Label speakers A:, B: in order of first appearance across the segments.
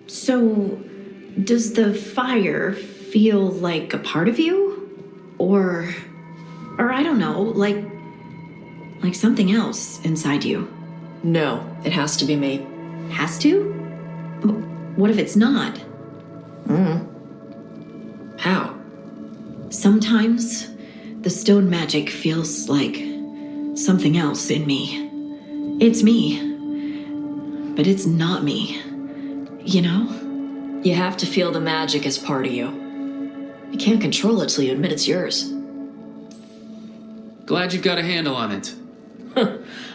A: So, does the fire feel like a part of you? Or I don't know, like something else inside you?
B: No, it has to be me.
A: Has to? What if it's not?
B: How?
A: Sometimes the stone magic feels like something else in me. It's me, but it's not me. You know?
B: You have to feel the magic as part of you. You can't control it till you admit it's yours.
C: Glad you've got a handle on it.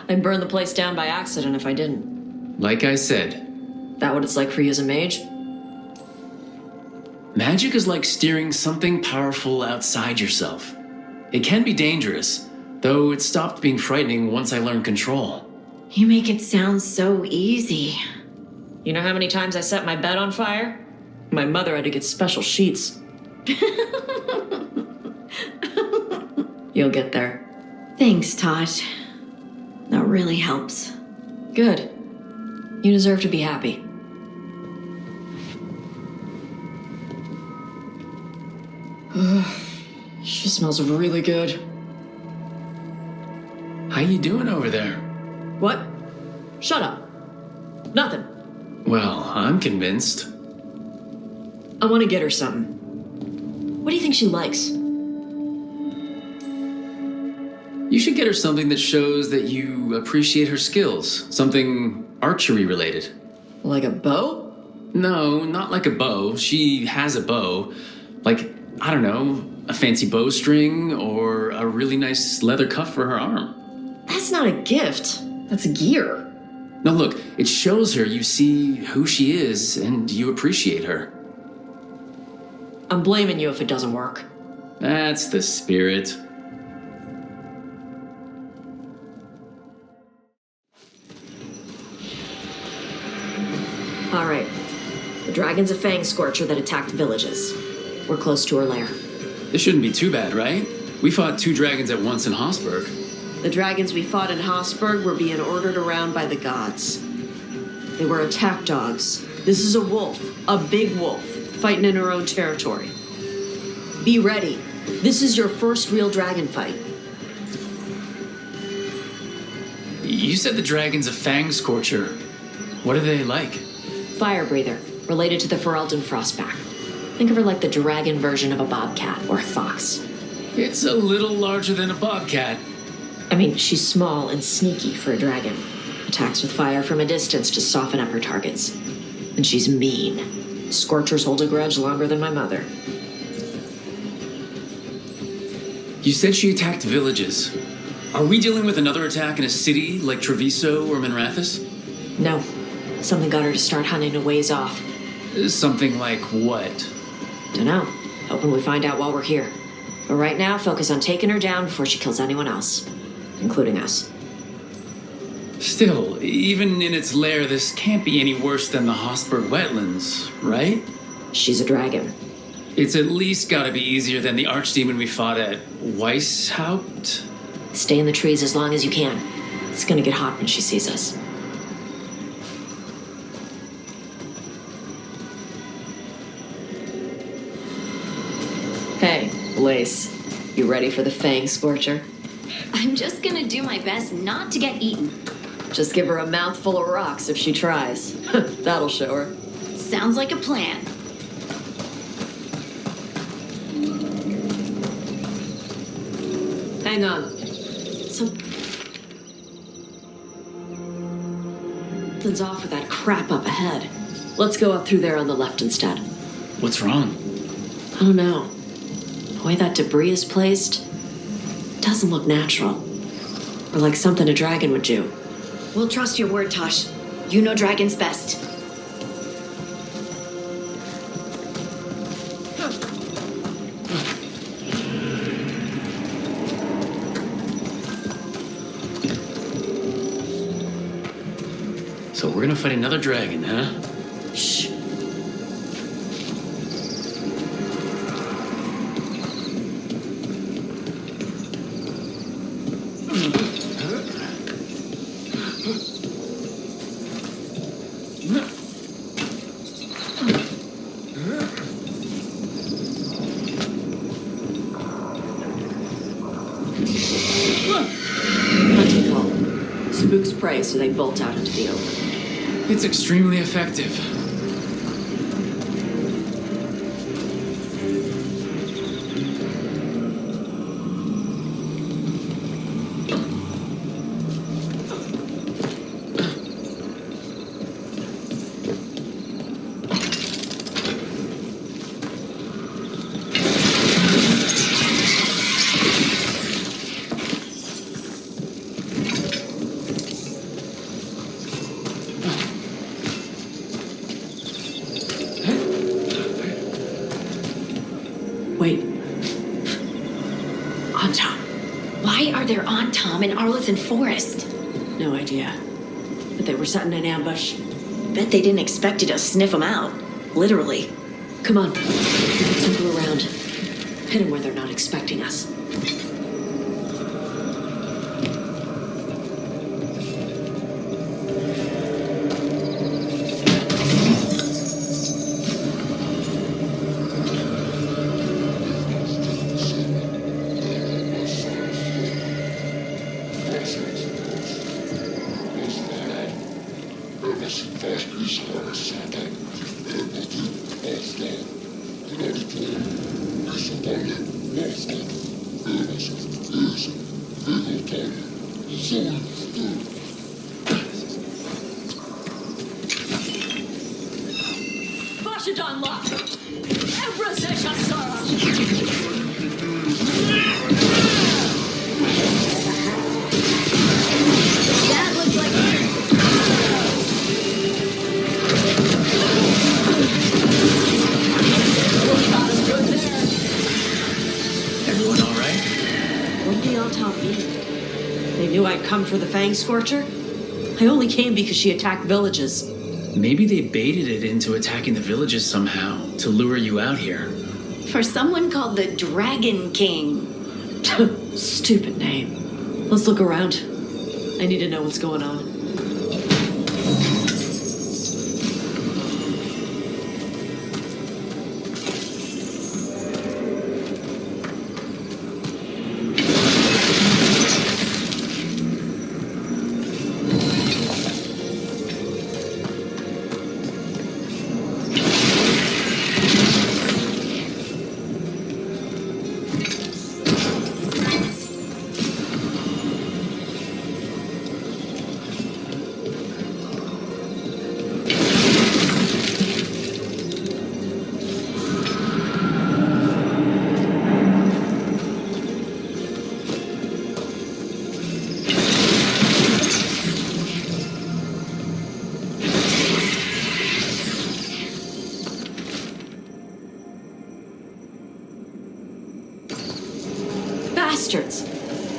B: I'd burn the place down by accident if I didn't.
C: Like I said,
B: That what it's like for you as a mage?
C: magic is like steering something powerful outside yourself. It can be dangerous, though it stopped being frightening once I learned control.
A: You make it sound so easy.
B: You know how many times I set my bed on fire? My mother had to get special sheets. You'll get there.
A: Thanks, Tosh. That really helps.
B: Good. You deserve to be happy. She smells really good.
C: How you doing over there?
B: What? Shut up. Nothing.
C: Well, I'm convinced.
B: I want to get her something. What do you think she likes?
C: You should get her something that shows that you appreciate her skills. Something archery related.
B: Like a bow?
C: No, not like a bow. She has a bow. Like, I don't know, a fancy bowstring or a really nice leather cuff for her arm.
B: That's not a gift. That's gear.
C: No, look, it shows her you see who she is and you appreciate her.
B: I'm blaming you if it doesn't work.
C: That's the spirit.
B: All right. The dragon's a fang scorcher that attacked villages. We're close to her lair.
C: This shouldn't be too bad, right? We fought 2 dragons at once in Hossberg.
B: The dragons we fought in Hossberg were being ordered around by the gods. They were attack dogs. This is a wolf, a big wolf, fighting in her own territory. Be ready. This is your first real dragon fight.
C: You said the dragon's a fang scorcher. What are they like?
B: Fire breather, related to the Ferelden Frostback. Think of her like the dragon version of a bobcat or a fox.
C: It's a little larger than a bobcat.
B: I mean, she's small and sneaky for a dragon. Attacks with fire from a distance to soften up her targets. And she's mean. Scorchers hold a grudge longer than my mother.
C: You said she attacked villages. Are we dealing with another attack in a city like Treviso or Minrathous?
B: No. Something got her to start hunting a ways off.
C: Something like what?
B: Dunno. Hoping we find out while we're here. But right now, focus on taking her down before she kills anyone else. Including us.
C: Still, even in its lair, this can't be any worse than the Hossberg wetlands, right?
B: She's a dragon.
C: It's at least gotta be easier than the archdemon we fought at Weishaupt.
B: Stay in the trees as long as you can. It's gonna get hot when she sees us. Hey, Lace. You ready for the Fang Scorcher?
D: I'm just gonna do my best not to get eaten.
B: Just give her a mouthful of rocks if she tries. That'll show her.
D: Sounds like a plan.
B: Hang on. Something's off with that crap up ahead. Let's go up through there on the left instead.
C: What's wrong?
B: I don't know. The way that debris is placed doesn't look natural. Or like something a dragon would do.
D: We'll trust your word, Tosh. You know dragons best.
C: So we're gonna fight another dragon, huh?
B: Shh. prey, so they bolt out into the open.
C: It's extremely effective.
B: Wait. On top.
D: Why are there on Tom in Arlington Forest?
B: No idea. But they were setting an ambush.
D: Bet they didn't expect you to sniff them out. Literally.
B: Come on. We can circle around. Hit them where they're not expecting us. Come for the Fang Scorcher? I only came because she attacked villages.
C: Maybe they baited it into attacking the villages somehow to lure you out here.
D: For someone called the Dragon King.
B: Stupid name. Let's look around. I need to know what's going on.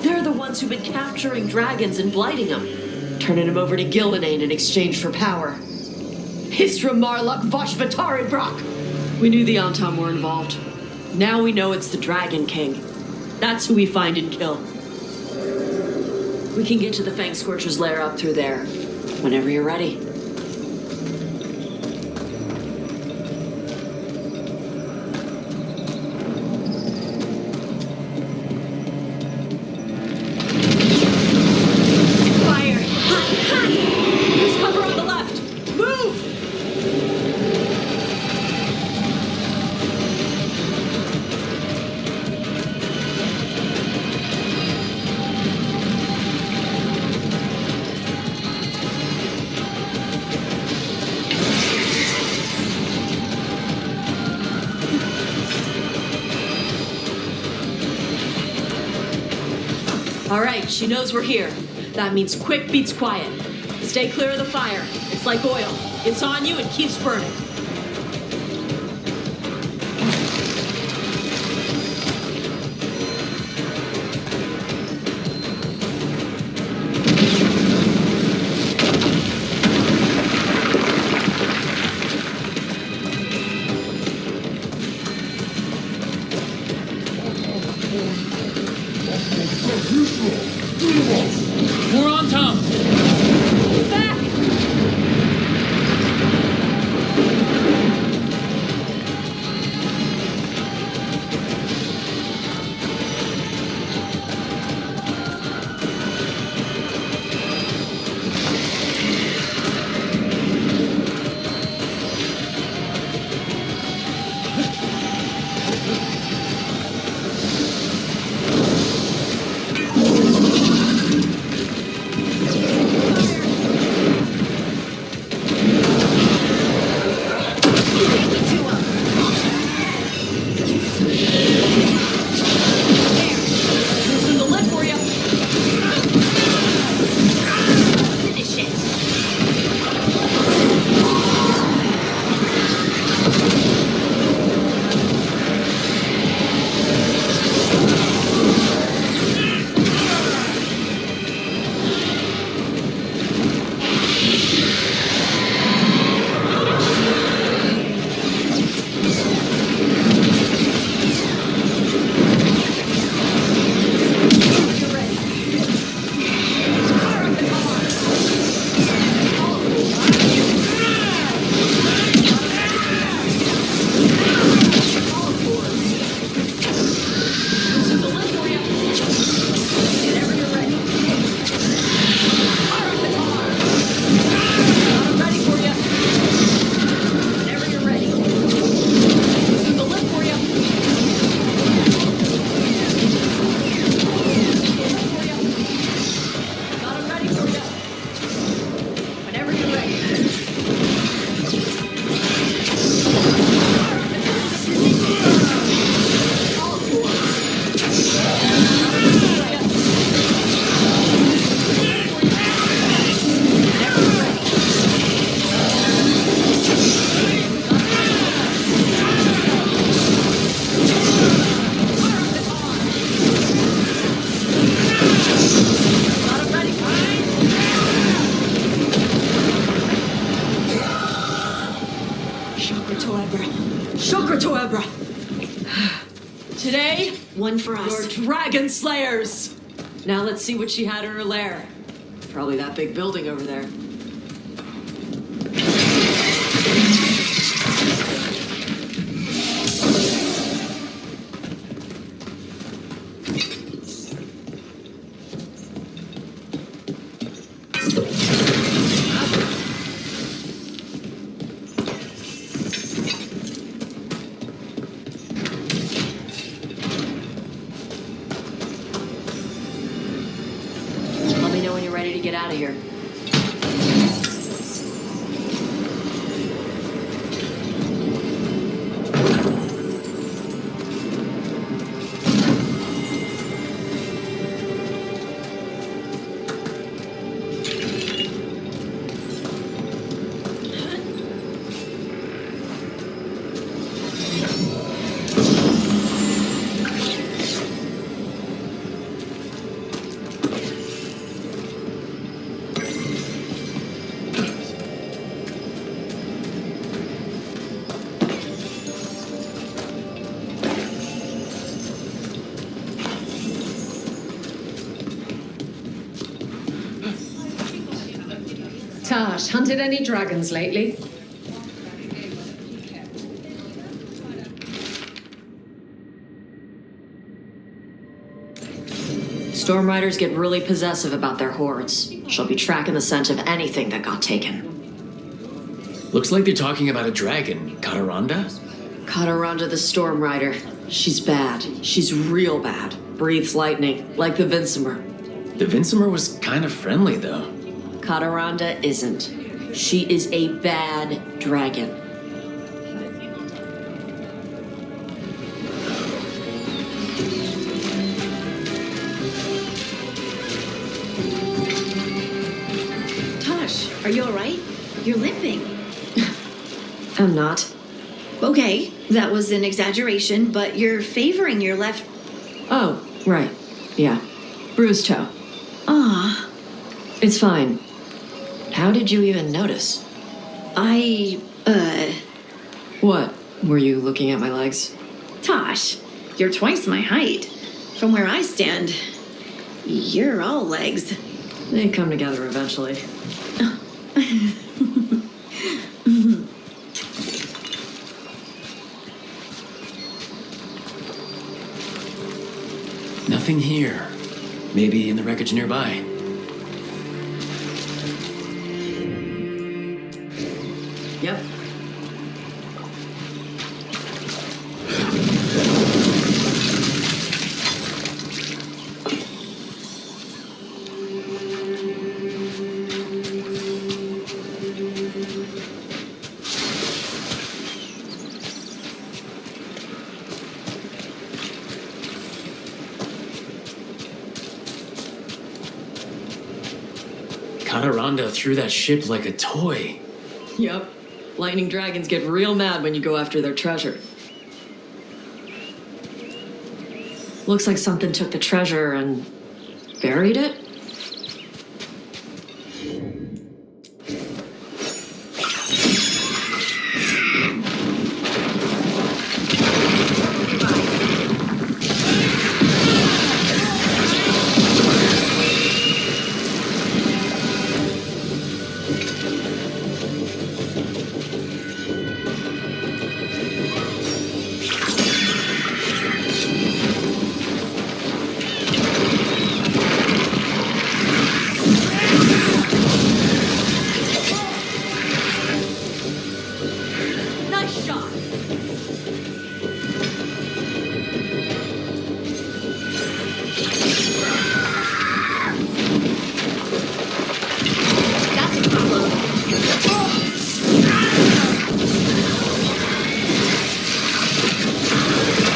B: They're the ones who've been capturing dragons and blighting them, turning them over to Gillinane in exchange for power. Hisra Marluk Vashvatari Brock! We knew the Antam were involved. Now we know it's the Dragon King. That's who we find and kill. We can get to the Fang Scorcher's lair up through there, whenever you're ready. All right, she knows we're here. That means quick beats quiet. Stay clear of the fire. It's like oil. It's on you and keeps burning.
C: We're on Tom!
B: Back! Shokratoebra! Today,
A: One for
B: you're
A: us.
B: dragon slayers! Now let's see what she had in her lair. Probably that big building over there. Let me know when you're ready to get out of here.
E: Tash, hunted any dragons lately?
B: Storm Riders get really possessive about their hordes. She'll be tracking the scent of anything that got taken.
C: Looks like they're talking about a dragon. Kataranda?
B: Kataranda the Storm Rider. She's bad. She's real bad. Breathes lightning, like the Vincimer.
C: The Vincimer was kind of friendly, though.
B: Kataranda isn't. She is a bad dragon.
A: Tosh, are you alright? You're limping.
B: I'm not.
A: Okay, that was an exaggeration, but you're favoring your left.
B: Oh, right. Yeah. Bruised toe.
A: Ah,
B: It's fine. How did you even notice? What? Were you looking at my legs?
A: Tosh, you're twice my height. From where I stand, you're all legs.
B: They come together eventually.
C: Nothing here. Maybe in the wreckage nearby.
B: Yep.
C: Kataranda threw that ship like a toy.
B: Yep. Lightning dragons get real mad when you go after their treasure. Looks like something took the treasure and buried it. Nice shot.
A: That's a problem.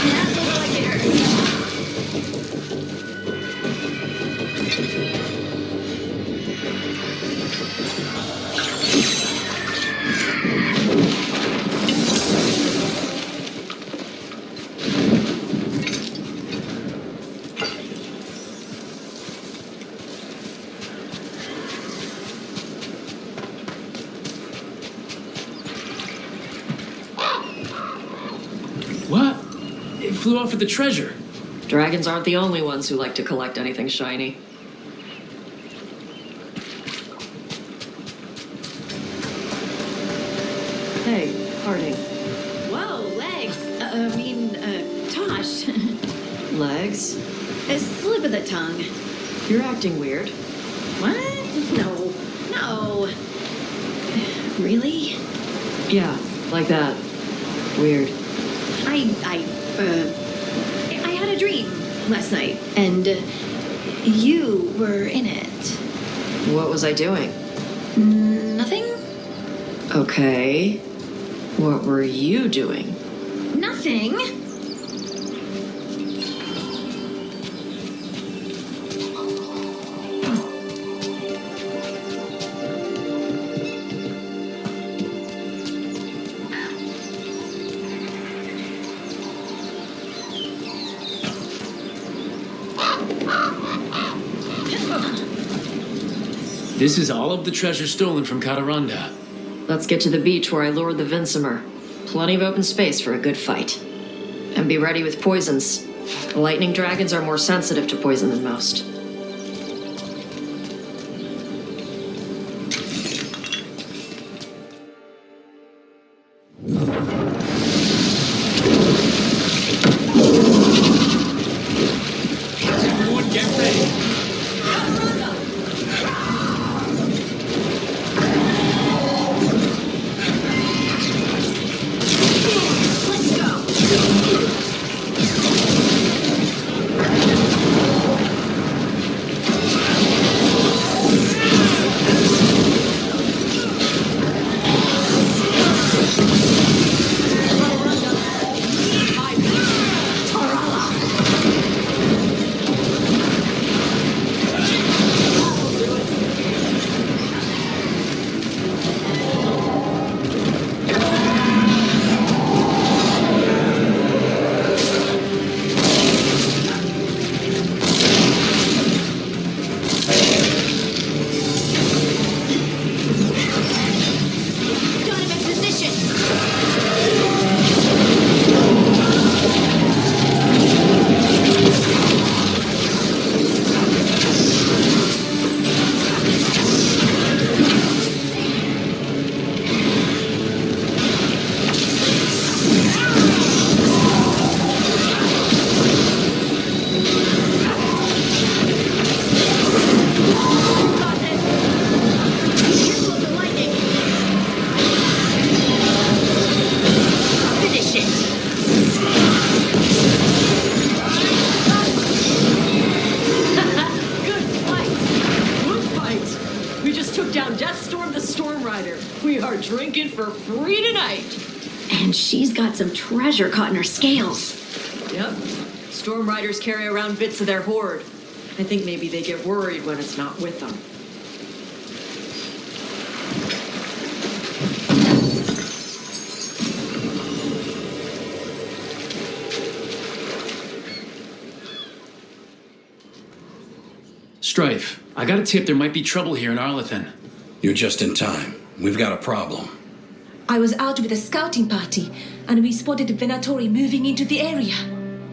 A: That looks like it hurts.
C: What? It flew off with the treasure.
B: Dragons aren't the only ones who like to collect anything shiny. Hey, Harding.
A: Whoa, legs. Tosh.
B: Legs?
A: A slip of the tongue.
B: You're acting weird.
A: What? No. Really?
B: Yeah, like that. Weird.
A: I had a dream last night, and you were in it.
B: What was I doing?
A: Nothing?
B: Okay. What were you doing?
A: Nothing?
C: This is all of the treasure stolen from Cataranda.
B: Let's get to the beach where I lured the Vincimer. Plenty of open space for a good fight. And be ready with poisons. Lightning dragons are more sensitive to poison than most.
C: Everyone get ready.
B: Drinking for free tonight.
A: And she's got some treasure caught in her scales.
B: Yep. Storm Riders carry around bits of their hoard. I think maybe they get worried when it's not with them.
C: Strife, I got a tip there might be trouble here in Arlethan.
F: You're just in time. We've got a problem.
G: I was out with a scouting party, and we spotted the Venatori moving into the area.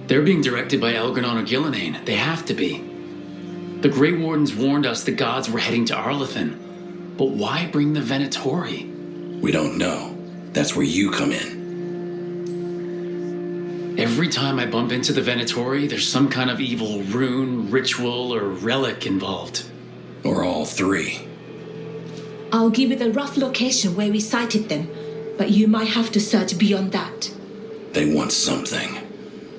C: They're being directed by Elgranon or Gillinane. They have to be. The Grey Wardens warned us the gods were heading to Arlethan. But why bring the Venatori?
F: We don't know. That's where you come in.
C: Every time I bump into the Venatori, there's some kind of evil rune, ritual, or relic involved.
F: Or all three.
G: I'll give you the rough location where we sighted them, but you might have to search beyond that.
F: They want something,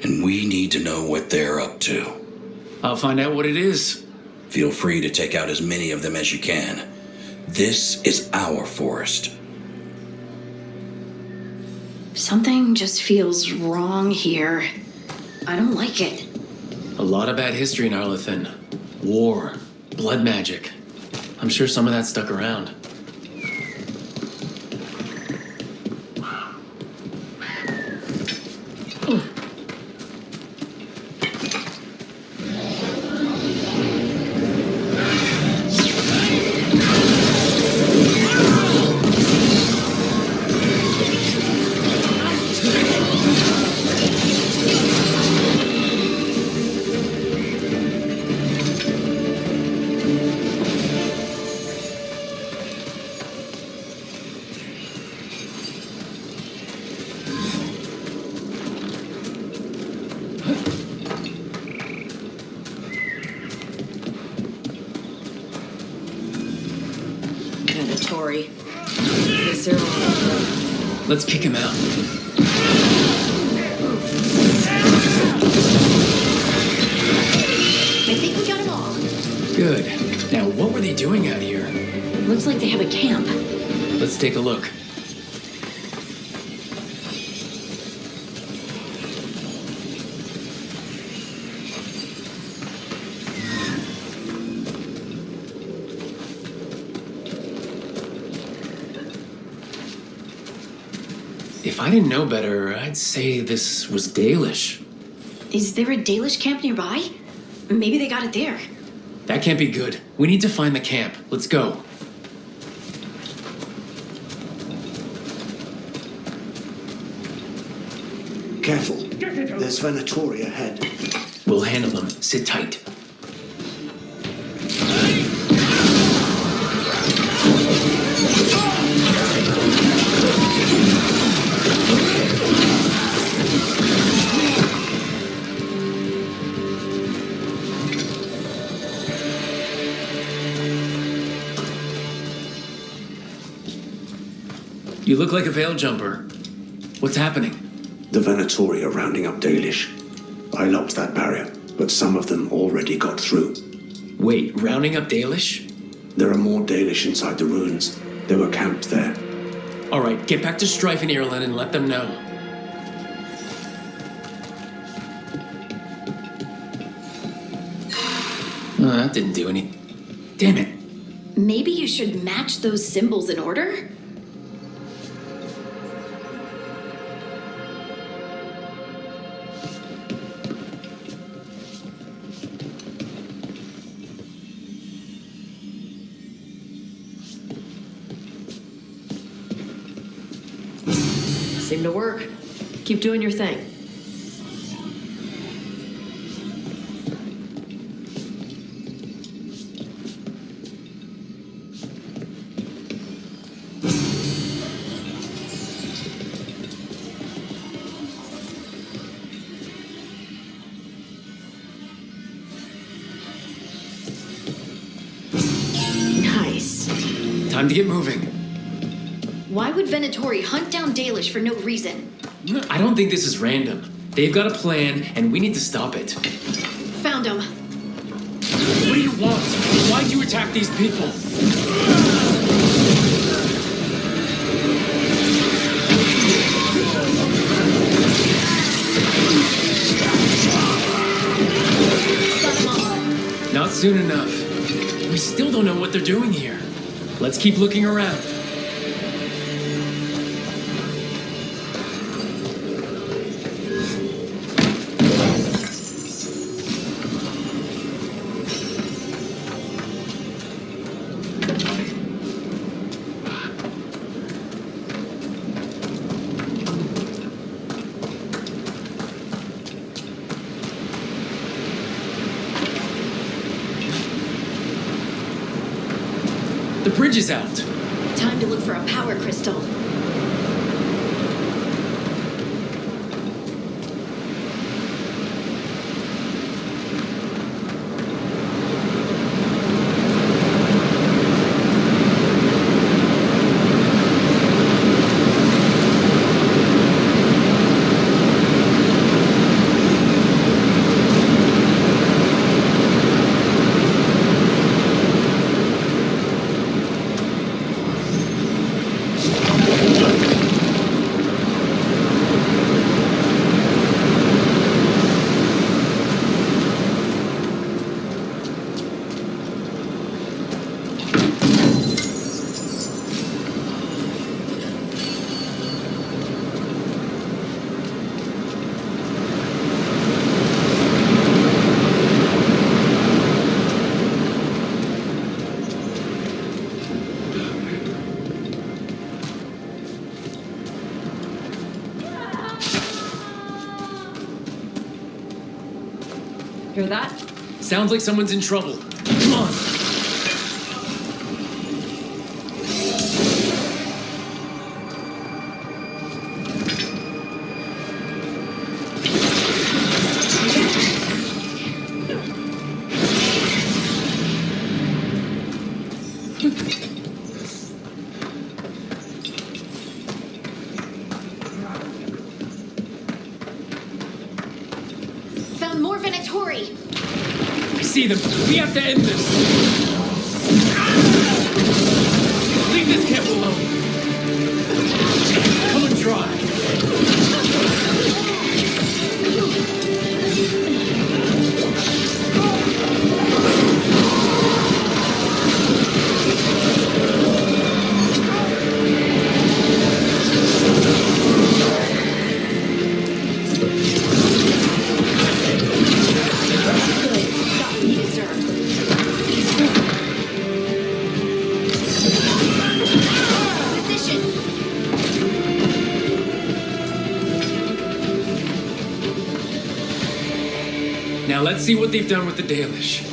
F: and we need to know what they're up to.
C: I'll find out what it is.
F: Feel free to take out as many of them as you can. This is our forest.
A: Something just feels wrong here. I don't like it.
C: A lot of bad history in Arlethan. War, blood magic. I'm sure some of that stuck around.
B: Veneratory. Visceral.
C: Let's kick him out.
D: I think we got them all.
C: Good. Now, what were they doing out here?
A: Looks like they have a camp.
C: Let's take a look. If I didn't know better, I'd say this was Dalish.
A: Is there a Dalish camp nearby? Maybe they got it there.
C: That can't be good. We need to find the camp. Let's go.
H: Careful. There's Venatori ahead.
C: We'll handle them. Sit tight. You look like a veil jumper. What's happening?
H: The Venatori are rounding up Dalish. I locked that barrier, but some of them already got through.
C: Wait, rounding up Dalish?
H: There are more Dalish inside the ruins. They were camped there.
C: All right, get back to Strife and Ireland and let them know. Oh, that didn't do any... Damn it.
A: Maybe you should match those symbols in order?
B: Seemed to work. Keep doing your thing.
A: Nice.
C: Time to get moving.
D: Why would Venatori hunt down Dalish for no reason?
C: I don't think this is random. They've got a plan, and we need to stop it.
D: Found him.
C: What do you want? Why'd you attack these people? Not soon enough. We still don't know what they're doing here. Let's keep looking around. The bridge is out.
D: Time to look for a power crystal.
B: Hear that?
C: Sounds like someone's in trouble. Come on.
D: Venatori!
C: I see them. We have to end this. Leave this camp alone. Come and try. Now let's see what they've done with the Dalish.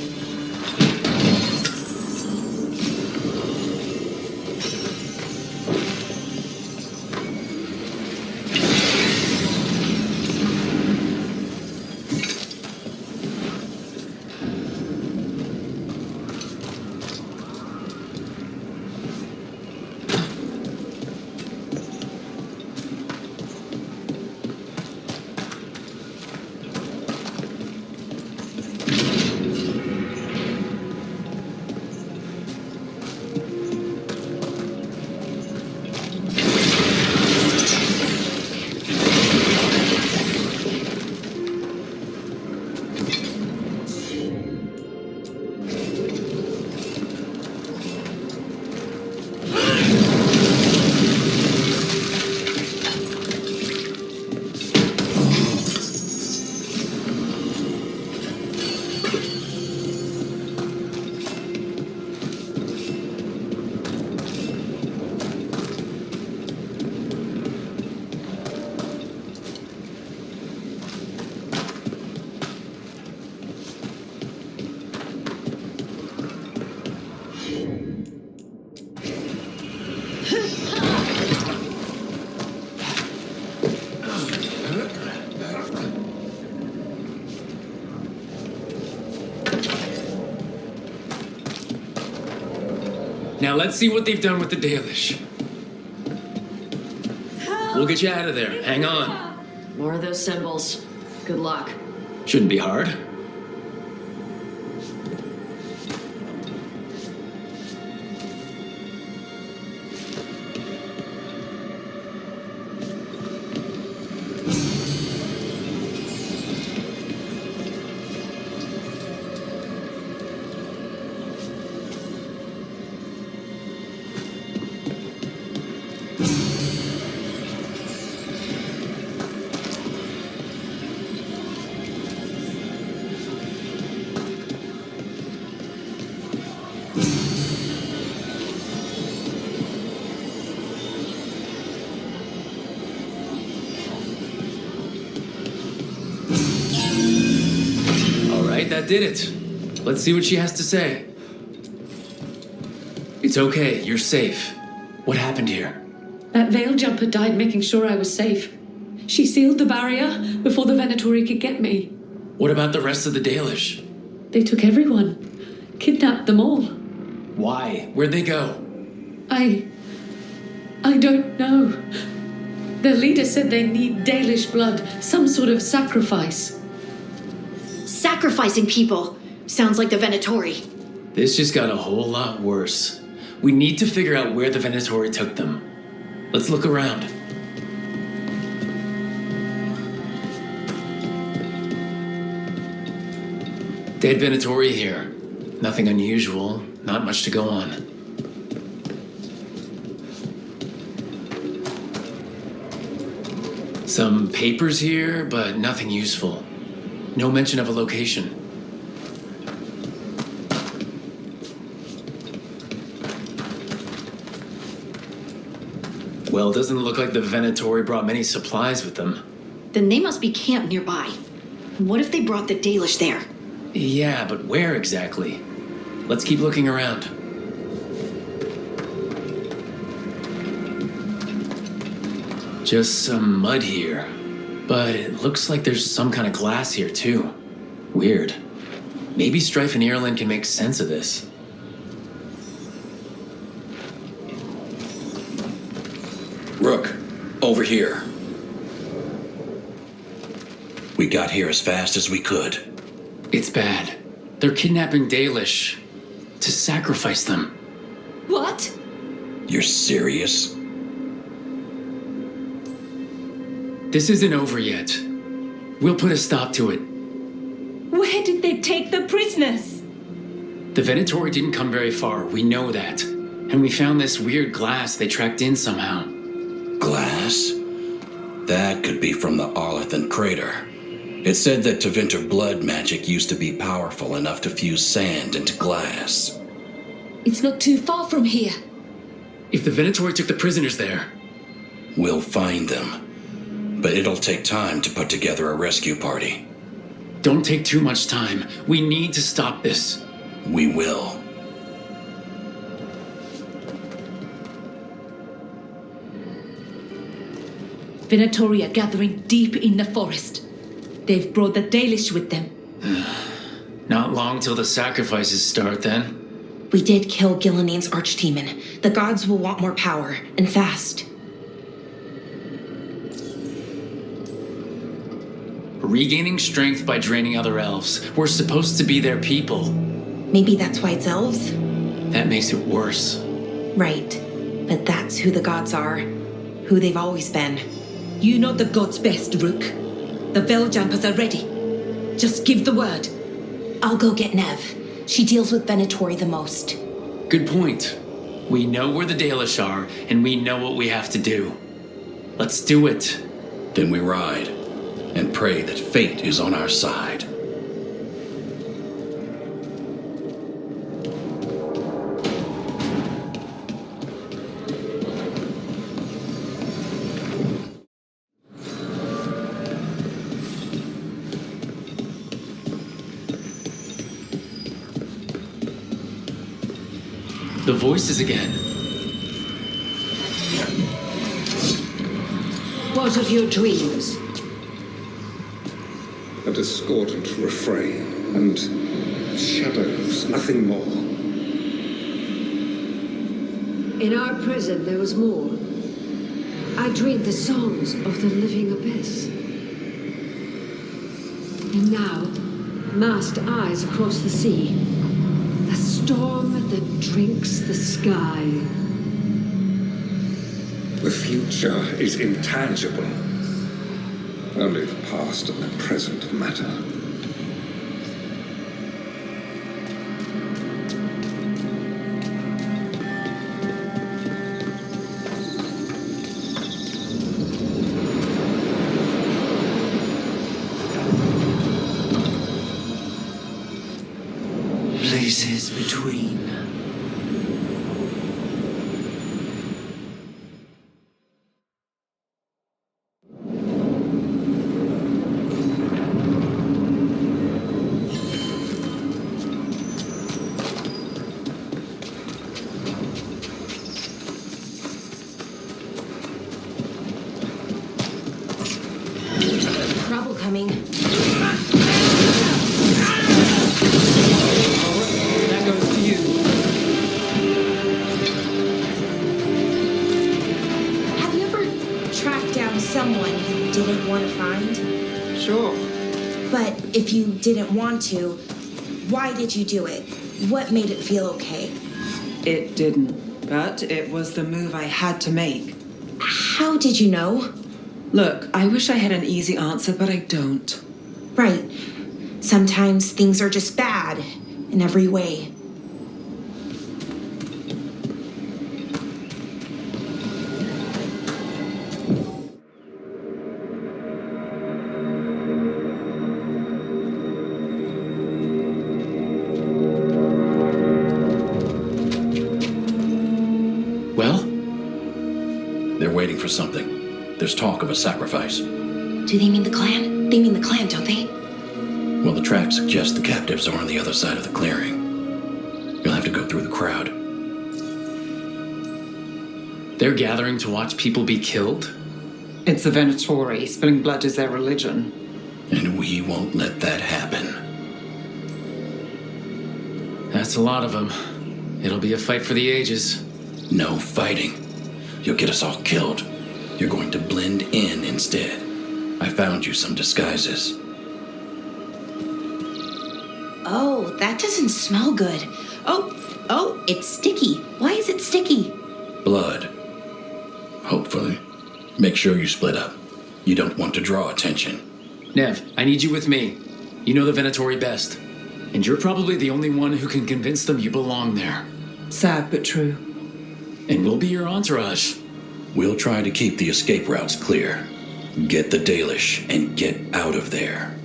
C: Now let's see what they've done with the Dalish. We'll get you out of there. Hang on.
B: More of those symbols. Good luck.
C: Shouldn't be hard. That did it. Let's see what she has to say. It's okay, you're safe. What happened here?
E: That veil jumper died making sure I was safe. She sealed the barrier before the Venatori could get me.
C: What about the rest of the Dalish?
E: They took everyone. Kidnapped them all.
C: Why? Where'd they go?
E: I don't know. Their leader said they need Dalish blood, some sort of sacrifice.
D: Sacrificing people! Sounds like the Venatori.
C: This just got a whole lot worse. We need to figure out where the Venatori took them. Let's look around. Dead Venatori here. Nothing unusual, not much to go on. Some papers here, but nothing useful. No mention of a location. Well, it doesn't look like the Venatori brought many supplies with them.
D: Then they must be camped nearby. What if they brought the Dalish there?
C: Yeah, but where exactly? Let's keep looking around. Just some mud here. But it looks like there's some kind of glass here, too. Weird. Maybe Strife and Ireland can make sense of this.
F: Rook, over here. We got here as fast as we could.
C: It's bad. They're kidnapping Dalish to sacrifice them.
G: What?
F: You're serious?
C: This isn't over yet. We'll put a stop to it.
G: Where did they take the prisoners?
C: The Venatori didn't come very far, we know that. And we found this weird glass they tracked in somehow.
F: Glass? That could be from the Arlethan crater. It said that Tevinter blood magic used to be powerful enough to fuse sand into glass.
G: It's not too far from here.
C: If the Venatori took the prisoners there...
F: We'll find them. But it'll take time to put together a rescue party.
C: Don't take too much time. We need to stop this.
F: We will.
G: Venatori are gathering deep in the forest. They've brought the Dalish with them.
C: Not long till the sacrifices start, then.
I: We did kill Gilleneen's archdemon. The gods will want more power, and fast.
C: Regaining strength by draining other elves. We're supposed to be their people.
I: Maybe that's why it's elves?
C: That makes it worse.
I: Right. But that's who the gods are. Who they've always been.
G: You know the gods best, Rook. The Veiljumpers are ready. Just give the word.
I: I'll go get Nev. She deals with Venatori the most.
C: Good point. We know where the Dalish are, and we know what we have to do. Let's do it.
F: Then we ride, and pray that fate is on our side.
C: The voices again.
B: What of your dreams?
H: A discordant refrain and shadows, nothing more.
B: In our prison, there was more. I dreamed the songs of the living abyss. And now, masked eyes across the sea. The storm that drinks the sky.
H: The future is intangible. Only the past and the present matter.
J: Places between.
I: Trouble coming.
J: That goes to you.
I: Have you ever tracked down someone you didn't want to find?
J: Sure.
I: But if you didn't want to, why did you do it? What made it feel okay?
J: It didn't, but it was the move I had to make.
I: How did you know?
J: Look, I wish I had an easy answer, but I don't.
I: Right. Sometimes things are just bad in every way.
C: Well?
F: They're waiting for something. There's talk of a sacrifice.
I: Do they mean the clan? They mean the clan, don't they?
F: Well, the tracks suggest the captives are on the other side of the clearing. You'll have to go through the crowd.
C: They're gathering to watch people be killed?
J: It's the Venatori. Spilling blood is their religion.
F: And we won't let that happen.
C: That's a lot of them. It'll be a fight for the ages.
F: No fighting. You'll get us all killed. You're going to blend in instead. I found you some disguises.
I: Oh, that doesn't smell good. Oh, it's sticky. Why is it sticky?
F: Blood. Hopefully. Make sure you split up. You don't want to draw attention.
C: Nev, I need you with me. You know the Venatori best. And you're probably the only one who can convince them you belong there.
J: Sad but true.
C: And we'll be your entourage.
F: We'll try to keep the escape routes clear. Get the Dalish and get out of there.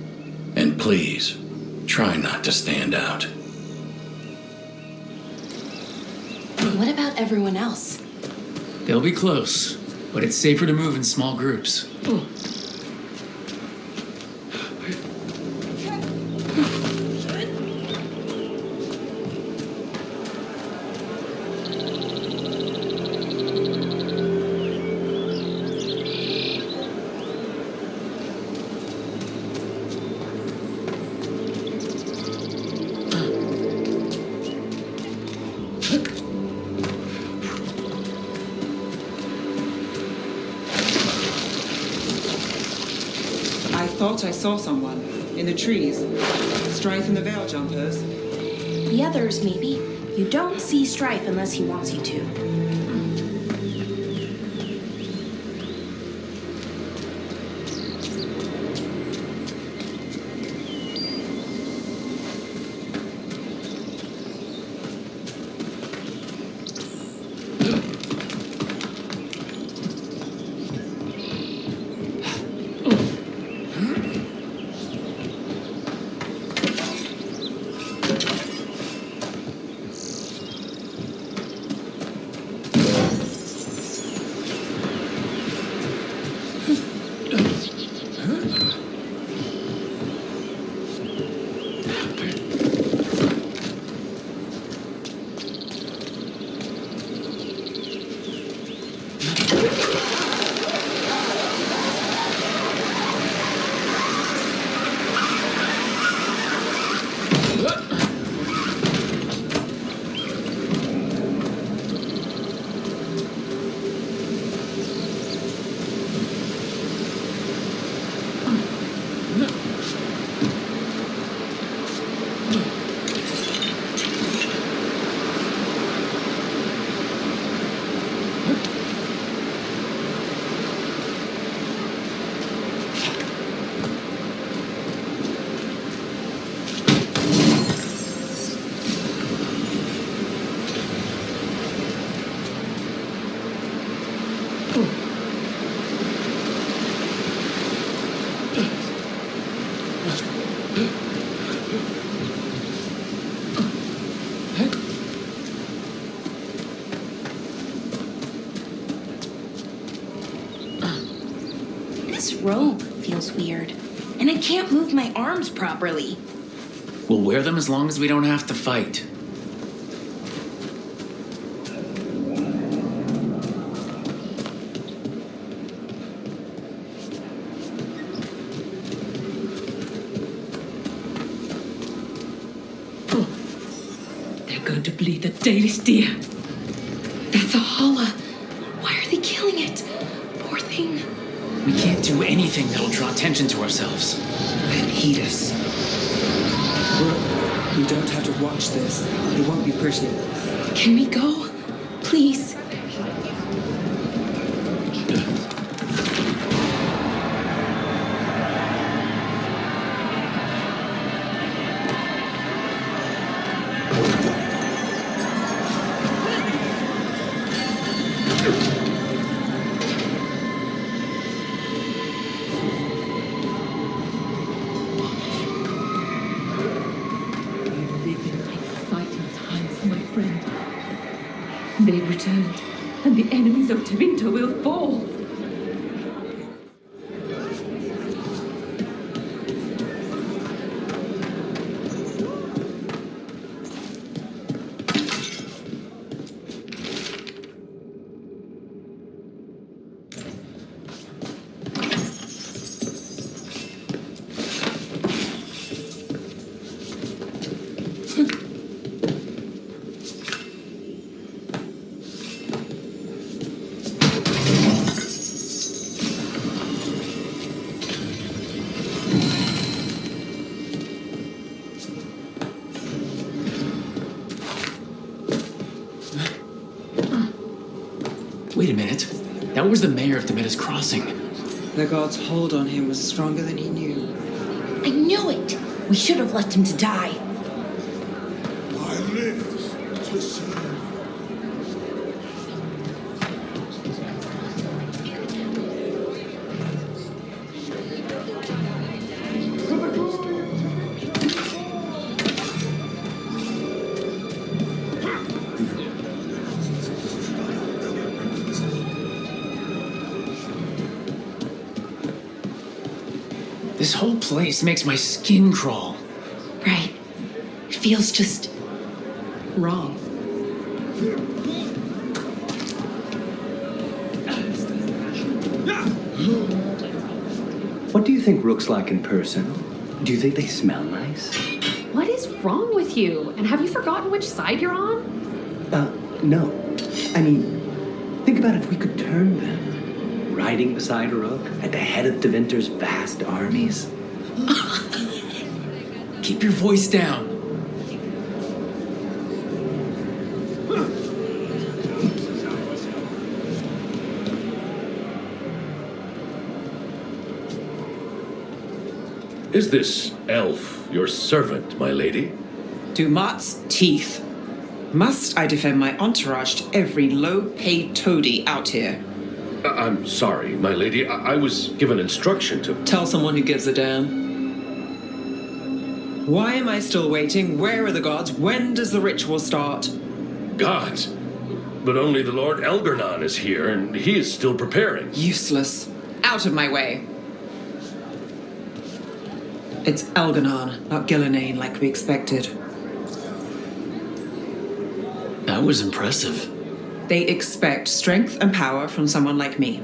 F: And please, try not to stand out.
I: What about everyone else?
C: They'll be close, but it's safer to move in small groups.
J: I thought I saw someone in the trees. Strife and the Veil Jumpers.
I: The others, maybe. You don't see Strife unless he wants you to. This robe feels weird. And I can't move my arms properly.
C: We'll wear them as long as we don't have to fight.
E: They're going to bleed the Dalish deer. That's a holla. Why are they killing it? Poor thing.
C: We can't do anything that'll draw attention to ourselves.
J: Then heed us. We don't have to watch this. It won't be pretty.
E: Can we go? Please. They've returned, and the enemies of Tevinter will fall.
C: Wait a minute. That was the mayor of Demeda's Crossing.
J: The god's hold on him was stronger than he knew.
G: I knew it! We should have left him to die.
H: I live to serve.
C: This whole place makes my skin crawl.
D: Right. It feels just wrong.
K: What do you think Rook's like in person? Do you think they smell nice?
L: What is wrong with you? And have you forgotten which side you're on?
K: No. I mean, think about if we could turn them. Riding beside Rook at the head of Tevinter's vast armies.
C: Keep your voice down.
M: Is this elf your servant, my lady?
J: Dumat's teeth. Must I defend my entourage to every low-paid toady out here?
M: I'm sorry, my lady. I was given instruction to...
J: Tell someone who gives a damn. Why am I still waiting? Where are the gods? When does the ritual start?
M: Gods? But only the Lord Elgarnon is here, and he is still preparing.
J: Useless. Out of my way. It's Elgarnon, not Gillenane like we expected.
C: That was impressive.
J: They expect strength and power from someone like me.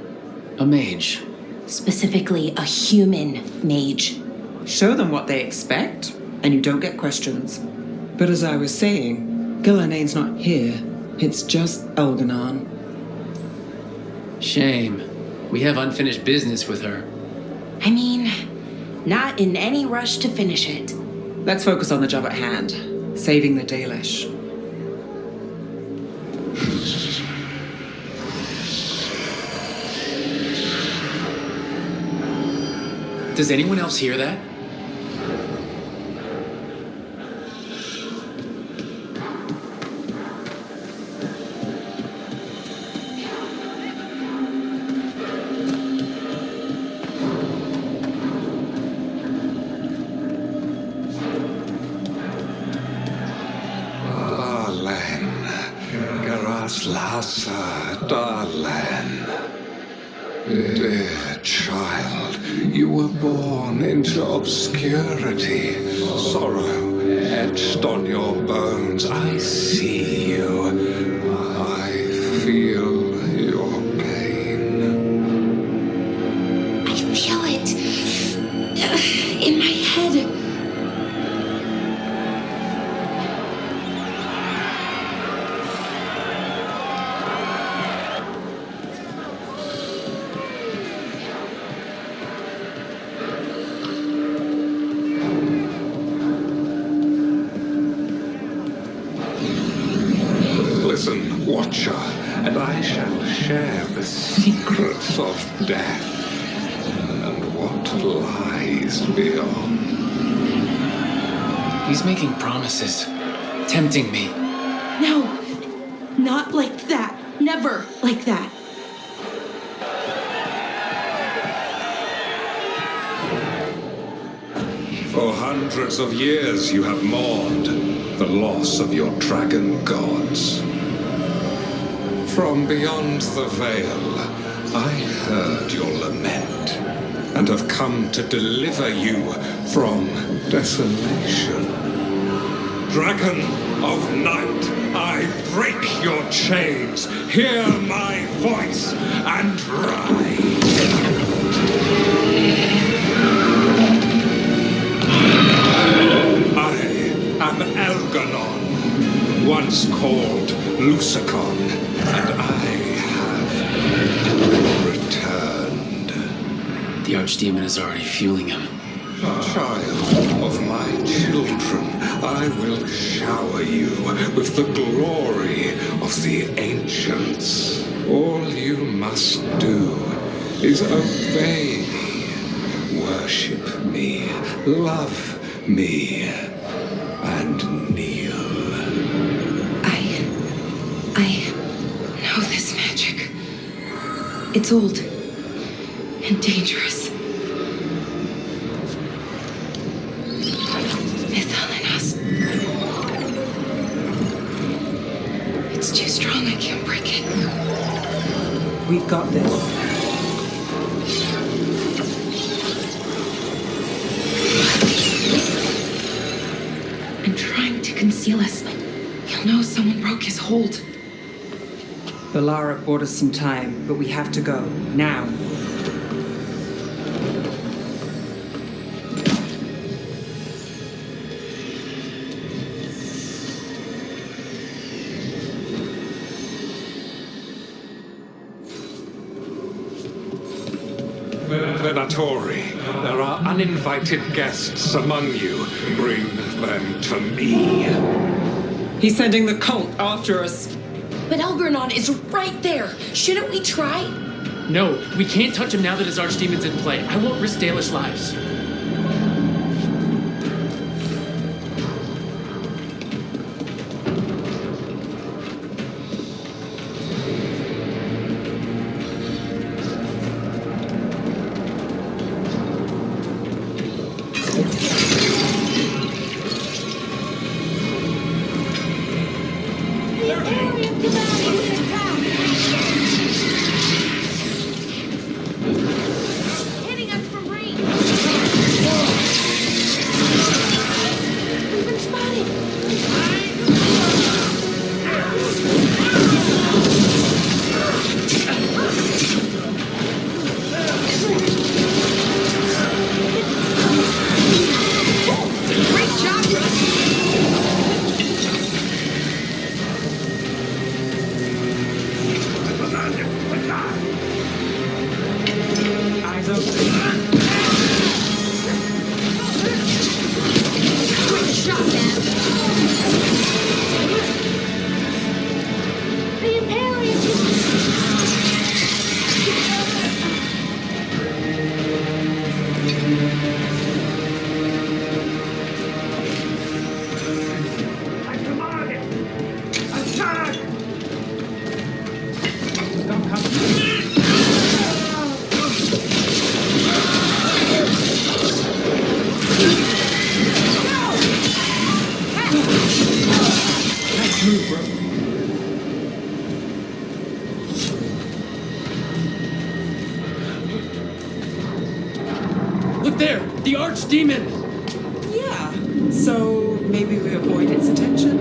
C: A mage.
G: Specifically, a human mage.
J: Show them what they expect, and you don't get questions. But as I was saying, Gillenane's not here. It's just Elgarnon.
C: Shame. We have unfinished business with her.
D: I mean, not in any rush to finish it.
J: Let's focus on the job at hand. Saving the Dalish.
C: Does anyone else hear that?
N: Darling, dear child, you were born into obscurity. Sorrow etched on your bones. I see you. I feel your pain.
D: I feel it in my head.
N: Listen, Watcher, and I shall share the secrets of death and what lies beyond.
C: He's making promises, tempting me.
D: No, not like that. Never like that.
N: For hundreds of years you have mourned the loss of your dragon gods. From beyond the veil, I heard your lament and have come to deliver you from desolation. Dragon of night, I break your chains, hear my voice, and ride. I am Elgarnon, once called Lucicon, and I have returned.
C: The Archdemon is already fueling him.
N: Child of my children, I will shower you with the glory of the ancients. All you must do is obey me, worship me, love me, and kneel.
I: I know this magic. It's old and dangerous. Mythalinas. It's too strong, I can't break it.
J: We've got this.
I: And trying to conceal us. He'll know someone broke his hold.
J: Valara bought us some time, but we have to go. Now.
N: Venatori, there are uninvited guests among you. Bring them to me.
J: He's sending the cult after us.
G: But Elgernon is right there. Shouldn't we try?
C: No, we can't touch him now that his archdemon's in play. I won't risk Dalish lives. Look there! The archdemon!
J: Yeah, so maybe we avoid its attention?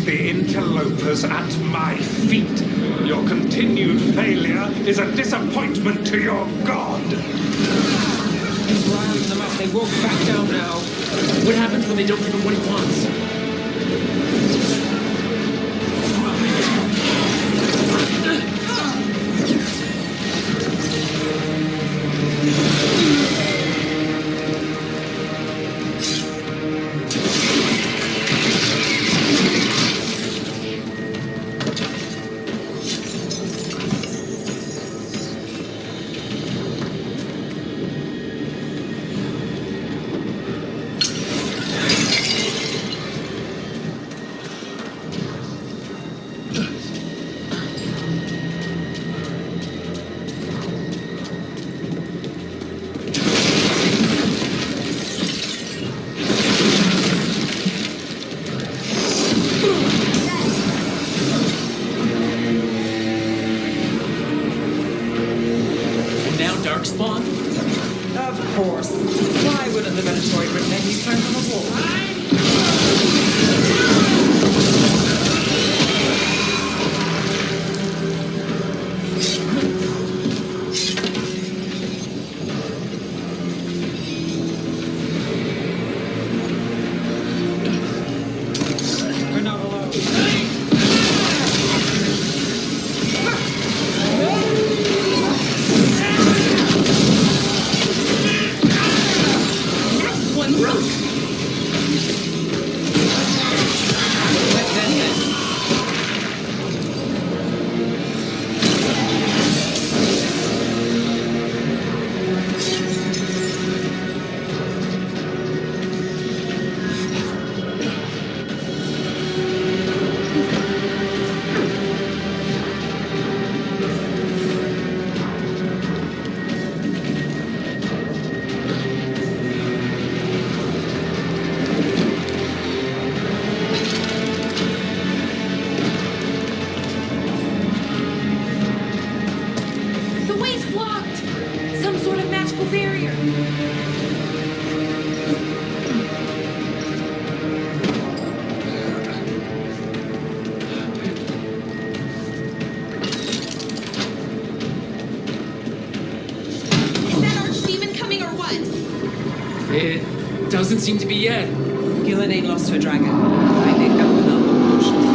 N: The interlopers at my feet. Your continued failure is a disappointment to your god.
J: He's riling them up. They won't back down now.
C: What happens when they don't give him what he wants? Darkspawn?
J: Of course. Why wouldn't the Venatori pretend he's turned on a wolf? We're not alone.
D: Next one broke.
J: Let's end this.
G: The way's blocked! Some sort of magical barrier.
D: Is that archdemon coming or what?
C: It doesn't seem to be yet.
J: Gillenade lost her dragon. I think that will not look cautious.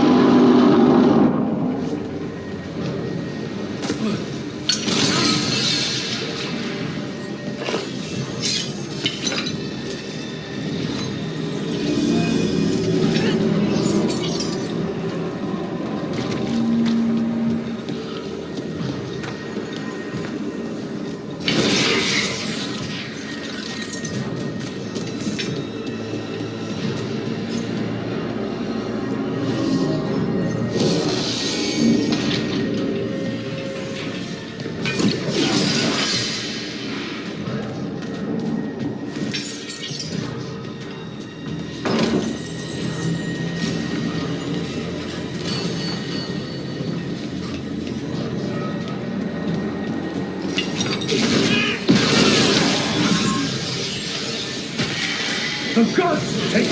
M: The gods take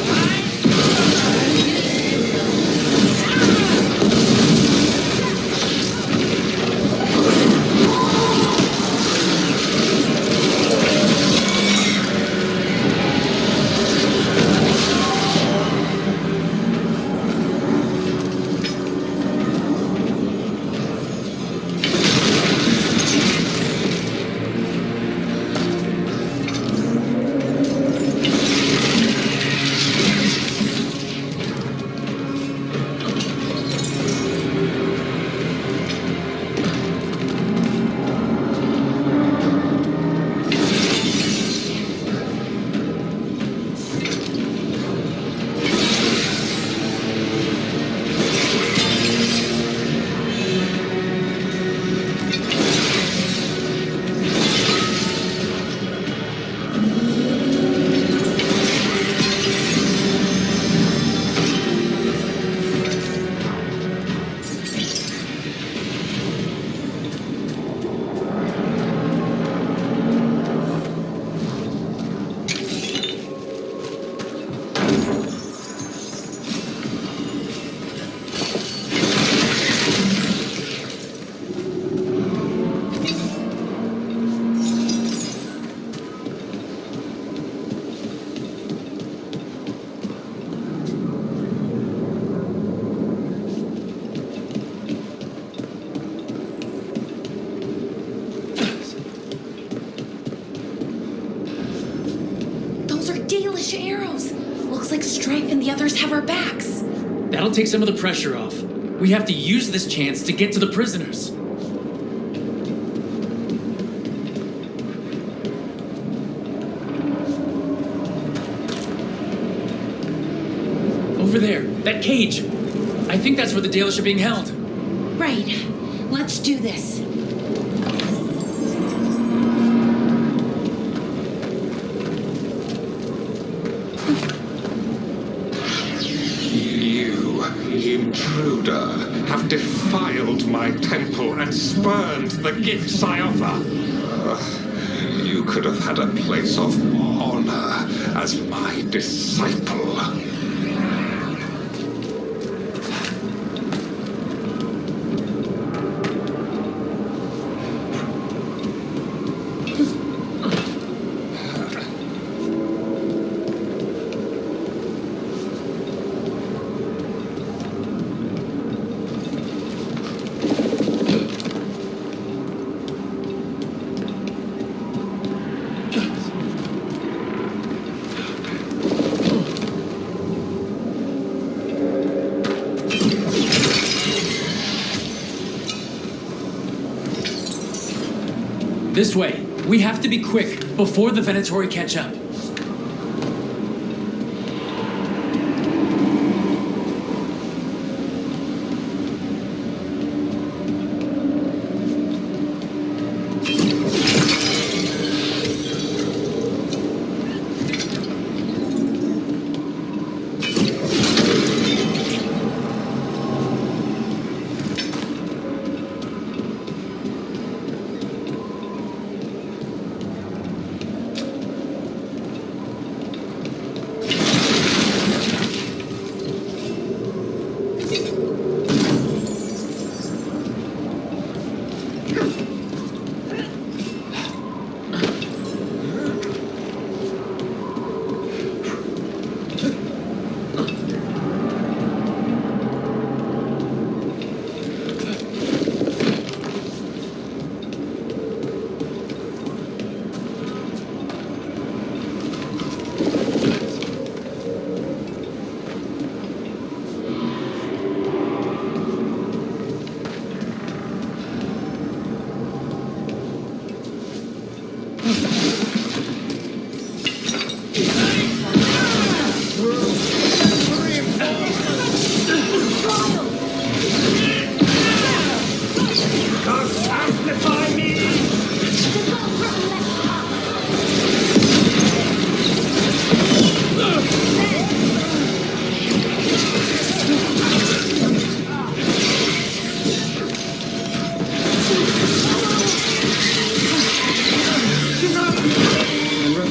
D: like Strife and the others have our backs.
C: That'll take some of the pressure off. We have to use this chance to get to the prisoners. Over there, that cage. I think that's where the Dalish are being held.
D: Right. Let's do this.
N: You, intruder, have defiled my temple and spurned the gifts I offer. You could have had a place of honor as my disciple.
C: This way. We have to be quick before the Venatori catch up.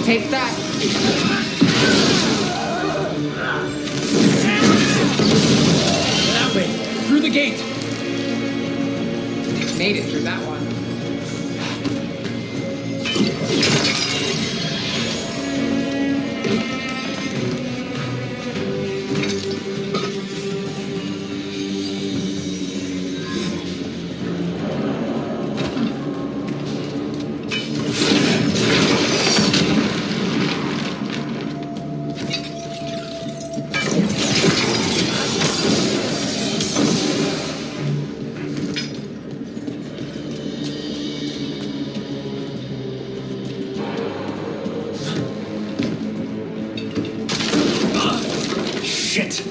O: Take that.
C: That way. Through the gate.
O: Made it through that one.
C: Shit!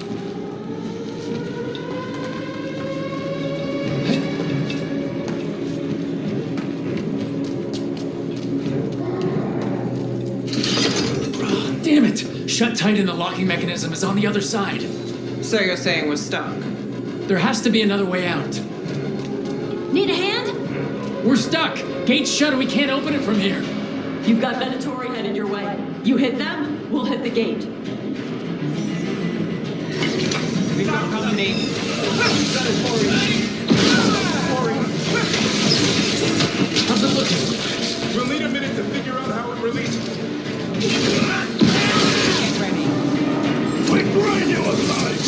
C: Damn it! Shut tight and the locking mechanism is on the other side.
J: So you're saying we're stuck?
C: There has to be another way out.
D: Need a hand?
C: We're stuck! Gate's shut and we can't open it from here.
B: You've got Venatori headed your way. You hit them, we'll hit the gate.
J: We've got company.
C: How's it looking?
N: We'll need a minute to figure out how it releases.
J: Get ready.
N: We grind you alive!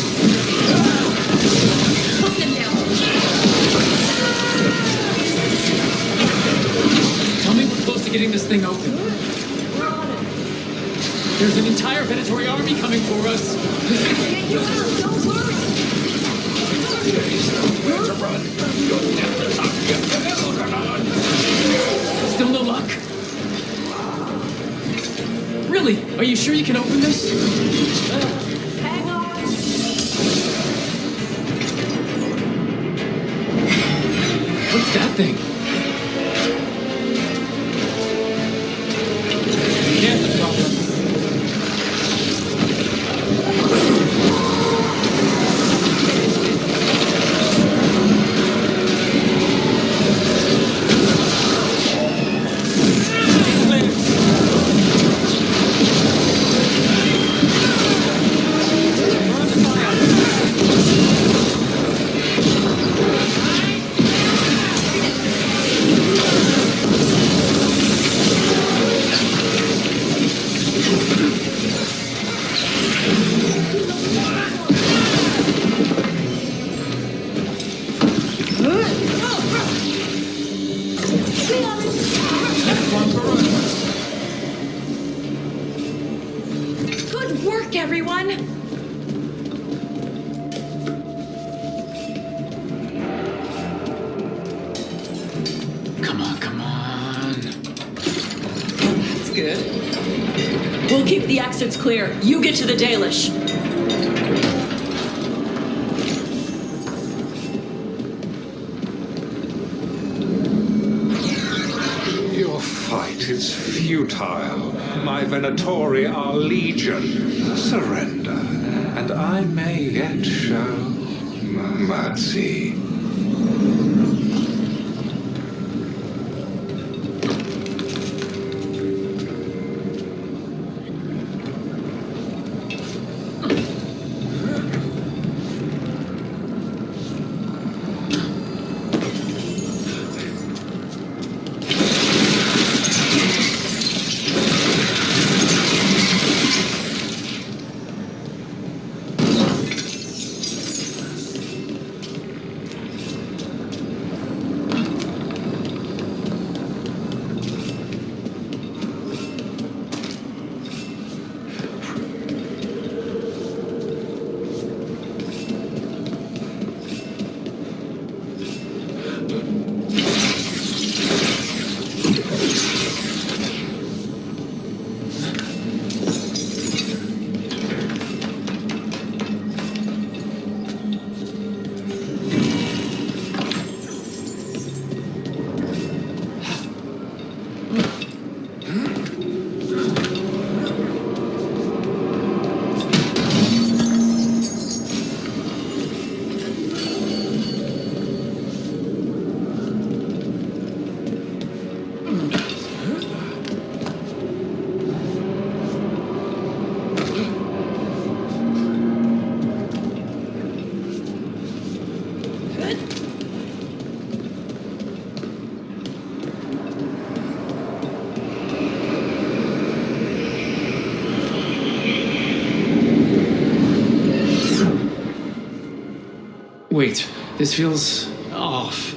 D: Put them down.
C: Tell me we're close to getting this thing open. There's an entire Venatori army coming for us.
D: Get you out, don't worry.
C: Still no luck? Really? Are you sure you can open this?
D: Hang on.
C: What's that thing? Yeah, the problem.
I: everyone?
C: Come on, come on.
J: That's good.
B: We'll keep the exits clear. You get to the Dalish.
N: Your fight is futile. My Venatori are legion. Surrender, and I may yet show mercy.
C: Wait, this feels off.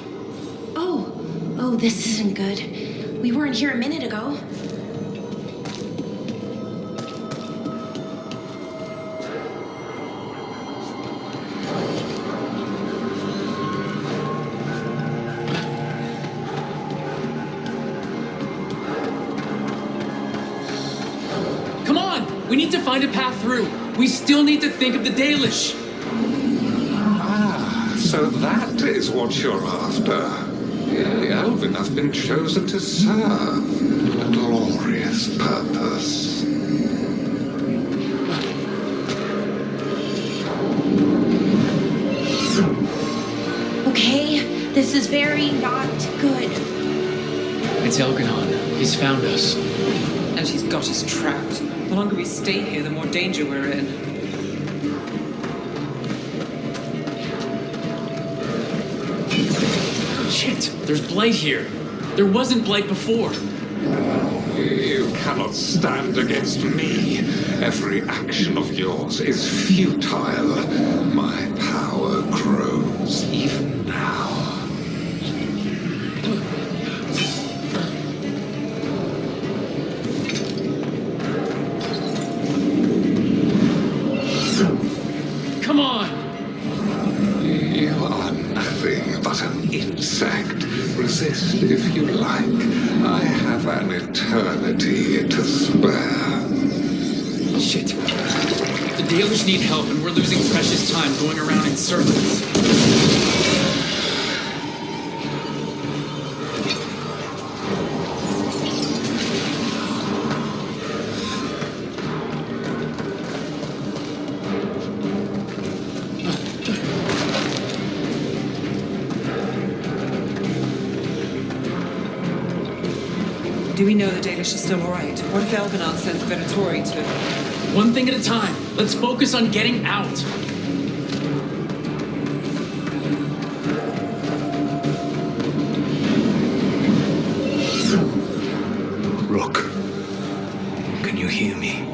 I: Oh, this isn't good. We weren't here a minute ago.
C: Come on! We need to find a path through. We still need to think of the Dalish.
N: So that is what you're after. The Elven have been chosen to serve a glorious purpose.
I: Okay, this is very not good.
C: It's Elganon. He's found us.
J: And he's got us trapped. The longer we stay here, the more danger we're in.
C: Shit, there's Blight here. There wasn't Blight before.
N: You cannot stand against me. Every action of yours is futile. My power grows even now.
C: Come on!
N: You are nothing but an insect. Resist if you like. I have an eternity to spare.
C: Shit. The Dalish need help, and we're losing precious time going around in circles.
J: Do we know the Dalish is still alright? What if Elganon sends Venatori to...
C: One thing at a time. Let's focus on getting out.
H: Rook, can you hear me?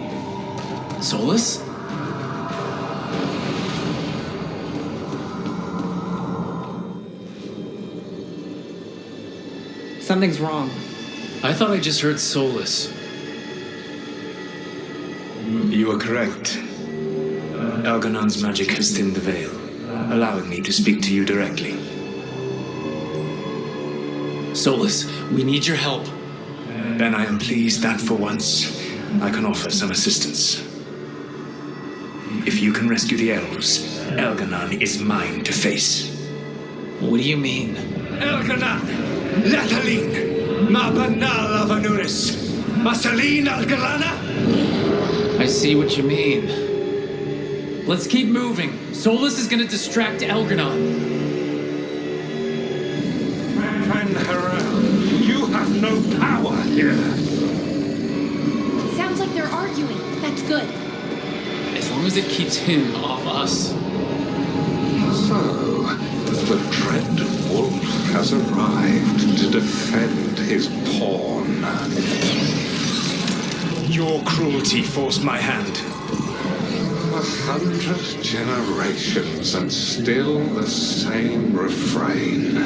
C: Solus?
J: Something's wrong.
C: I thought I just heard Solus.
H: You are correct.
O: Algernon's magic has thinned the veil, allowing me to speak to you directly.
C: Solus, we need your help.
O: Then I am pleased that for once, I can offer some assistance. If you can rescue the elves, Algernon is mine to face.
C: What do you mean?
O: Algernon! Latalin! Ma banal avanuris! Masalin Algerana!
C: I see what you mean. Let's keep moving. Solus is gonna distract Algernon.
N: You have no power here.
L: Sounds like they're arguing. That's good.
C: As long as it keeps him off us.
N: So, the dread wolf has arrived to defend his pawn.
O: Your cruelty forced my hand.
N: 100 generations and still the same refrain.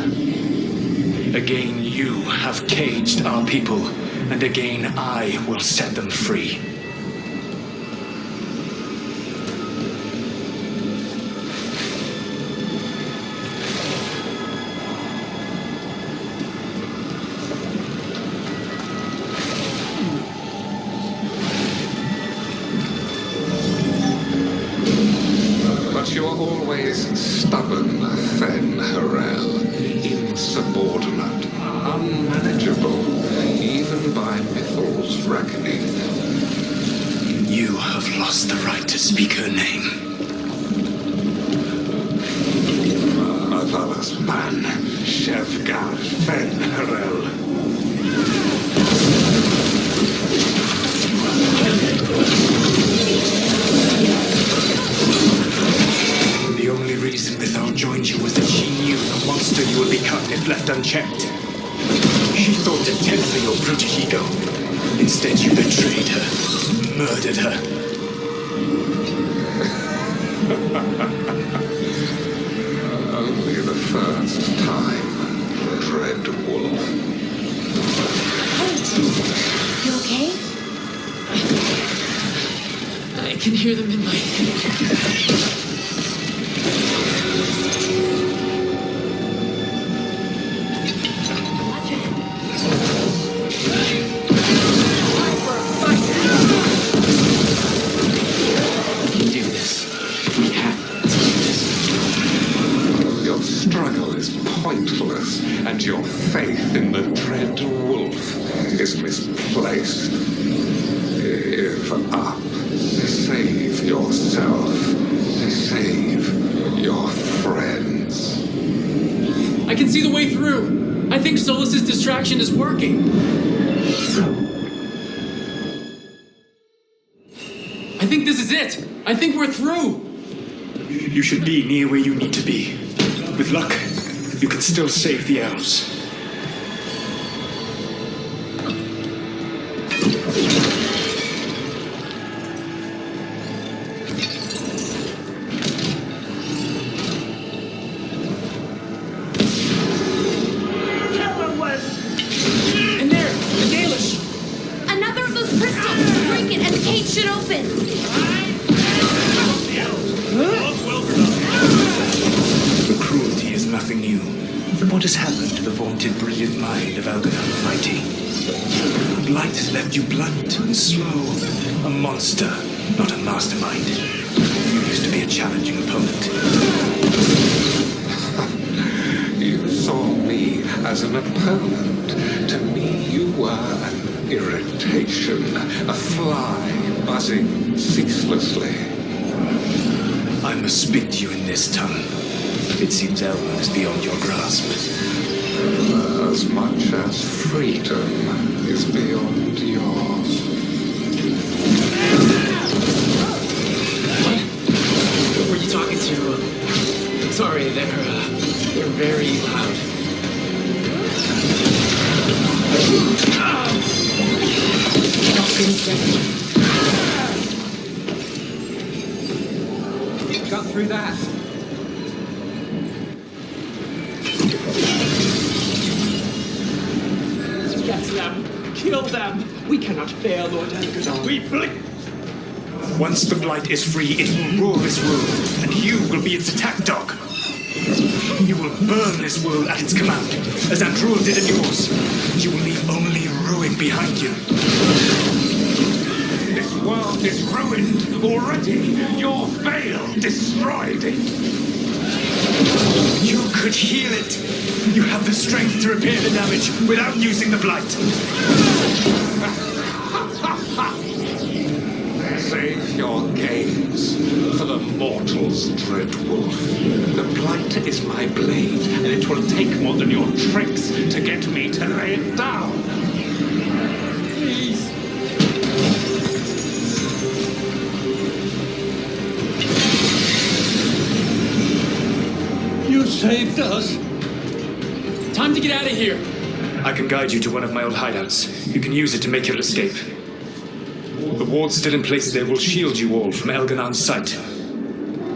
O: Again you have caged our people, and again I will set them free.
N: But you're always stubborn, Fen Harel. Insubordinate, unmanageable, even by Mythal's reckoning.
O: You have lost the right to speak her name.
N: Athalas man, Shevgar Fen Harel.
O: The only reason Mythal joined you was that she knew the monster you would become if left unchecked. She thought to temper your brutish ego. Instead, you betrayed her, murdered her.
N: Only the first time, dread wolf.
L: You okay?
C: I can hear them in my head.
N: And your faith in the dread wolf is misplaced. Give up. Save yourself. Save your friends.
C: I can see the way through. I think Solus's distraction is working. I think this is it. I think we're through.
O: You should be near where you need to be. With luck, you can still save the elves.
C: In there, the Dalish.
L: Another of those crystals! Break it and the cage should open!
O: The cruelty is nothing new. What has happened to the vaunted brilliant mind of Algernon the Mighty? Blight has left you blunt and slow. A monster, not a mastermind. You used to be a challenging opponent.
N: You saw me as an opponent. To me, you were an irritation, a fly buzzing ceaselessly.
O: I must speak to you in this tongue. It seems Elwyn is beyond your grasp.
N: As much as freedom is beyond yours.
C: What? Who were you talking to? Sorry, they're very loud.
J: Got through that.
K: Get them! Kill them! We cannot fail Lord Algernon.
M: We blink!
O: Once the Blight is free, it will rule this world, and you will be its attack dog. You will burn this world at its command, as Andrul did in yours. You will leave only ruin behind you.
N: This world is ruined already. Your veil destroyed it.
O: You could heal it. You have the strength to repair the damage without using the Blight.
N: Save your games for the mortal's dread wolf. The Blight is my blade, and it will take more than your tricks to get me to lay it down. Please.
C: You saved us. Time to get out of here.
O: I can guide you to one of my old hideouts. You can use it to make your escape. The wards still in place there will shield you all from Elganon's sight.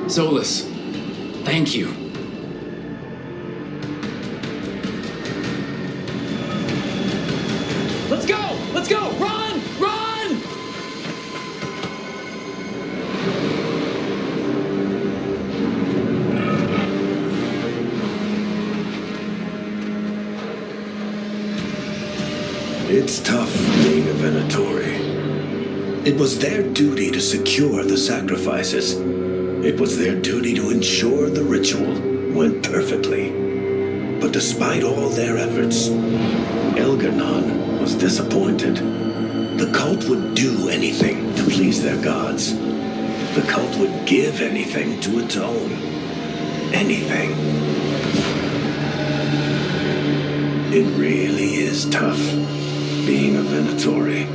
C: Solus, thank you. Let's go! Let's go! Run! Run!
H: It's tough being a Venatori. It was their duty to secure the sacrifices. It was their duty to ensure the ritual went perfectly. But despite all their efforts, Elganon was disappointed. The cult would do anything to please their gods. The cult would give anything to atone. Anything. It really is tough being a Venatori.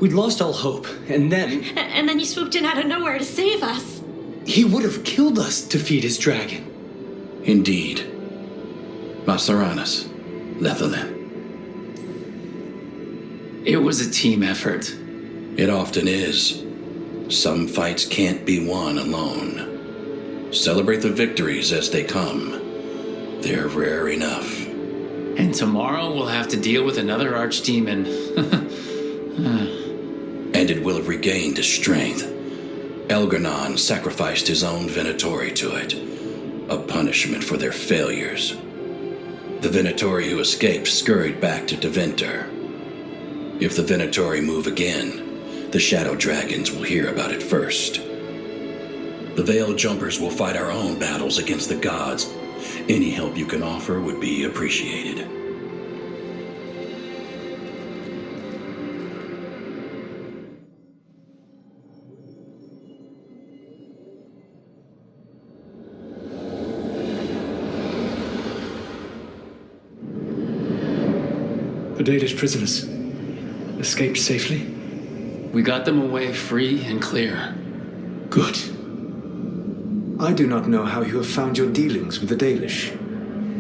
K: We'd lost all hope, and then...
D: And then you swooped in out of nowhere to save us.
K: He would have killed us to feed his dragon.
F: Indeed. Masaranas, Lethalin.
C: It was a team effort.
F: It often is. Some fights can't be won alone. Celebrate the victories as they come. They're rare enough.
C: And tomorrow we'll have to deal with another archdemon.
F: And it will have regained its strength. Elganon sacrificed his own Venatori to it. A punishment for their failures. The Venatori who escaped scurried back to Deventer. If the Venatori move again, the Shadow Dragons will hear about it first. The Veil Jumpers will fight our own battles against the gods. Any help you can offer would be appreciated.
O: The Dalish prisoners escaped safely?
C: We got them away free and clear.
O: Good. I do not know how you have found your dealings with the Dalish.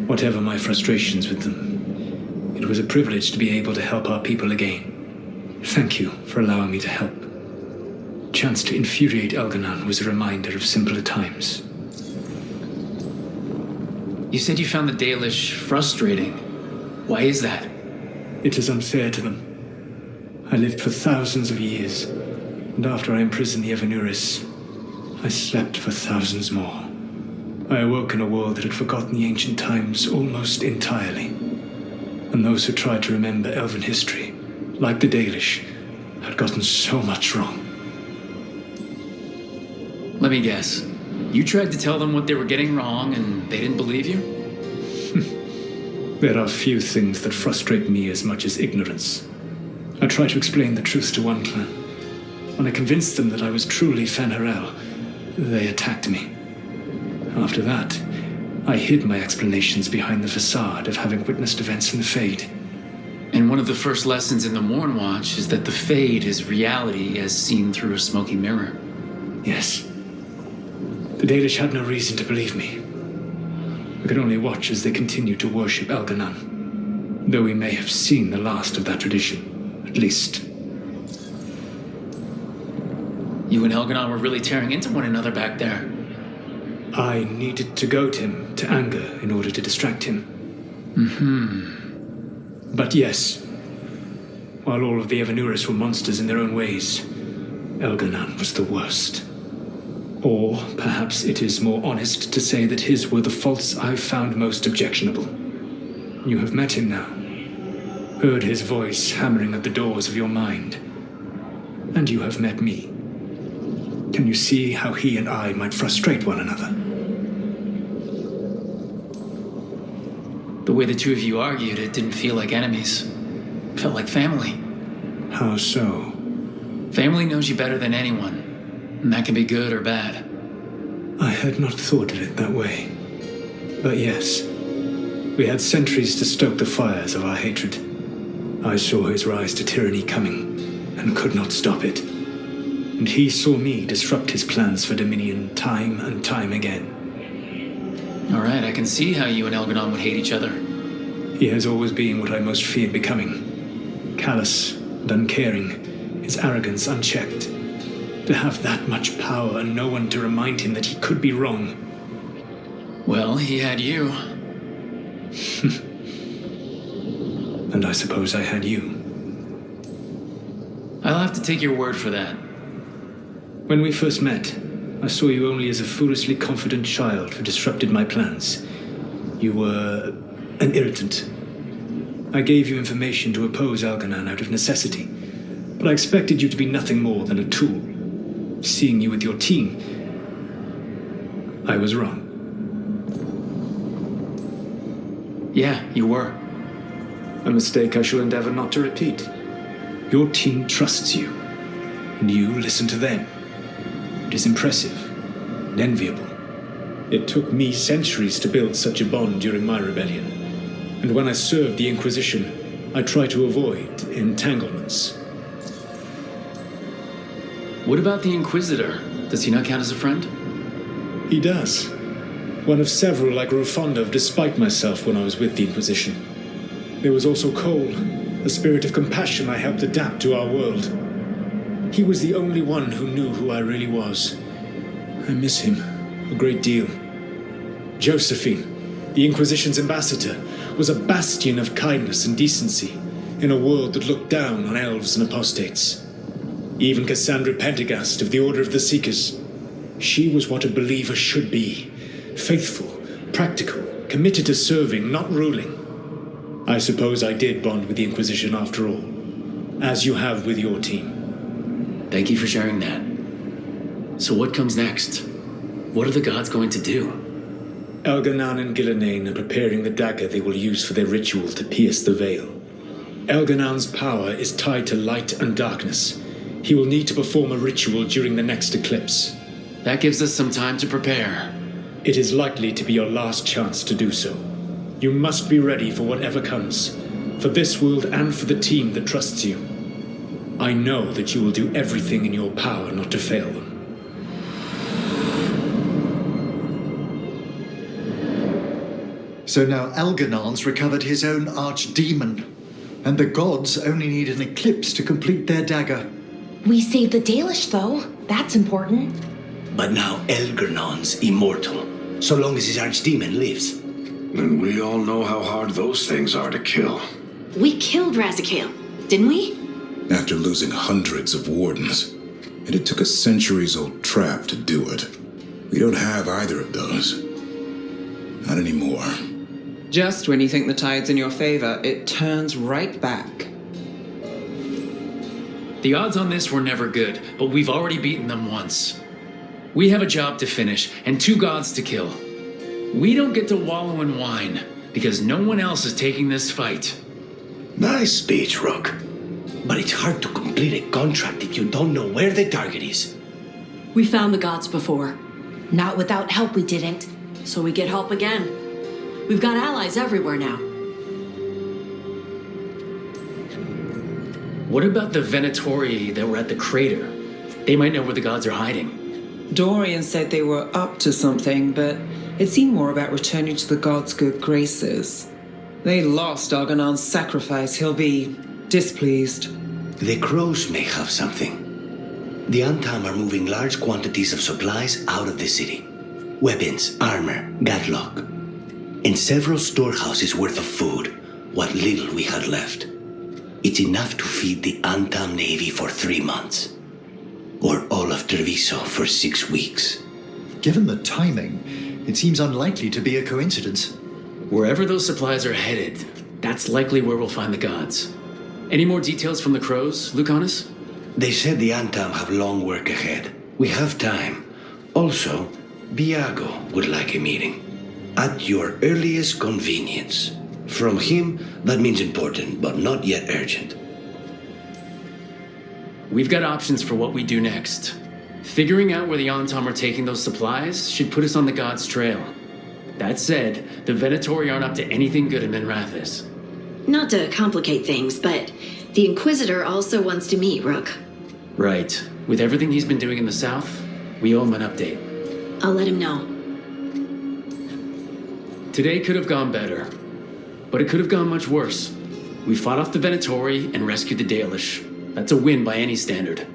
O: Whatever my frustrations with them, it was a privilege to be able to help our people again. Thank you for allowing me to help. Chance to infuriate Elganon was a reminder of simpler times.
C: You said you found the Dalish frustrating. Why is that?
O: It is unfair to them. I lived for thousands of years, and after I imprisoned the Evanuris, I slept for thousands more. I awoke in a world that had forgotten the ancient times almost entirely. And those who tried to remember Elven history, like the Dalish, had gotten so much wrong.
C: Let me guess. You tried to tell them what they were getting wrong and they didn't believe you?
O: There are few things that frustrate me as much as ignorance. I tried to explain the truth to one clan. When I convinced them that I was truly Fen'Harel, they attacked me. After that, I hid my explanations behind the facade of having witnessed events in the Fade.
C: And one of the first lessons in the Mornwatch is that the Fade is reality as seen through a smoky mirror.
O: Yes. The Dalish had no reason to believe me. I could only watch as they continued to worship Elganon, though we may have seen the last of that tradition, at least.
C: You and Elganon were really tearing into one another back there.
O: I needed to goad him to anger in order to distract him. But yes, while all of the Evanuris were monsters in their own ways, Elganon was the worst. Or perhaps it is more honest to say that his were the faults I found most objectionable. You have met him now, heard his voice hammering at the doors of your mind, and you have met me. Can you see how he and I might frustrate one another?
C: The way the two of you argued, it didn't feel like enemies. It felt like family.
O: How so?
C: Family knows you better than anyone, and that can be good or bad.
O: I had not thought of it that way. But yes, we had centuries to stoke the fires of our hatred. I saw his rise to tyranny coming, and could not stop it. And he saw me disrupt his plans for dominion time and time again.
C: All right, I can see how you and Elganon would hate each other.
O: He has always been what I most feared becoming. Callous and uncaring, his arrogance unchecked. To have that much power and no one to remind him that he could be wrong.
C: Well, he had you.
O: And I suppose I had you.
C: I'll have to take your word for that.
O: When we first met, I saw you only as a foolishly confident child who disrupted my plans. You were an irritant. I gave you information to oppose Elganon out of necessity, but I expected you to be nothing more than a tool. Seeing you with your team, I was wrong.
C: Yeah, you were.
O: A mistake I shall endeavor not to repeat. Your team trusts you, and you listen to them. It is impressive and enviable. It took me centuries to build such a bond during my rebellion, and when I served the Inquisition, I tried to avoid entanglements.
C: What about the Inquisitor? Does he not count as a friend?
O: He does. One of several I grew fond of despite myself when I was with the Inquisition. There was also Cole, a spirit of compassion I helped adapt to our world. He was the only one who knew who I really was. I miss him a great deal. Josephine, the Inquisition's ambassador, was a bastion of kindness and decency in a world that looked down on elves and apostates. Even Cassandra Pendergast of the Order of the Seekers. She was what a believer should be. Faithful, practical, committed to serving, not ruling. I suppose I did bond with the Inquisition after all, as you have with your team.
C: Thank you for sharing that. So what comes next? What are the gods going to do?
O: Elganon and Gillenane are preparing the dagger they will use for their ritual to pierce the veil. Elganon's power is tied to light and darkness. He will need to perform a ritual during the next eclipse.
C: That gives us some time to prepare.
O: It is likely to be your last chance to do so. You must be ready for whatever comes, for this world and for the team that trusts you. I know that you will do everything in your power not to fail them.
P: So now Elganon's recovered his own archdemon, and the gods only need an eclipse to complete their dagger.
I: We saved the Dalish, though. That's important.
H: But now Elganon's immortal, so long as his archdemon lives.
M: And we all know how hard those things are to kill.
D: We killed Razikale, didn't we?
N: After losing hundreds of Wardens, and it took a centuries-old trap to do it. We don't have either of those. Not anymore.
J: Just when you think the tide's in your favor, it turns right back.
C: The odds on this were never good, but we've already beaten them once. We have a job to finish, and 2 gods to kill. We don't get to wallow in wine, because no one else is taking this fight.
H: Nice speech, Rook. But it's hard to complete a contract if you don't know where the target is.
B: We found the gods before.
I: Not without help, we didn't.
B: So we get help again. We've got allies everywhere now.
C: What about the Venatori that were at the crater? They might know where the gods are hiding.
J: Dorian said they were up to something, but it seemed more about returning to the gods' good graces. They lost Elganon's sacrifice. He'll be displeased.
H: The crows may have something. The Antam are moving large quantities of supplies out of the city. Weapons, armor, gadlock, and several storehouses worth of food, what little we had left. It's enough to feed the Antam Navy for 3 months. Or all of Treviso for 6 weeks.
P: Given the timing, it seems unlikely to be a coincidence.
C: Wherever those supplies are headed, that's likely where we'll find the gods. Any more details from the Crows, Lucanus?
H: They said the Antam have long work ahead. We have time. Also, Biago would like a meeting. At your earliest convenience. From him, that means important, but not yet urgent.
C: We've got options for what we do next. Figuring out where the Antam are taking those supplies should put us on the gods' trail. That said, the Venatori aren't up to anything good in Minrathis.
D: Not to complicate things, but the Inquisitor also wants to meet Rook.
C: Right. With everything he's been doing in the south, we owe him an update.
D: I'll let him know.
C: Today could have gone better, but it could have gone much worse. We fought off the Venatori and rescued the Dalish. That's a win by any standard.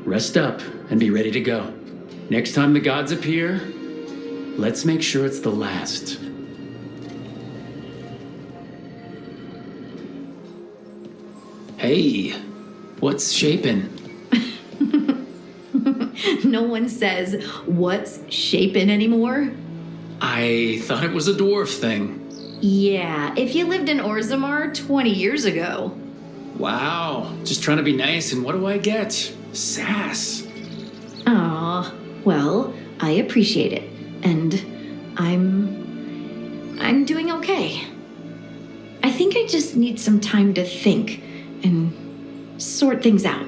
C: Rest up and be ready to go. Next time the gods appear, let's make sure it's the last. Hey, what's shaping?
A: No one says, what's shaping anymore?
C: I thought it was a dwarf thing.
A: Yeah, if you lived in Orzammar 20 years ago.
C: Wow, just trying to be nice, and what do I get? Sass.
A: Aw, well, I appreciate it. And I'm doing okay. I think I just need some time to think and sort things out.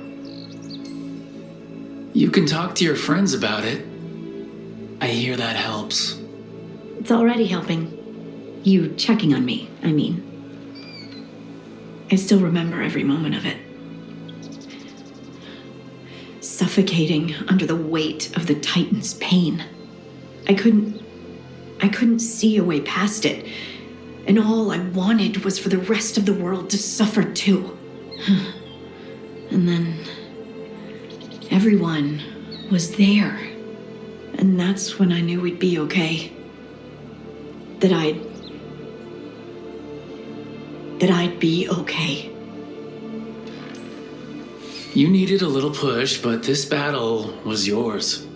C: You can talk to your friends about it. I hear that helps.
A: It's already helping. You checking on me, I mean. I still remember every moment of it. Suffocating under the weight of the Titan's pain. I couldn't see a way past it. And all I wanted was for the rest of the world to suffer too. And then everyone was there. And that's when I knew we'd be okay. That I'd be okay.
C: You needed a little push, but this battle was yours.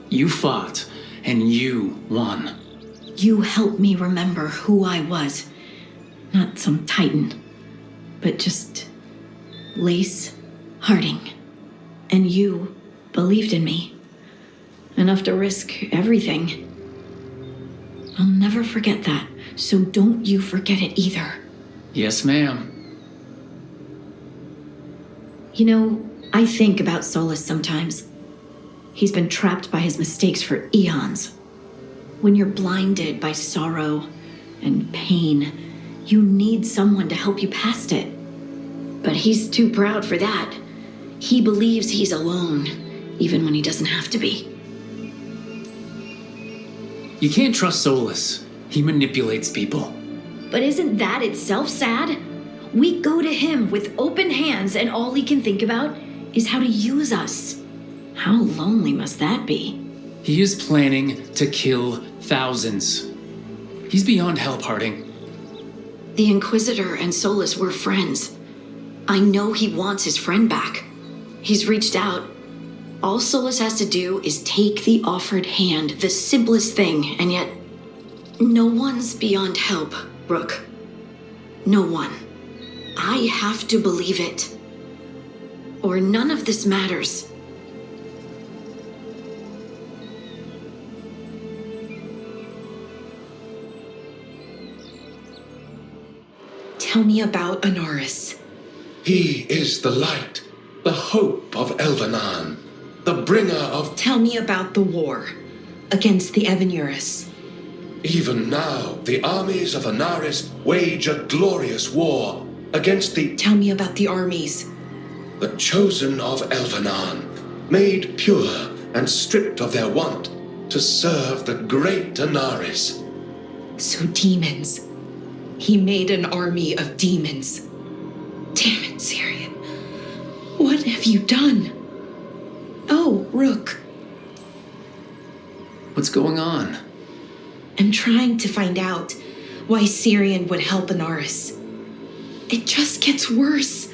C: You fought, and you won.
A: You helped me remember who I was. Not some titan, but just Lace Harding. And you believed in me. Enough to risk everything. I'll never forget that, so don't you forget it either.
C: Yes, ma'am.
A: You know, I think about Solus sometimes. He's been trapped by his mistakes for eons. When you're blinded by sorrow and pain, you need someone to help you past it. But he's too proud for that. He believes he's alone, even when he doesn't have to be.
C: You can't trust Solus. He manipulates people.
A: But isn't that itself sad? We go to him with open hands, and all he can think about is how to use us. How lonely must that be?
C: He is planning to kill thousands. He's beyond help, Harding.
D: The Inquisitor and Solus were friends. I know he wants his friend back. He's reached out. All Solus has to do is take the offered hand, the simplest thing, and yet no one's beyond help, Rook. No one. I have to believe it. Or none of this matters.
G: Tell me about Anaris.
M: He is the light, the hope of Elvenan, the bringer of...
G: Tell me about the war against the Evenuris.
M: Even now, the armies of Anaris wage a glorious war against the...
G: Tell me about the armies.
M: The chosen of Elvenan, made pure and stripped of their want to serve the great Anaris.
G: So demons. He made an army of demons. Damn it, Syrian. What have you done? Oh, Rook.
C: What's going on?
I: I'm trying to find out why Syrian would help Anaris. It just gets worse,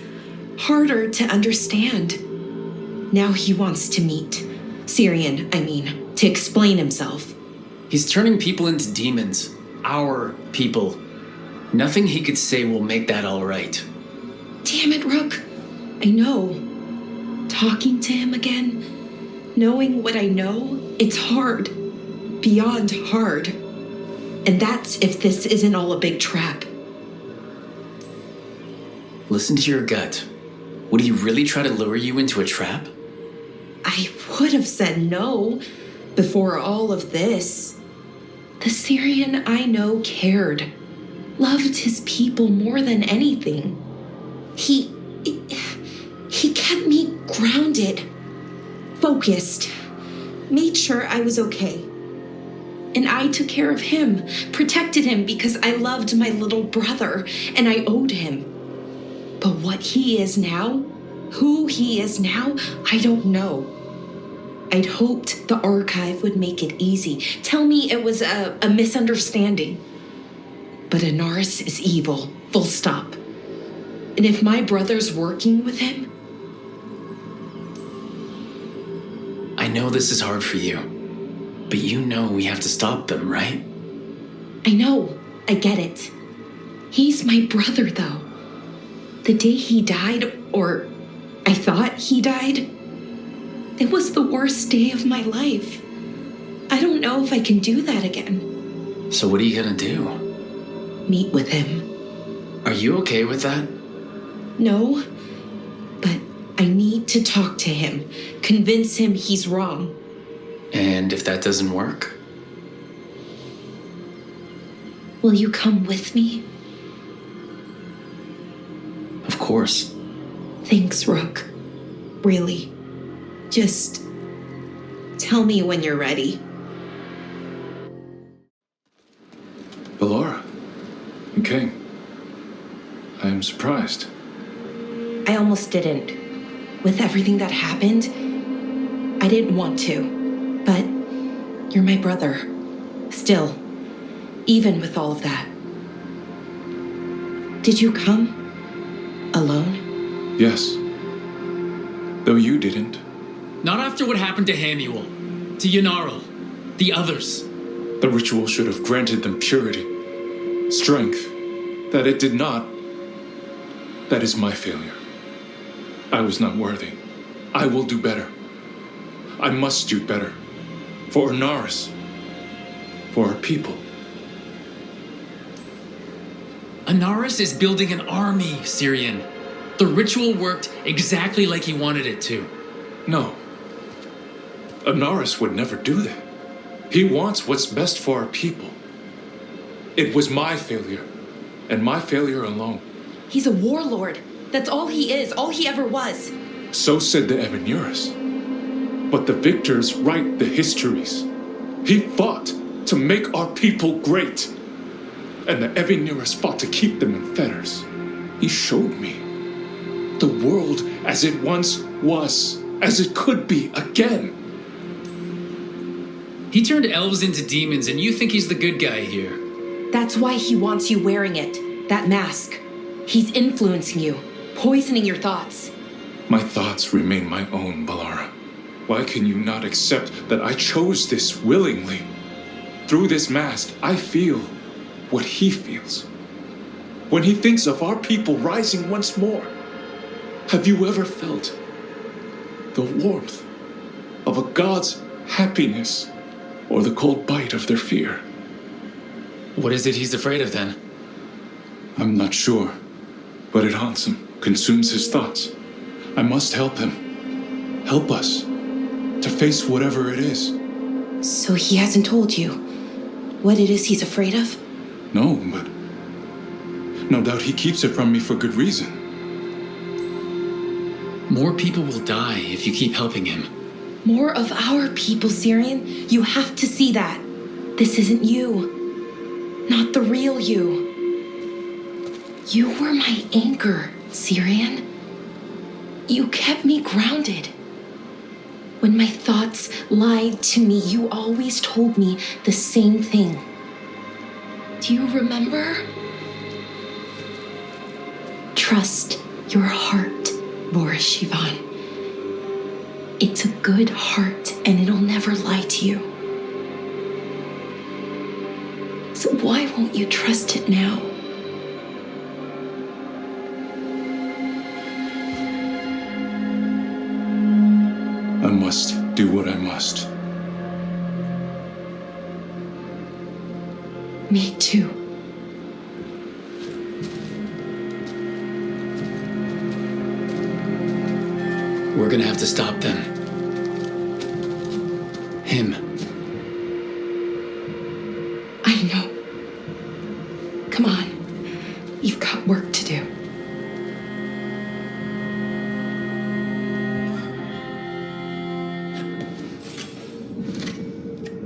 I: harder to understand. Now he wants to meet. Syrian, to explain himself.
C: He's turning people into demons. Our people. Nothing he could say will make that all right.
I: Damn it, Rook. I know. Talking to him again, knowing what I know, it's hard. Beyond hard. And that's if this isn't all a big trap.
C: Listen to your gut. Would he really try to lure you into a trap?
I: I would have said no before all of this. The Syrian I know cared, loved his people more than anything. He kept me grounded, focused, made sure I was okay. And I took care of him, protected him because I loved my little brother and I owed him. But what he is now, who he is now, I don't know. I'd hoped the archive would make it easy. Tell me it was a misunderstanding. But Anaris is evil, full stop. And if my brother's working with him...
C: I know this is hard for you, but you know we have to stop them, right?
I: I know, I get it. He's my brother, though. The day he died, or I thought he died, it was the worst day of my life. I don't know if I can do that again.
C: So what are you gonna do?
I: Meet with him.
C: Are you okay with that?
I: No, but I need to talk to him, convince him he's wrong.
C: And if that doesn't work?
I: Will you come with me?
C: Of course.
I: Thanks, Rook. Really. Just tell me when you're ready.
Q: Ballora, you came. I am surprised.
I: I almost didn't. With everything that happened, I didn't want to. But you're my brother. Still, even with all of that. Did you come? Alone?
Q: Yes. Though you didn't.
C: Not after what happened to Hamuel, to Yanarl, the others.
Q: The ritual should have granted them purity, strength. That it did not. That is my failure. I was not worthy. I will do better. I must do better. For Anaris. For our people.
C: Anaris is building an army, Syrian. The ritual worked exactly like he wanted it to.
Q: No. Anaris would never do that. He wants what's best for our people. It was my failure, and my failure alone.
I: He's a warlord. That's all he is, all he ever was.
Q: So said the Evanuris. But the victors write the histories. He fought to make our people great. And the Evanuris fought to keep them in fetters. He showed me the world as it once was, as it could be again.
C: He turned elves into demons, and you think he's the good guy here.
I: That's why he wants you wearing it, that mask. He's influencing you, poisoning your thoughts.
Q: My thoughts remain my own, Ballora. Why can you not accept that I chose this willingly? Through this mask, I feel what he feels. When he thinks of our people rising once more, have you ever felt the warmth of a god's happiness or the cold bite of their fear?
C: What is it he's afraid of then?
Q: I'm not sure, but it haunts him, consumes his thoughts. I must help him, help us, to face whatever it is.
I: So he hasn't told you what it is he's afraid of?
Q: No, but no doubt he keeps it from me for good reason.
C: More people will die if you keep helping him.
I: More of our people, Syrian. You have to see that. This isn't you. Not the real you. You were my anchor, Syrian. You kept me grounded. When my thoughts lied to me, you always told me the same thing. Do you remember? Trust your heart, Voraz Shivan. It's a good heart, and it'll never lie to you. So why won't you trust it now?
Q: I must do what I must.
I: Me too.
C: We're gonna have to stop them. Him.
I: I know. Come on. You've got work to do.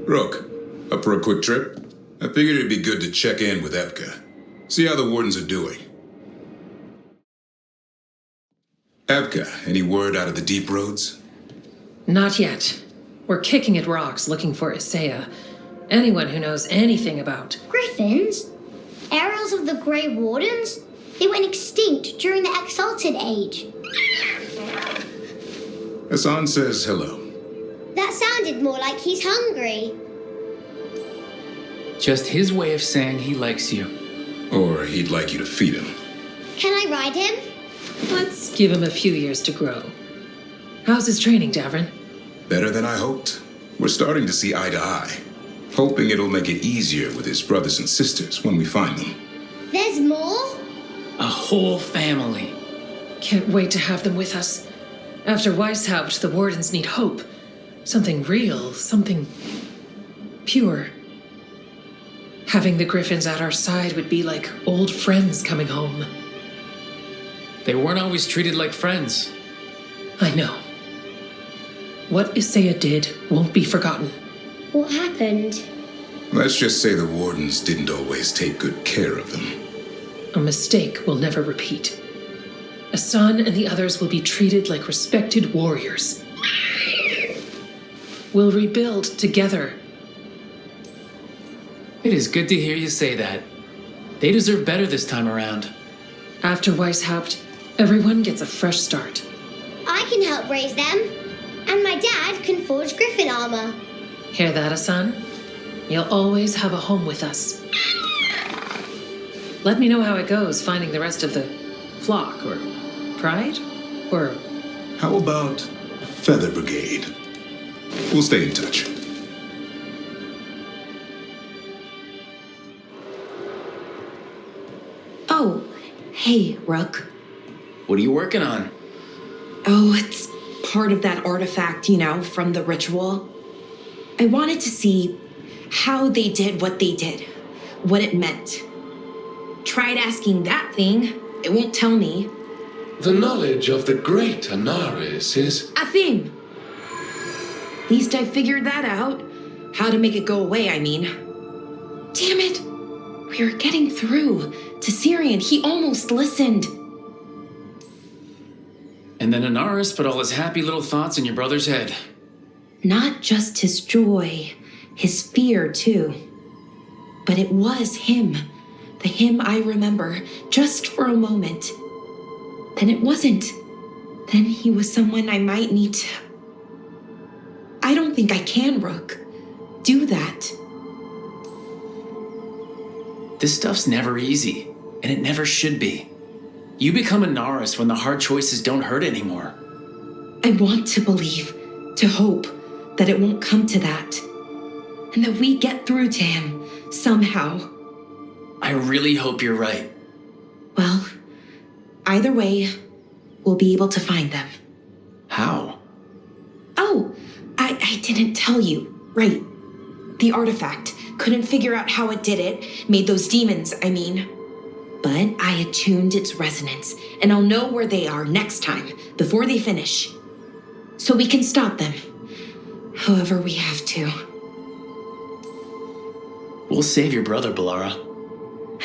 R: Rook, up for a quick trip? I figured it'd be good to check in with Evka. See how the Wardens are doing. Evka, any word out of the deep roads?
E: Not yet. We're kicking at rocks looking for Isaiah. Anyone who knows anything about...
S: Griffins? Arrows of the Grey Wardens? They went extinct during the Exalted Age.
R: Hassan says hello.
S: That sounded more like he's hungry.
C: Just his way of saying he likes you.
R: Or he'd like you to feed him.
S: Can I ride him?
E: Let's give him a few years to grow. How's his training, Davrin?
R: Better than I hoped. We're starting to see eye to eye. Hoping it'll make it easier with his brothers and sisters when we find them.
S: There's more?
C: A whole family.
E: Can't wait to have them with us. After Weishaupt, the Wardens need hope. Something real, something pure. Having the Griffins at our side would be like old friends coming home.
C: They weren't always treated like friends.
E: I know. What Isaiah did won't be forgotten.
S: What happened?
R: Let's just say the Wardens didn't always take good care of them.
E: A mistake will never repeat. Hassan and the others will be treated like respected warriors. We'll rebuild together.
C: It is good to hear you say that. They deserve better this time around.
E: After Weishaupt, everyone gets a fresh start.
S: I can help raise them. And my dad can forge Griffin armor.
E: Hear that, Hassan? You'll always have a home with us. Let me know how it goes finding the rest of the flock, or pride, or...
R: How about Feather Brigade? We'll stay in touch.
I: Oh, hey, Rook.
C: What are you working on?
I: Oh, it's part of that artifact, from the ritual. I wanted to see how they did what they did, what it meant. Tried asking that thing. It won't tell me.
M: The knowledge of the great Anaris is...
I: A thing. At least I figured that out. How to make it go away, I mean. Damn it. We were getting through to Syrian. He almost listened.
C: And then Anaris put all his happy little thoughts in your brother's head.
I: Not just his joy, his fear, too. But it was him. The him I remember, just for a moment. Then it wasn't. Then he was someone I might need to... I don't think I can, Rook. Do that.
C: This stuff's never easy, and it never should be. You become a Naris when the hard choices don't hurt anymore.
I: I want to believe, to hope, that it won't come to that. And that we get through to him, somehow.
C: I really hope you're right.
I: Well, either way, we'll be able to find them.
C: How?
I: Oh, I didn't tell you. Right. The artifact. Couldn't figure out how it did it. Made those demons, I mean. But I attuned its resonance, and I'll know where they are next time, before they finish. So we can stop them. However we have to.
C: We'll save your brother, Balara.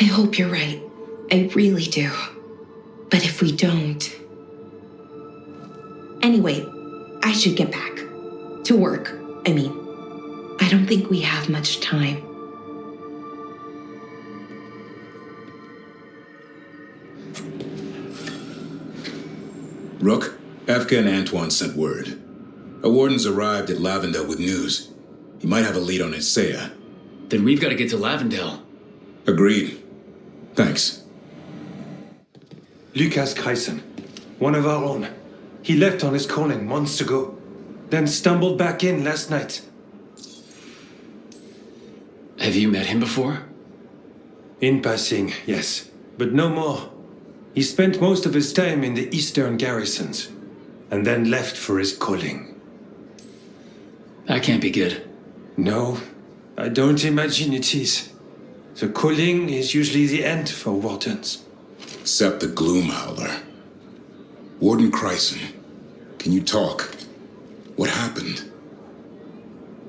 I: I hope you're right. I really do. But if we don't... Anyway, I should get back. To work, I mean. I don't think we have much time.
R: Rook, Efka and Antoine sent word. A warden's arrived at Lavendel with news. He might have a lead on Isaiah.
C: Then we've got to get to Lavendel.
R: Agreed. Thanks.
O: Lucas Kreisen, one of our own. He left on his calling months ago, then stumbled back in last night.
C: Have you met him before?
O: In passing, yes, but no more. He spent most of his time in the eastern garrisons, and then left for his calling.
C: That can't be good.
O: No, I don't imagine it is. The calling is usually the end for Wardens.
R: Except the Gloom Howler. Warden Kreisen, can you talk? What happened?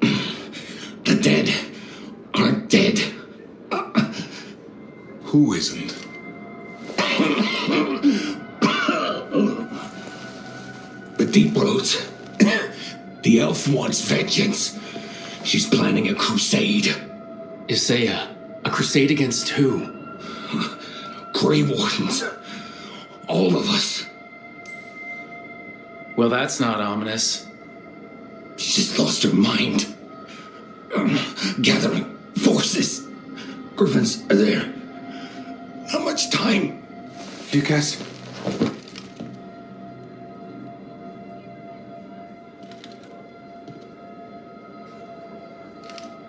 M: The dead aren't dead.
R: Who isn't?
M: The Deep Roads. The elf wants vengeance. She's planning a crusade.
C: Isaiah, a crusade against who?
M: Grey Wardens. All of us.
C: Well, that's not ominous.
M: She just lost her mind. Gathering forces. Griffins are there. How much time?
O: Lucas?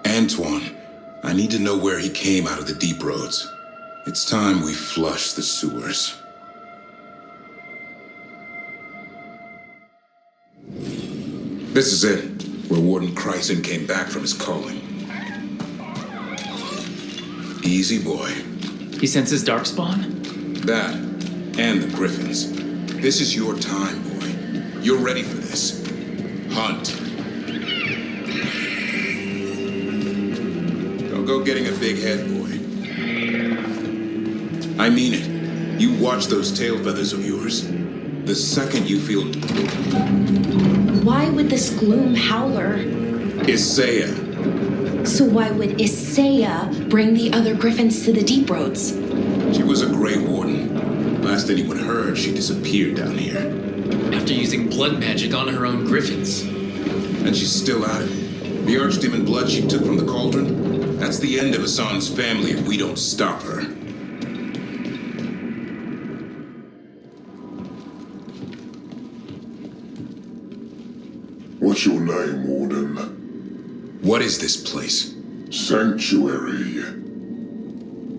R: Antoine, I need to know where he came out of the Deep Roads. It's time we flush the sewers. This is it, where Warden Kreisen came back from his calling. Easy boy.
C: He senses Darkspawn?
R: That, and the Griffins. This is your time, boy. You're ready for this. Hunt. Don't go getting a big head, boy. I mean it. You watch those tail feathers of yours. The second you feel...
I: Why would this Gloom Howler...
R: Isaiah.
I: So why would Isaiah bring the other Griffins to the Deep Roads?
R: She was a Grey Warden. Last anyone heard, she disappeared down here.
C: After using blood magic on her own Griffins.
R: And she's still at it. The Archdemon blood she took from the cauldron? That's the end of Hassan's family if we don't stop her.
T: What's your name, Warden?
R: What is this place?
T: Sanctuary.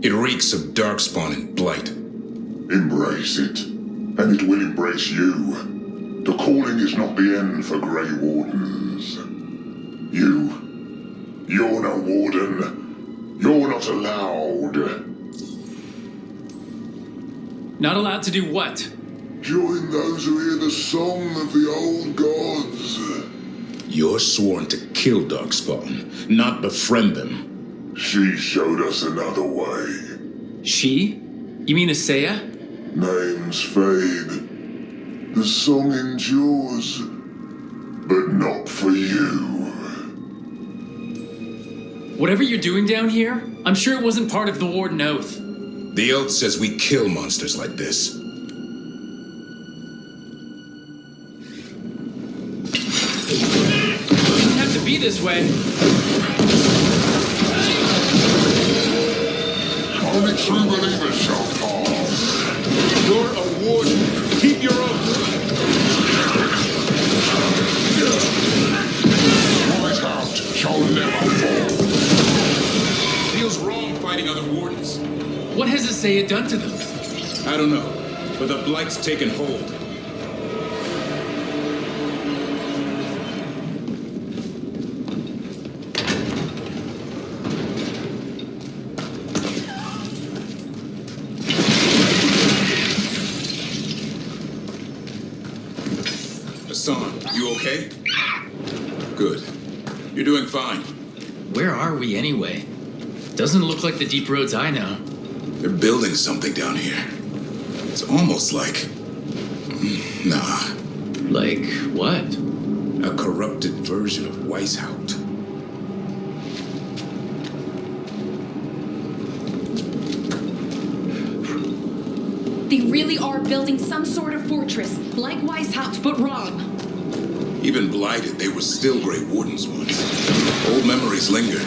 R: It reeks of Darkspawn and Blight.
T: Embrace it, and it will embrace you. The calling is not the end for Grey Wardens. You're no Warden. You're not allowed.
C: Not allowed to do what?
T: Join those who hear the song of the old gods.
R: You're sworn to kill Darkspawn, not befriend them.
T: She showed us another way.
C: She? You mean Isaiah?
T: Names fade. The song endures. But not for you.
C: Whatever you're doing down here, I'm sure it wasn't part of the Warden Oath.
R: The Oath says we kill monsters like this.
C: It doesn't have to be this way.
T: Only true believers shall pass.
R: You're a warden. Keep your oath.
T: White House shall never fall.
R: Feels wrong fighting other wardens.
C: What has Isaiah done to them?
R: I don't know, but the Blight's taken hold. Hassan, you okay? Good. You're doing fine.
C: Where are we anyway? Doesn't look like the Deep Roads I know.
R: They're building something down here. It's almost like... Nah.
C: Like what?
R: A corrupted version of Weishaupt.
G: They really really are building some sort of fortress, like Weishaupt, but wrong.
R: Even blighted, they were still Grey Wardens once. Old memories linger,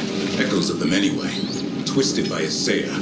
R: echoes of them anyway, twisted by Isaiah.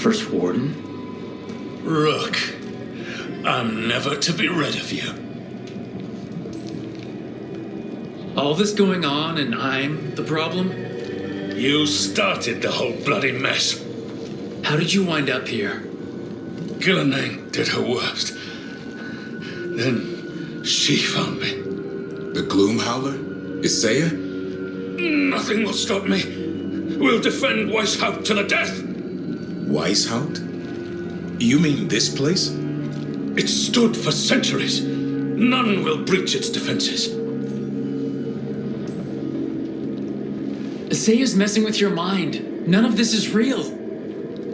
C: First Warden?
U: Rook, I'm never to be rid of you.
C: All this going on and I'm the problem?
U: You started the whole bloody mess.
C: How did you wind up here?
U: Gillenang did her worst. Then she found me.
R: The Gloom Howler? Isaiah?
U: Nothing will stop me. We'll defend Weishaupt to the death.
R: Weishaupt? You mean this place?
U: It stood for centuries. None will breach its defenses.
C: Isaiah's messing with your mind. None of this is real.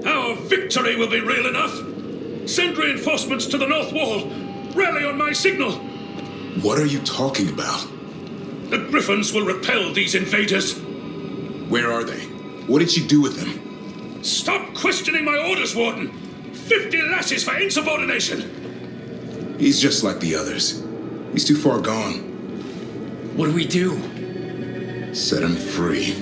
U: Our victory will be real enough. Send reinforcements to the north wall. Rally on my signal.
R: What are you talking about?
U: The Griffins will repel these invaders.
R: Where are they? What did you do with them?
U: Stop questioning my orders, Warden! 50 lashes for insubordination!
R: He's just like the others. He's too far gone.
C: What do we do?
R: Set him free.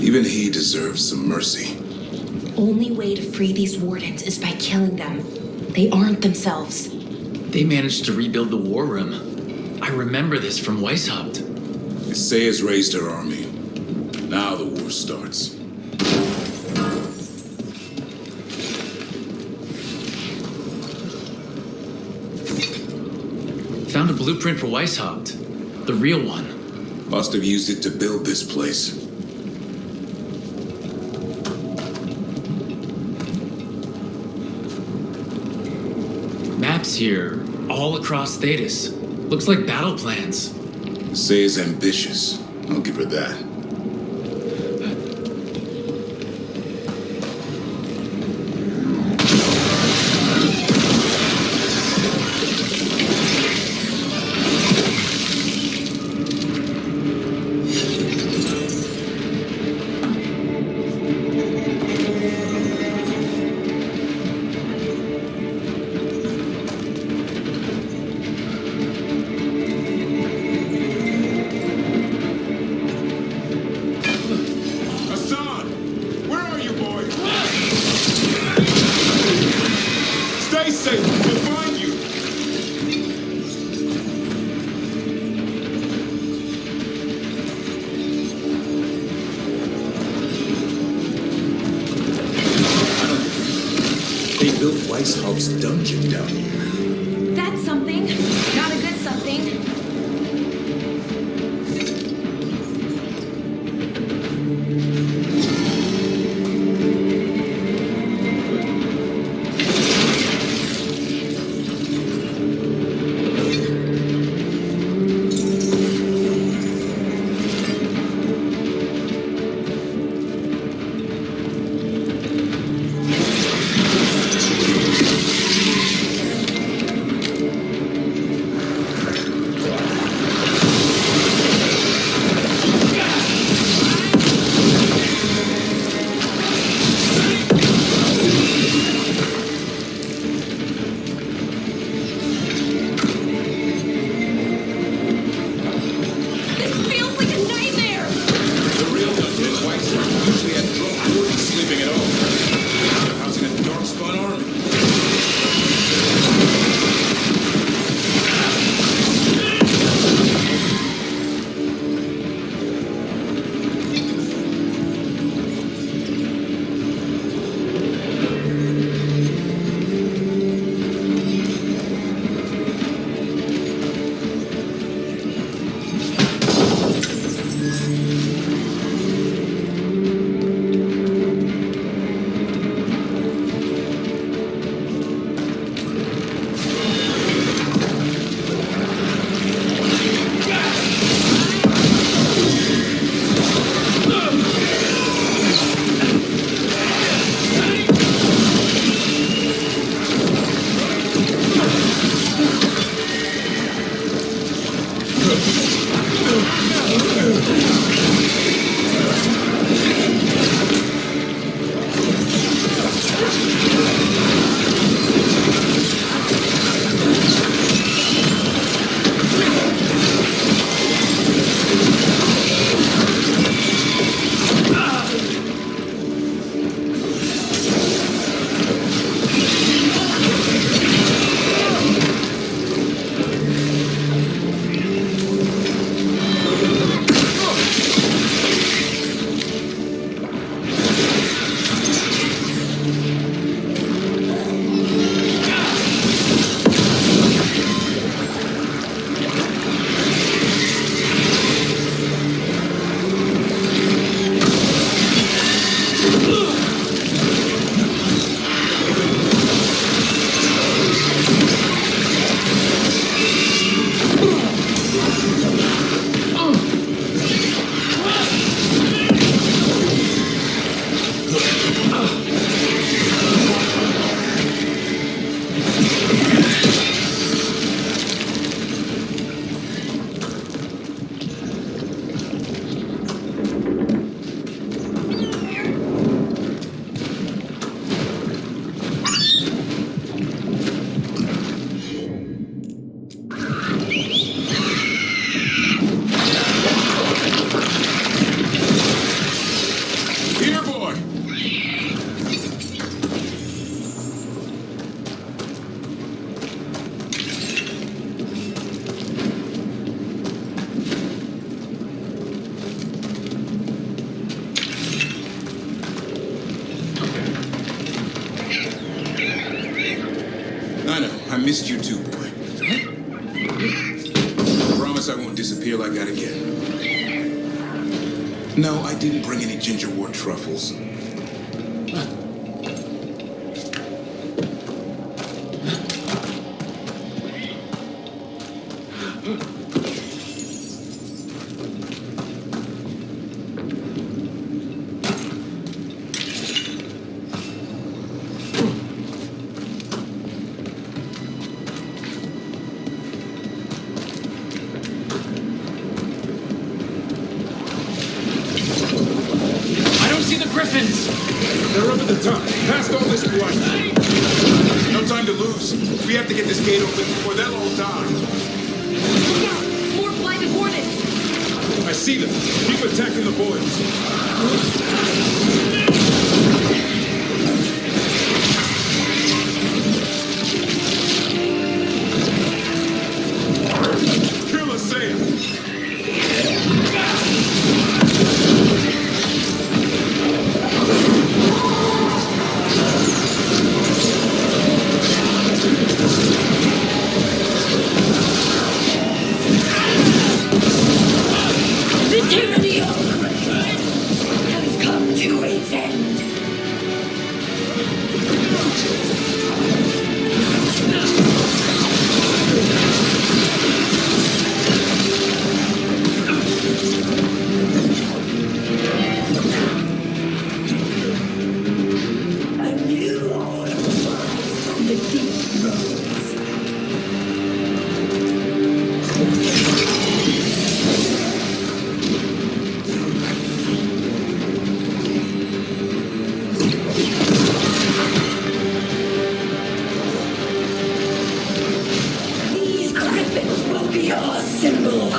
R: Even he deserves some mercy.
I: Only way to free these wardens is by killing them. They aren't themselves.
C: They managed to rebuild the war room. I remember this from Weishaupt.
R: Isaiah's raised her army. Now the war starts.
C: Found a blueprint for Weishaupt. The real one.
R: Must have used it to build this place.
C: Maps here, all across Thetis. Looks like battle plans.
R: Isaiah's ambitious. I'll give her that. Weishaupt's dungeon down here.
G: That's something. Not a good something.
R: I know. I missed you too, boy. I promise I won't disappear like that again. No, I didn't bring any gingerwort truffles. They're up at the top, past all this blight. No time to lose. We have to get this gate open before they'll all die.
D: Look out! More blighted wardens!
R: I see them. Keep attacking the boys. Kill Asaya!
D: The tyranny of has come to its end. A new order from the deep roads. These griffins will be our symbol.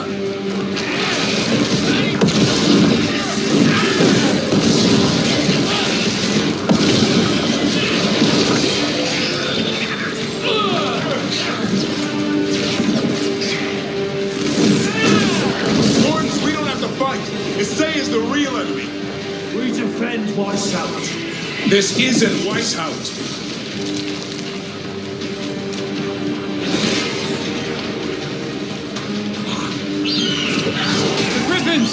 R: Wardens, we don't have to fight. Asaya is the real enemy.
U: We defend Weishaupt.
R: This isn't Weishaupt.
C: Griffins!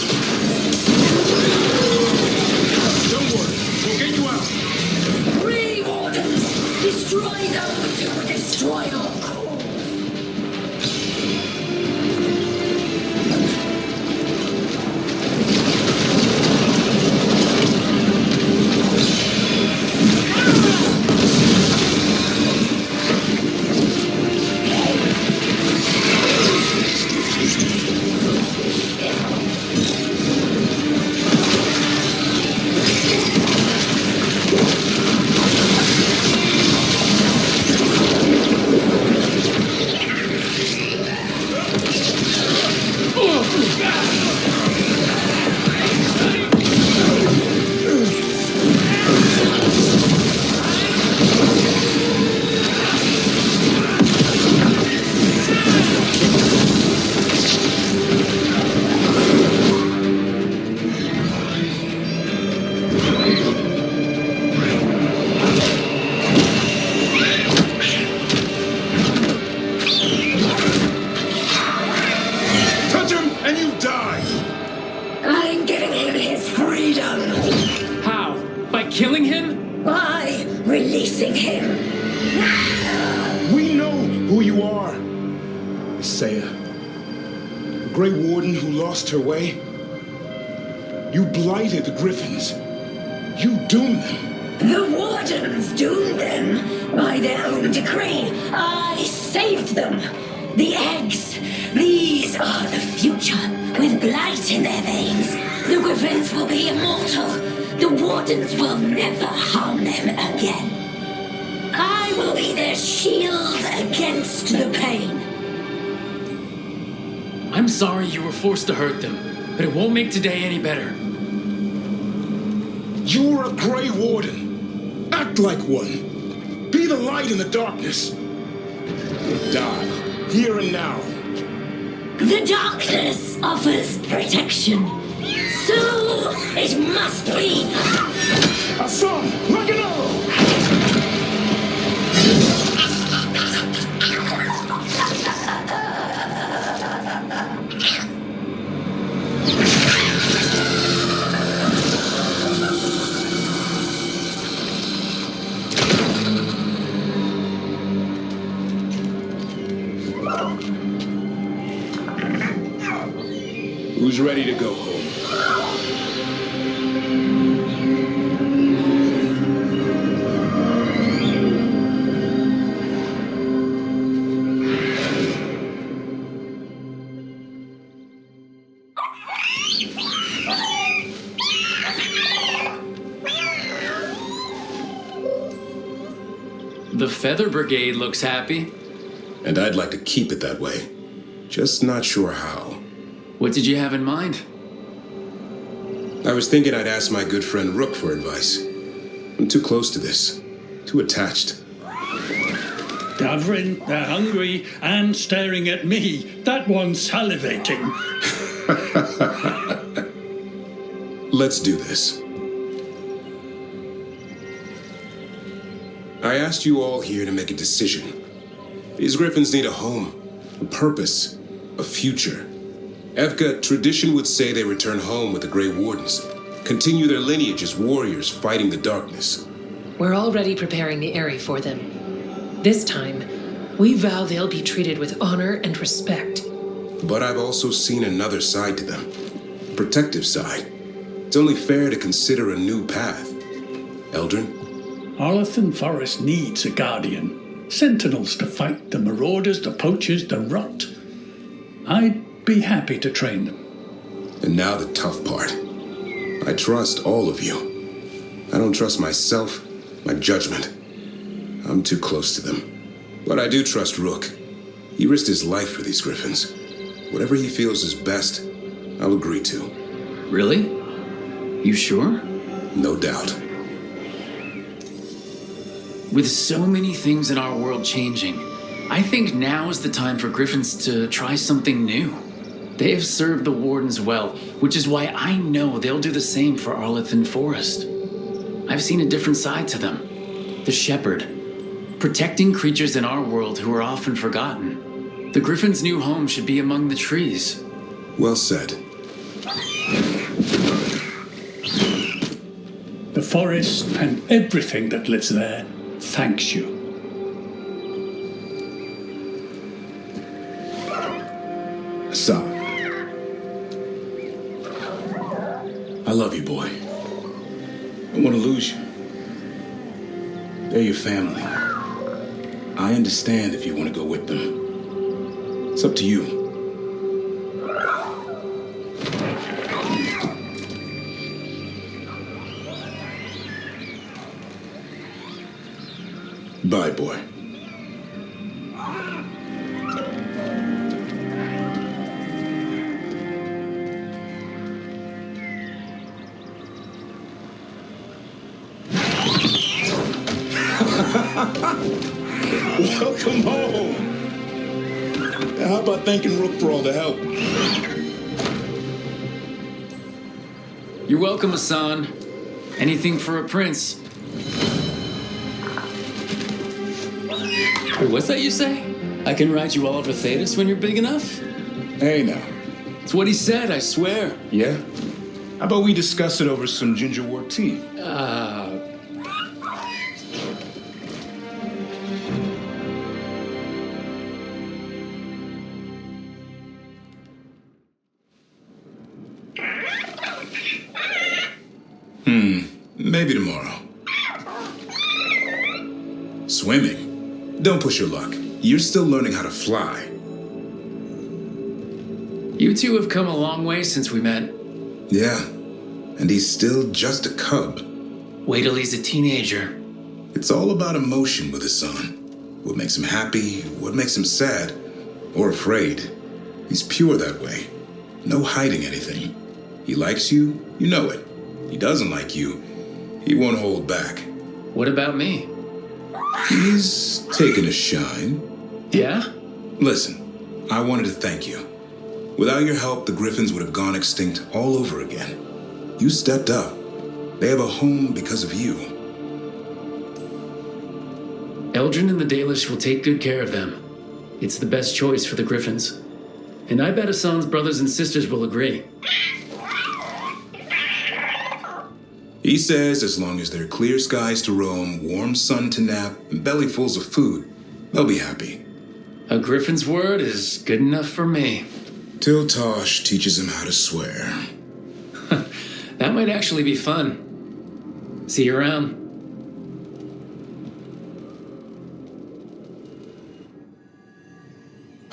R: Don't worry, we'll get you out.
D: Free Wardens! Destroy those who destroy our cause!
R: Touch him and you die.
D: I'm giving him his freedom
C: How? By killing him?
D: by releasing him.
R: We know who you are. Asaya, the Grey Warden who lost her way. You blighted the Griffins. You doomed them.
D: The Wardens doomed them by their own decree. I saved them. The eggs. These are the future. With Blight in their veins, the Griffins will be immortal. The Wardens will never harm them again. I will be their shield against the pain.
C: I'm sorry you were forced to hurt them, but it won't make today any better.
R: You're a Grey Warden. Act like one. Be the light in the darkness. Die, here and now.
D: The darkness offers protection. So it must be.
R: A son, like an arrow.
O: Who's ready to go home?
C: The Feather Brigade looks happy.
L: And I'd like to keep it that way. Just not sure how.
C: What did you have in mind?
L: I was thinking I'd ask my good friend Rook for advice. I'm too close to this. Too attached.
U: Davrin, they're hungry and staring at me. That one's salivating.
L: Let's do this. I asked you all here to make a decision. These griffins need a home, a purpose, a future. Evka, tradition would say they return home with the Grey Wardens, continue their lineage as warriors fighting the darkness.
E: We're already preparing the Eyrie for them. This time, we vow they'll be treated with honor and respect.
L: But I've also seen another side to them, a protective side. It's only fair to consider a new path. Eldrin?
U: Arlathan Forest needs a guardian. Sentinels to fight the marauders, the poachers, the rot. I'd be happy to train them.
L: And now the tough part. I trust all of you. I don't trust myself, my judgment. I'm too close to them. But I do trust Rook. He risked his life for these griffins. Whatever he feels is best, I'll agree to.
C: Really? You sure?
L: No doubt.
C: With so many things in our world changing, I think now is the time for griffins to try something new. They have served the Wardens well, which is why I know they'll do the same for Arlathan Forest. I've seen a different side to them. The shepherd, protecting creatures in our world who are often forgotten. The griffins' new home should be among the trees.
L: Well said.
U: The forest and everything that lives there thanks you.
O: Son. I love you, boy. I don't want to lose you. They're your family. I understand if you want to go with them. It's up to you. Bye, boy. Welcome home. How about thanking Rook for all the help?
C: You're welcome, Hassan. Anything for a prince. Wait, what's that you say? I can ride you all over Thetis when you're big enough?
O: Hey, now.
C: It's what he said, I swear.
O: Yeah? How about we discuss it over some gingerwort tea?
L: Maybe tomorrow. Swimming? Don't push your luck. You're still learning how to fly.
C: You two have come a long way since we met.
L: Yeah, and he's still just a cub.
C: Wait till he's a teenager.
L: It's all about emotion with his son. What makes him happy, what makes him sad, or afraid. He's pure that way. No hiding anything. He likes you, you know it. He doesn't like you, he won't hold back.
C: What about me?
L: He's taken a shine.
C: Yeah?
L: Listen, I wanted to thank you. Without your help, the Griffins would have gone extinct all over again. You stepped up. They have a home because of you.
C: Eldrin and the Dalish will take good care of them. It's the best choice for the Griffins. And I bet Hassan's brothers and sisters will agree.
L: He says as long as there are clear skies to roam, warm sun to nap, and bellyfuls of food, they'll be happy.
C: A Griffin's word is good enough for me.
L: Till Tosh teaches him how to swear.
C: That might actually be fun. See you around.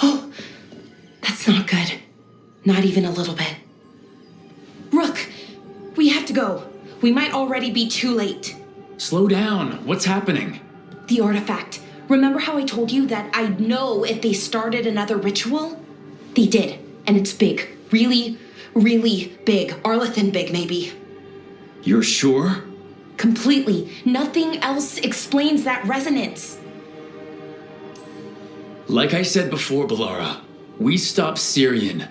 I: Oh, that's not good. Not even a little bit. Rook, we have to go. We might already be too late.
C: Slow down. What's happening?
I: The artifact. Remember how I told you that I'd know if they started another ritual? They did, and it's big. Really, really big. Arlathan big, maybe.
C: You're sure?
I: Completely. Nothing else explains that resonance.
C: Like I said before, Balara, we stop Syrian.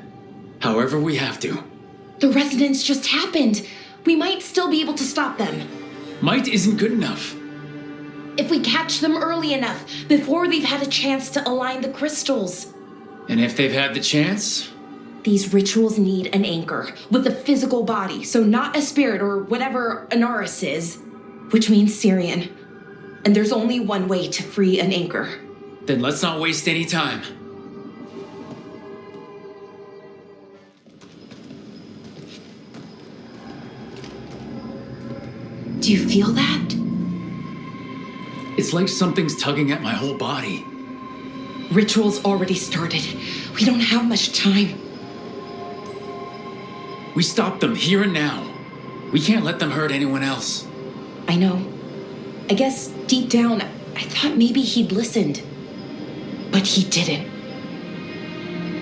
C: However we have to.
I: The resonance just happened. We might still be able to stop them.
C: Might isn't good enough.
I: If we catch them early enough, before they've had a chance to align the crystals.
C: And if they've had the chance?
I: These rituals need an anchor with a physical body, so not a spirit or whatever Anaris is, which means Syrian. And there's only one way to free an anchor.
C: Then let's not waste any time.
I: Do you feel that?
C: It's like something's tugging at my whole body.
I: Ritual's already started. We don't have much time.
C: We stop them here and now. We can't let them hurt anyone else.
I: I know. I guess deep down, I thought maybe he'd listened. But he didn't.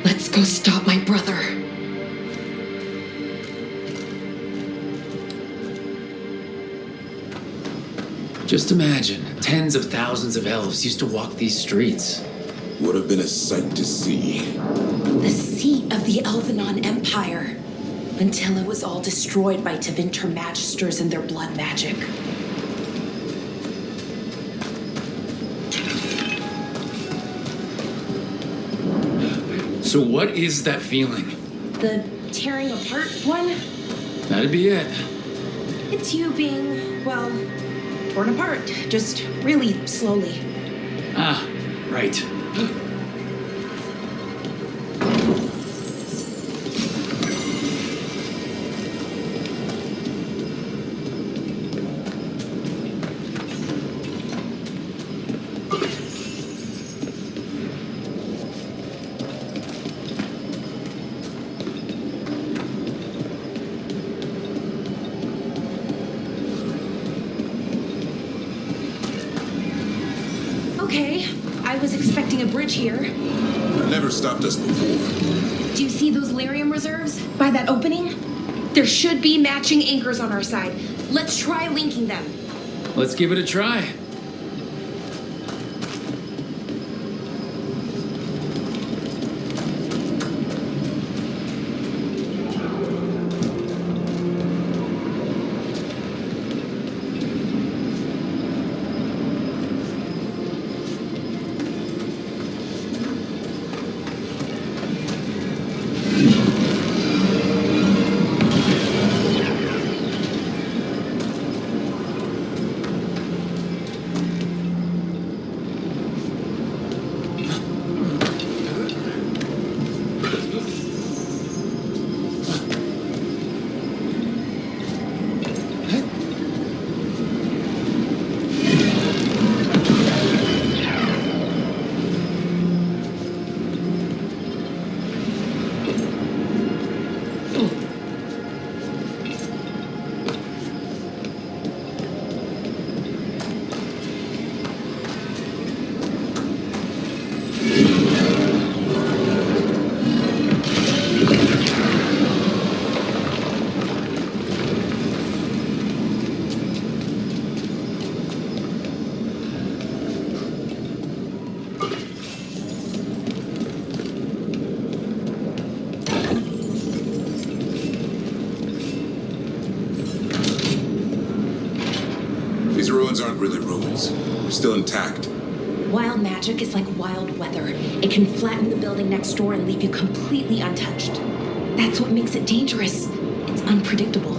I: Let's go stop my brother.
C: Just imagine, tens of thousands of elves used to walk these streets.
L: Would have been a sight to see.
I: The seat of the Elvenon Empire. Until it was all destroyed by Tevinter Magisters and their blood magic.
C: So what is that feeling?
I: The tearing apart one?
C: That'd be it.
I: It's you being, well, torn apart. Just really slowly.
C: Ah, right.
I: Okay, I was expecting a bridge here.
L: Never stopped us before.
I: Do you see those lyrium reserves by that opening? There should be matching anchors on our side. Let's try linking them.
C: Let's give it a try.
L: These ruins aren't really ruins. They're still intact.
I: Wild magic is like wild weather. It can flatten the building next door and leave you completely untouched. That's what makes it dangerous. It's unpredictable.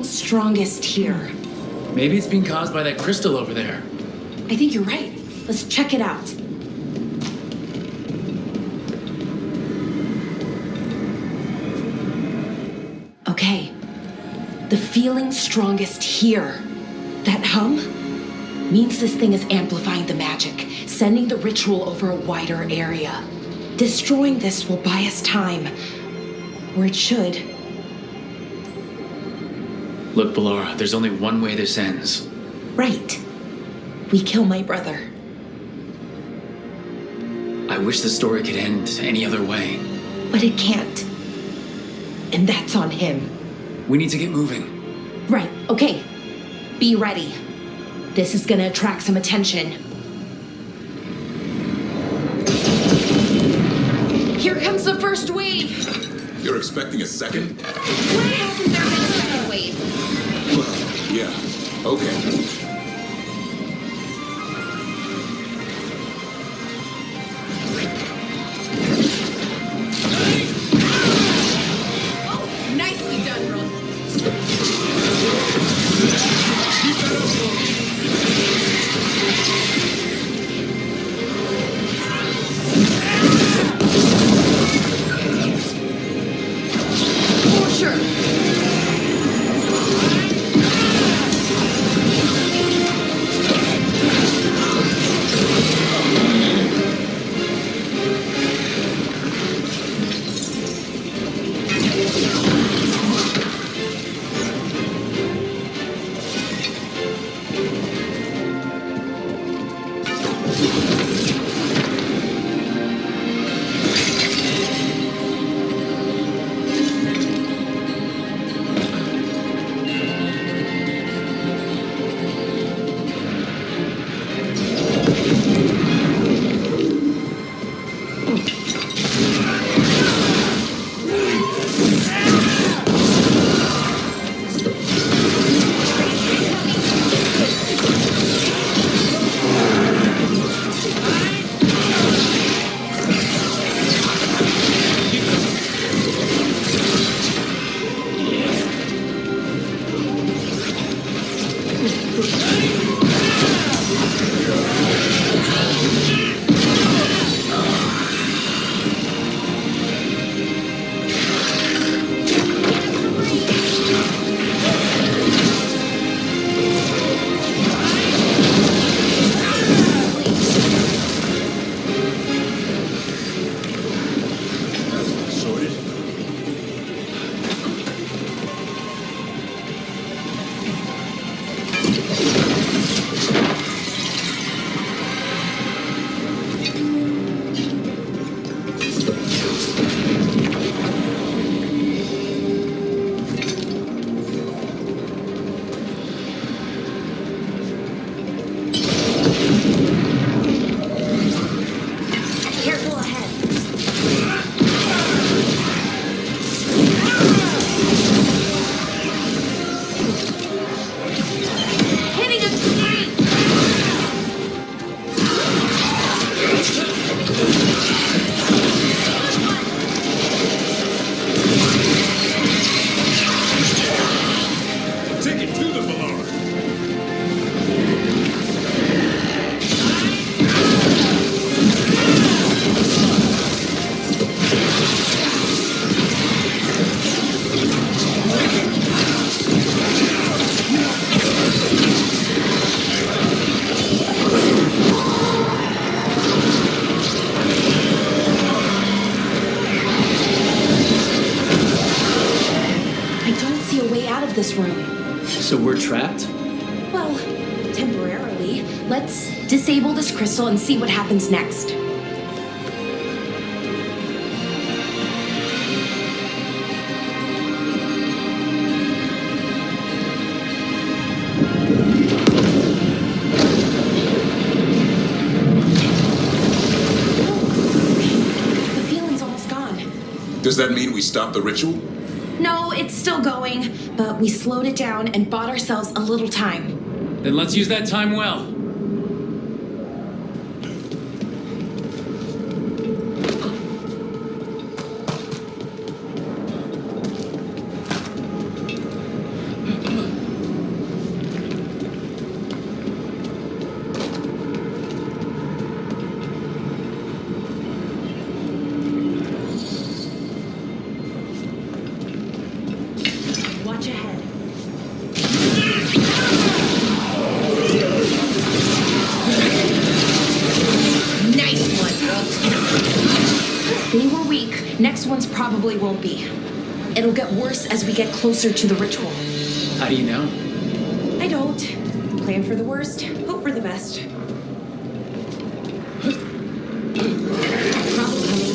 G: strongest here.
C: Maybe it's being caused by that crystal over there.
G: I think you're right. Let's check it out. Okay. The feeling strongest here. That hum means this thing is amplifying the magic, sending the ritual over a wider area. Destroying this will buy us time. Or it should.
C: Look, Ballora, there's only one way this ends.
G: Right. We kill my brother.
C: I wish the story could end any other way.
G: But it can't. And that's on him.
C: We need to get moving.
G: Right, okay. Be ready. This is gonna attract some attention. Here comes the first wave!
L: You're expecting a second?
G: Why hasn't there been a second wave?
L: Well, yeah. Okay.
G: Nicely done, Ron. For sure. This room.
C: So we're trapped?
G: Well, temporarily. Let's disable this crystal and see what happens next. The feeling's almost gone.
L: Does that mean we stop the ritual?
G: No, it's still going, but we slowed it down and bought ourselves a little time.
C: Then let's use that time well.
G: Next ones probably won't be. It'll get worse as we get closer to the ritual.
C: How do you know?
G: I don't. Plan for the worst, hope for the best. Trouble coming.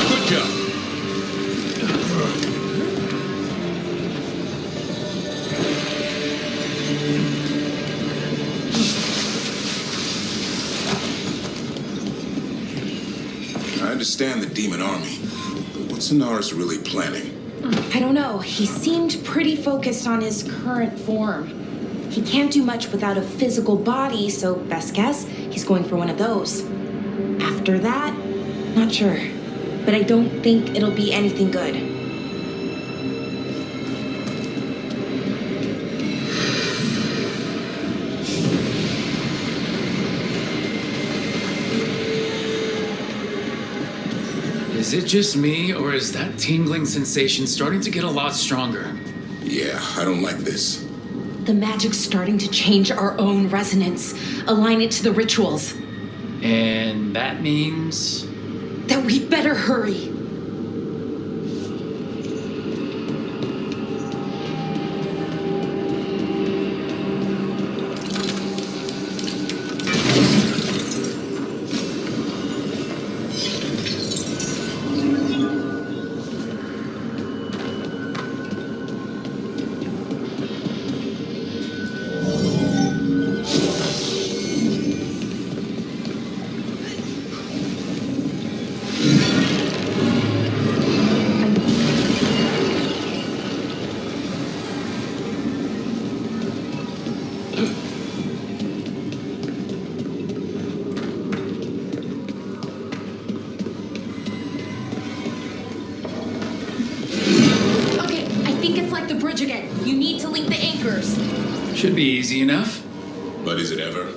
Q: Good job.
L: I understand the demon army, but what's Inaris really planning?
G: I don't know. He seemed pretty focused on his current form. He can't do much without a physical body, so best guess, he's going for one of those. After that, not sure. But I don't think it'll be anything good.
C: Is it just me, or is that tingling sensation starting to get a lot stronger?
L: Yeah, I don't like this.
G: The magic's starting to change our own resonance, align it to the rituals.
C: And that means?
G: That we better hurry.
C: Should be easy enough.
L: But is it ever?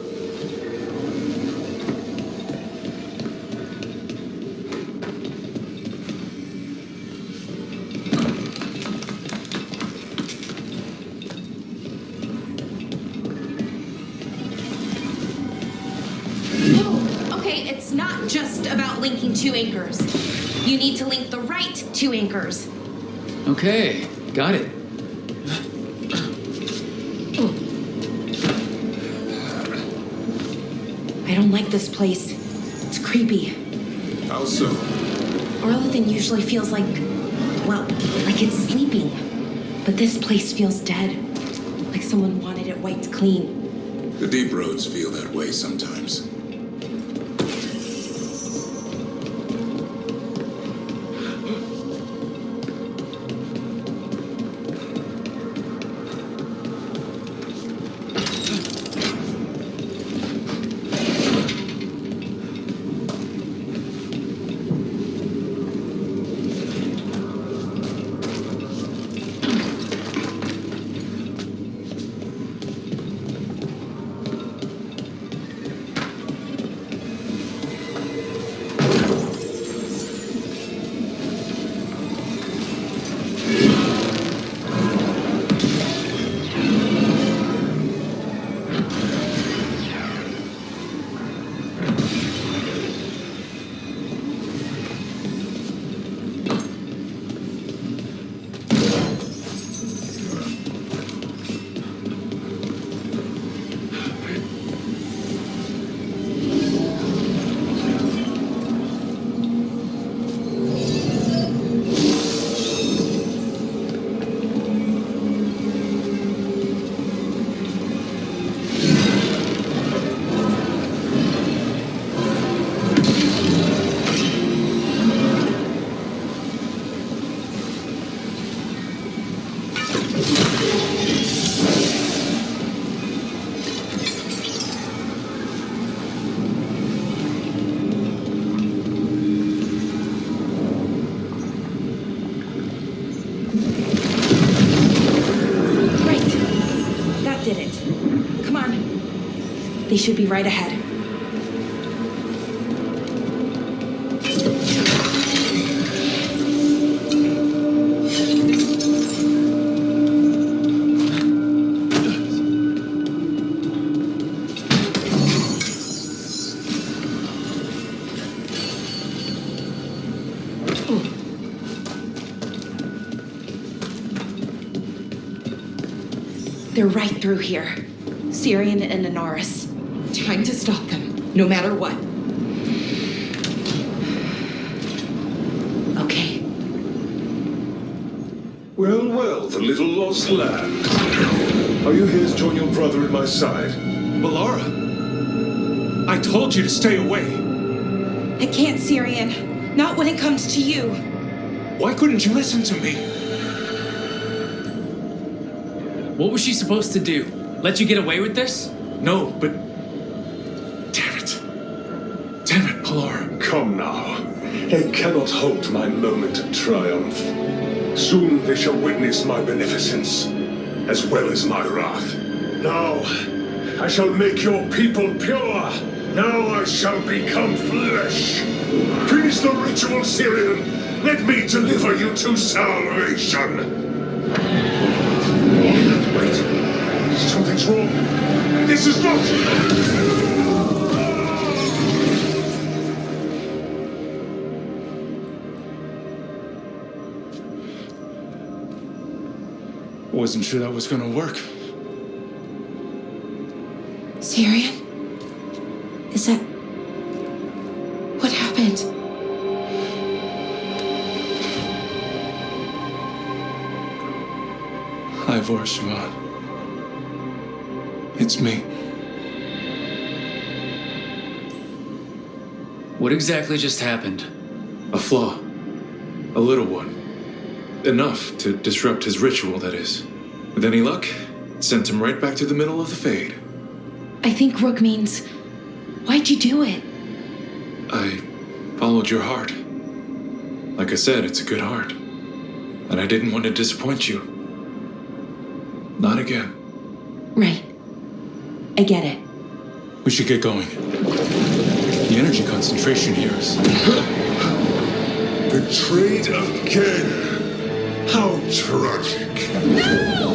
G: Okay, it's not just about linking two anchors. You need to link the right two anchors.
C: Okay, got it.
G: I don't like this place. It's creepy.
L: How so?
G: Orlithan usually feels like, well, like it's sleeping. But this place feels dead. Like someone wanted it wiped clean.
L: The deep roads feel that way sometimes.
G: They should be right ahead. They're right through here. Syrian and Anaris. Time to stop them, no matter what. Okay.
R: Well, well, the little lost lamb. Are you here to join your brother at my side?
Q: Melara! I told you to stay away!
G: I can't, Syrian. Not when it comes to you.
Q: Why couldn't you listen to me?
C: What was she supposed to do? Let you get away with this?
Q: No, but... Damn it, Melara.
R: Come now. They cannot halt my moment of triumph. Soon they shall witness my beneficence, as well as my wrath. Now, I shall make your people pure. Now I shall become flesh. Finish the ritual, Syrian. Let me deliver you to salvation. Wait, something's wrong. This is not...
Q: Wasn't sure that was gonna work.
G: Syrian? Is that... What happened?
Q: Hi, Voraz. It's me.
C: What exactly just happened?
Q: A flaw. A little one. Enough to disrupt his ritual, that is. With any luck, it sent him right back to the middle of the Fade.
G: I think Rook means... Why'd you do it?
Q: I followed your heart. Like I said, it's a good heart. And I didn't want to disappoint you. Not again.
G: Right. I get it.
Q: We should get going. The energy concentration here is...
R: Betrayed again. How tragic.
G: No!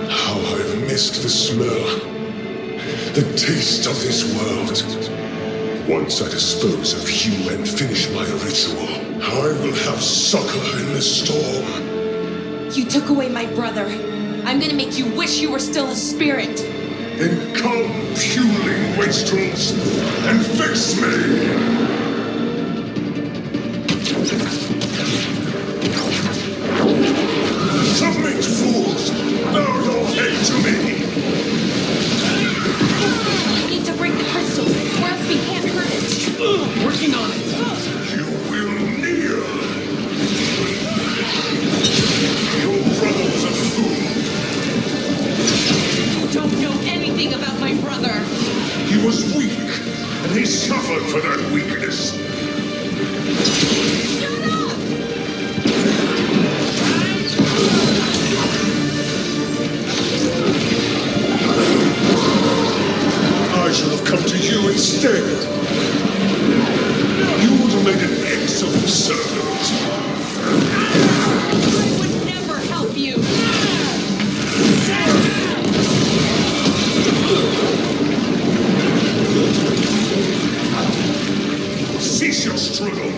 R: How I've missed the smell. The taste of this world. Once I dispose of you and finish my ritual, I will have succor in the storm.
G: You took away my brother. I'm gonna make you wish you were still a spirit.
R: Then come, puling wastrels, and face me! Submit, fools! Bow your head to me!
G: I need to break the crystals, or else we can't hurt it.
C: Working on it.
R: You will kneel! Your brother was a fool.
G: You don't know anything about my brother.
R: He was weak, and he suffered for that weakness.
G: Shut up!
R: I should have come to you instead. You would have made an excellent servant.
G: I would never help you.
R: Cease your struggle.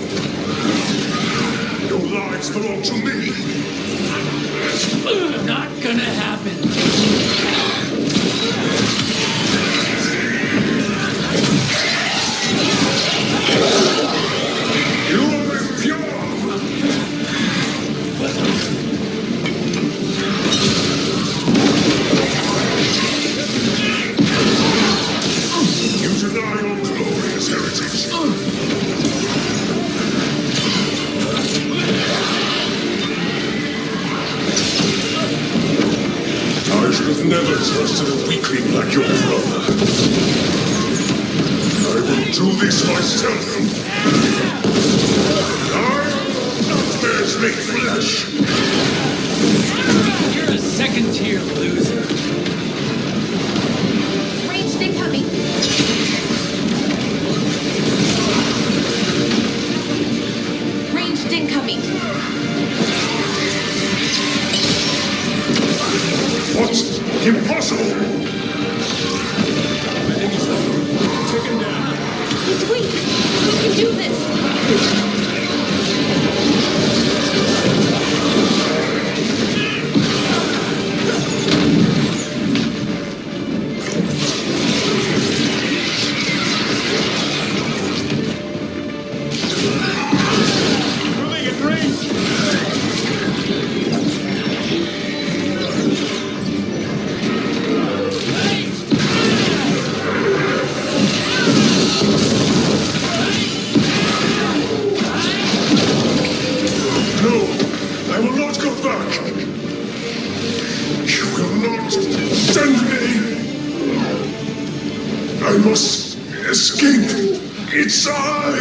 R: Your lives belong to me.
C: Not gonna happen.
R: You are impure. You deny your glorious heritage. I should have never trusted a weakling like your brother. I will do this myself. Nightmares make flesh.
C: You're a second-tier loser.
G: Ranged incoming. Ranged incoming.
R: What? Impossible!
Q: Take him down.
G: He's weak. We can do this.
T: escaped. It's I!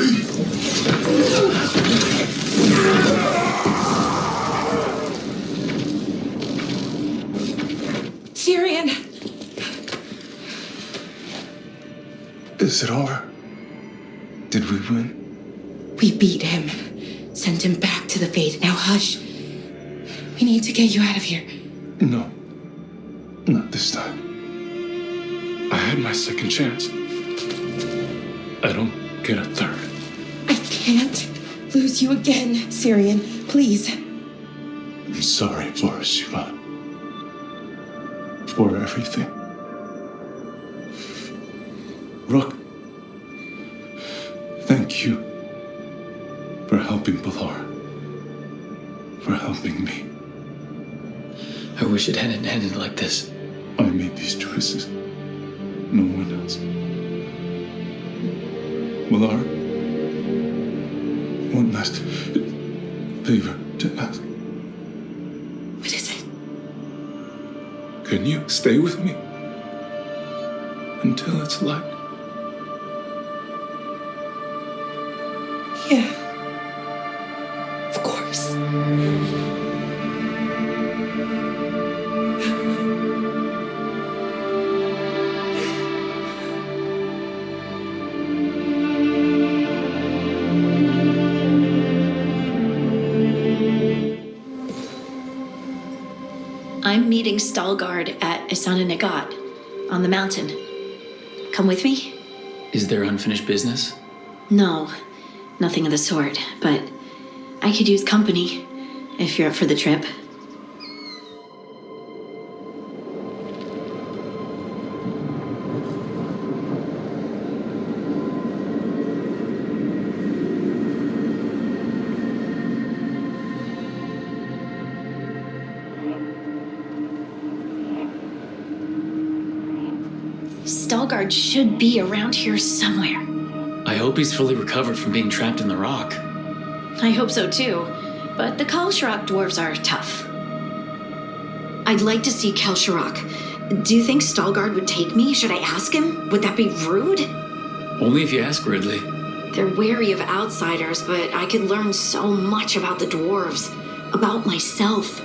I: Tyrion!
O: Is it over? Did we win?
I: We beat him. Sent him back to the Fade. Now hush. We need to get you out of here.
Q: No. Not this time. I had my second chance. I don't get a third.
I: I can't lose you again, Tyrion. Please.
Q: I'm sorry, Voraz, Siobhan. For everything. Rook, thank you for helping Balar. For helping me.
C: I wish it hadn't ended like this.
Q: I made these choices. No one else. Balar, one last favor to ask.
I: What is it?
Q: Can you stay with me until it's light?
I: Yeah. Of course.
D: I'm meeting Stalgard at Isana Nagat on the mountain. Come with me?
C: Is there unfinished business?
D: No, nothing of the sort, but I could use company if you're up for the trip. Stalgard should be around here somewhere.
C: I hope he's fully recovered from being trapped in the rock.
D: I hope so too, but the Kalsharok dwarves are tough. I'd like to see Kalsharok. Do you think Stalgard would take me? Should I ask him? Would that be rude?
C: Only if you ask Ridley.
D: They're wary of outsiders, but I could learn so much about the dwarves, about myself.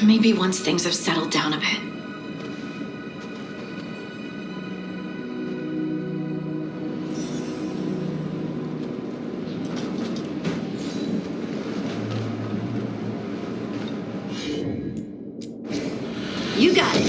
D: Maybe once things have settled down a bit. You got it.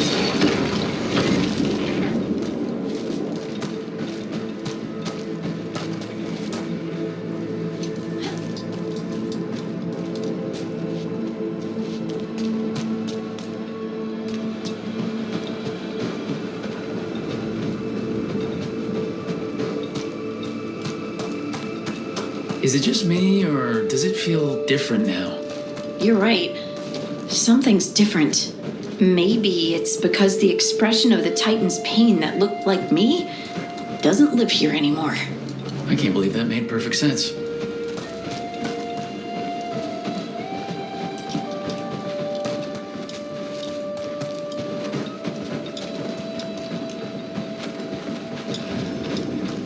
C: Is it just me, or does it feel different now?
D: You're right. Something's different. Maybe it's because the expression of the Titan's pain that looked like me doesn't live here anymore.
C: I can't believe that made perfect sense.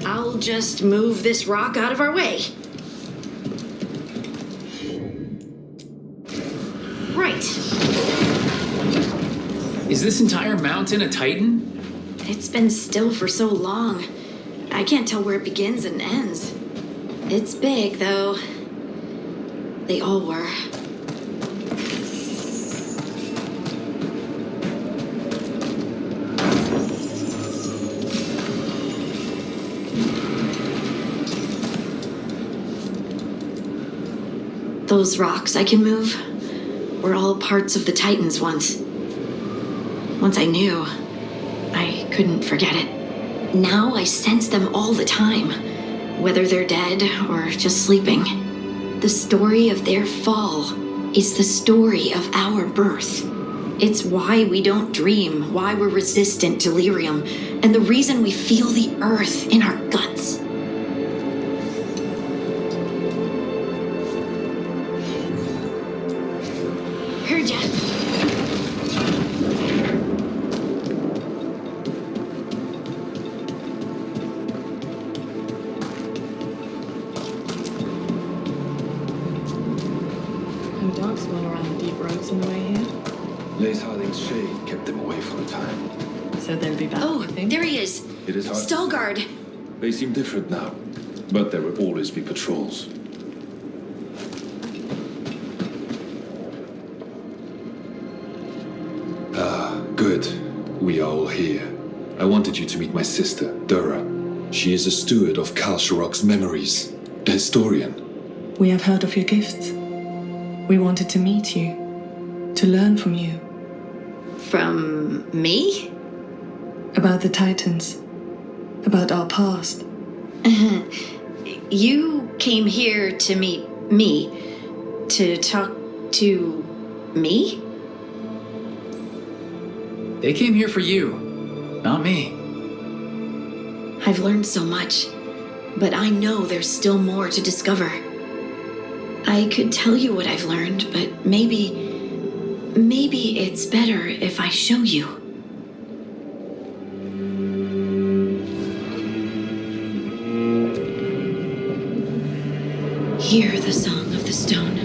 D: I'll just move this rock out of our way. Right.
C: Is this entire mountain a Titan?
D: It's been still for so long. I can't tell where it begins and ends. It's big, though. They all were. Those rocks I can move were all parts of the Titans once. Once I knew, I couldn't forget it. Now I sense them all the time, whether they're dead or just sleeping. The story of their fall is the story of our birth. It's why we don't dream, why we're resistant to delirium, and the reason we feel the earth in our guts. Heard ya.
K: orcs going around deep roads on the way here?
O: Lace Harding's shade kept them away for a time.
K: So they'll be back.
D: Oh, there he is.
O: It is hard.
D: Stalguard.
O: They seem different now, but there will always be patrols. Good. We are all here. I wanted you to meet my sister, Dura. She is a steward of Kal Sharok's memories, a historian.
K: We have heard of your gifts. We wanted to meet you, to learn from you.
D: From me?
K: About the Titans. About our past.
D: You came here to meet me. To talk to me?
C: They came here for you, not me.
D: I've learned so much, but I know there's still more to discover. I could tell you what I've learned, but maybe it's better if I show you. Hear the song of the stone.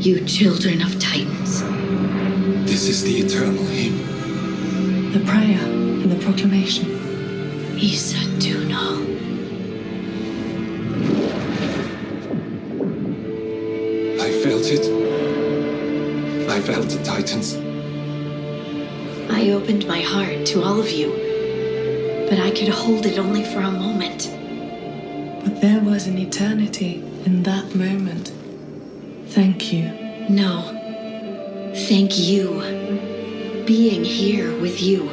D: You children of Titans.
O: This is the eternal hymn.
K: The prayer and the proclamation.
D: Isa Dunal.
O: I felt it. I felt the Titans.
D: I opened my heart to all of you, but I could hold it only for a moment.
K: But there was an eternity in that moment. Thank you.
D: No. Thank you. Being here with you,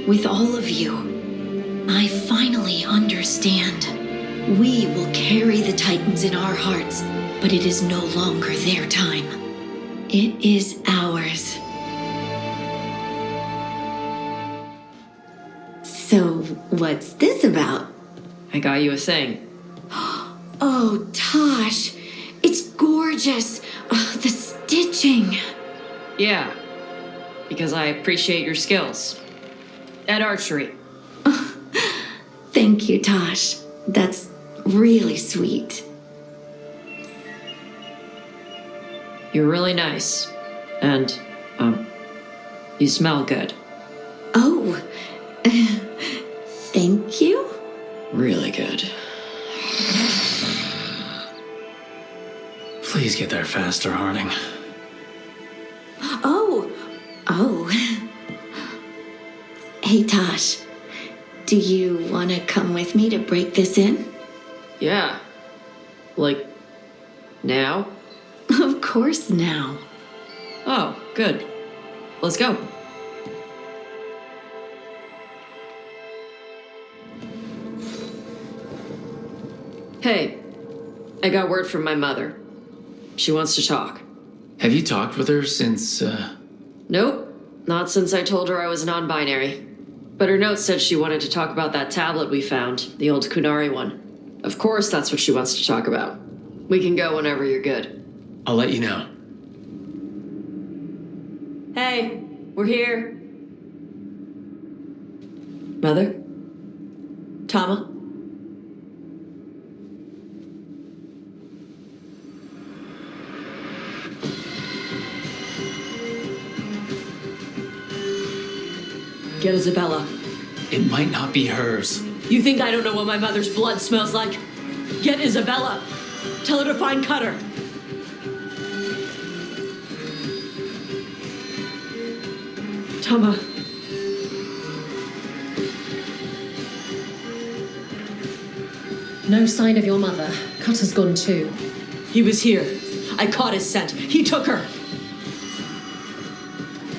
D: with all of you, I finally understand. We will carry the Titans in our hearts, but it is no longer their time. It is ours. So, what's this about?
B: I got you a thing.
D: Oh, Tosh, it's gorgeous. Oh, the stitching.
B: Yeah, because I appreciate your skills. At archery.
D: Thank you, Tosh. That's really sweet.
B: You're really nice. And, you smell good.
D: Oh, thank you.
B: Really good.
C: Please get there faster, Harding.
D: Oh. Hey, Tosh. Do you want to come with me to break this in?
B: Yeah. Like, now?
D: Of course now.
B: Oh, good. Let's go. Hey, I got word from my mother. She wants to talk.
C: Have you talked with her since,
B: Nope, not since I told her I was non-binary. But her note said she wanted to talk about that tablet we found, the old Kunari one. Of course that's what she wants to talk about. We can go whenever you're good.
C: I'll let you know.
B: Hey, we're here. Mother? Tama? Get Isabella.
C: It might not be hers.
B: You think I don't know what my mother's blood smells like? Get Isabella. Tell her to find Cutter. Tama.
G: No sign of your mother. Cutter's gone too.
B: He was here. I caught his scent. He took her.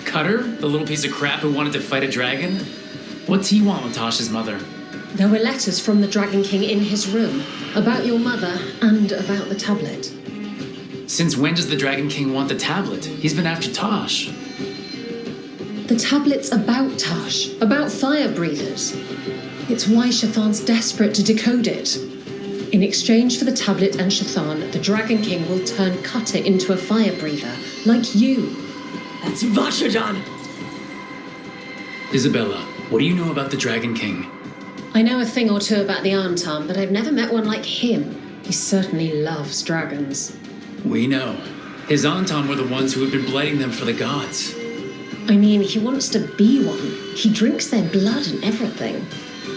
C: Cutter? The little piece of crap who wanted to fight a dragon? What's he want with Tasha's mother?
G: There were letters from the Dragon King in his room about your mother and about the tablet.
C: Since when does the Dragon King want the tablet? He's been after Tosh.
G: The tablet's about Tash, about fire breathers. It's why Shathan's desperate to decode it. In exchange for the tablet and Shathan, the Dragon King will turn Cutter into a fire breather, like you.
B: That's Vashadan!
C: Isabella, what do you know about the Dragon King?
G: I know a thing or two about the Arntam, but I've never met one like him. He certainly loves dragons.
C: We know. His Anton were the ones who had been blighting them for the gods.
F: I mean, he wants to be one. He drinks their blood and everything.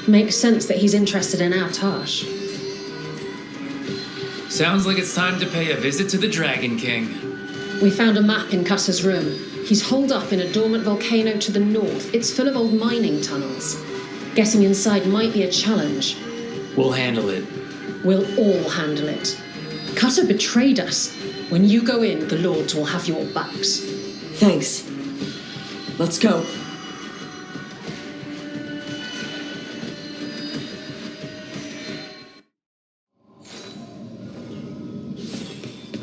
F: Makes sense that he's interested in our Tash.
C: Sounds like it's time to pay a visit to the Dragon King.
F: We found a map in Cutter's room. He's holed up in a dormant volcano to the north. It's full of old mining tunnels. Getting inside might be a challenge.
C: We'll handle it.
F: We'll all handle it. Cutter betrayed us. When you go in, the Lords will have your backs.
B: Thanks. Let's go.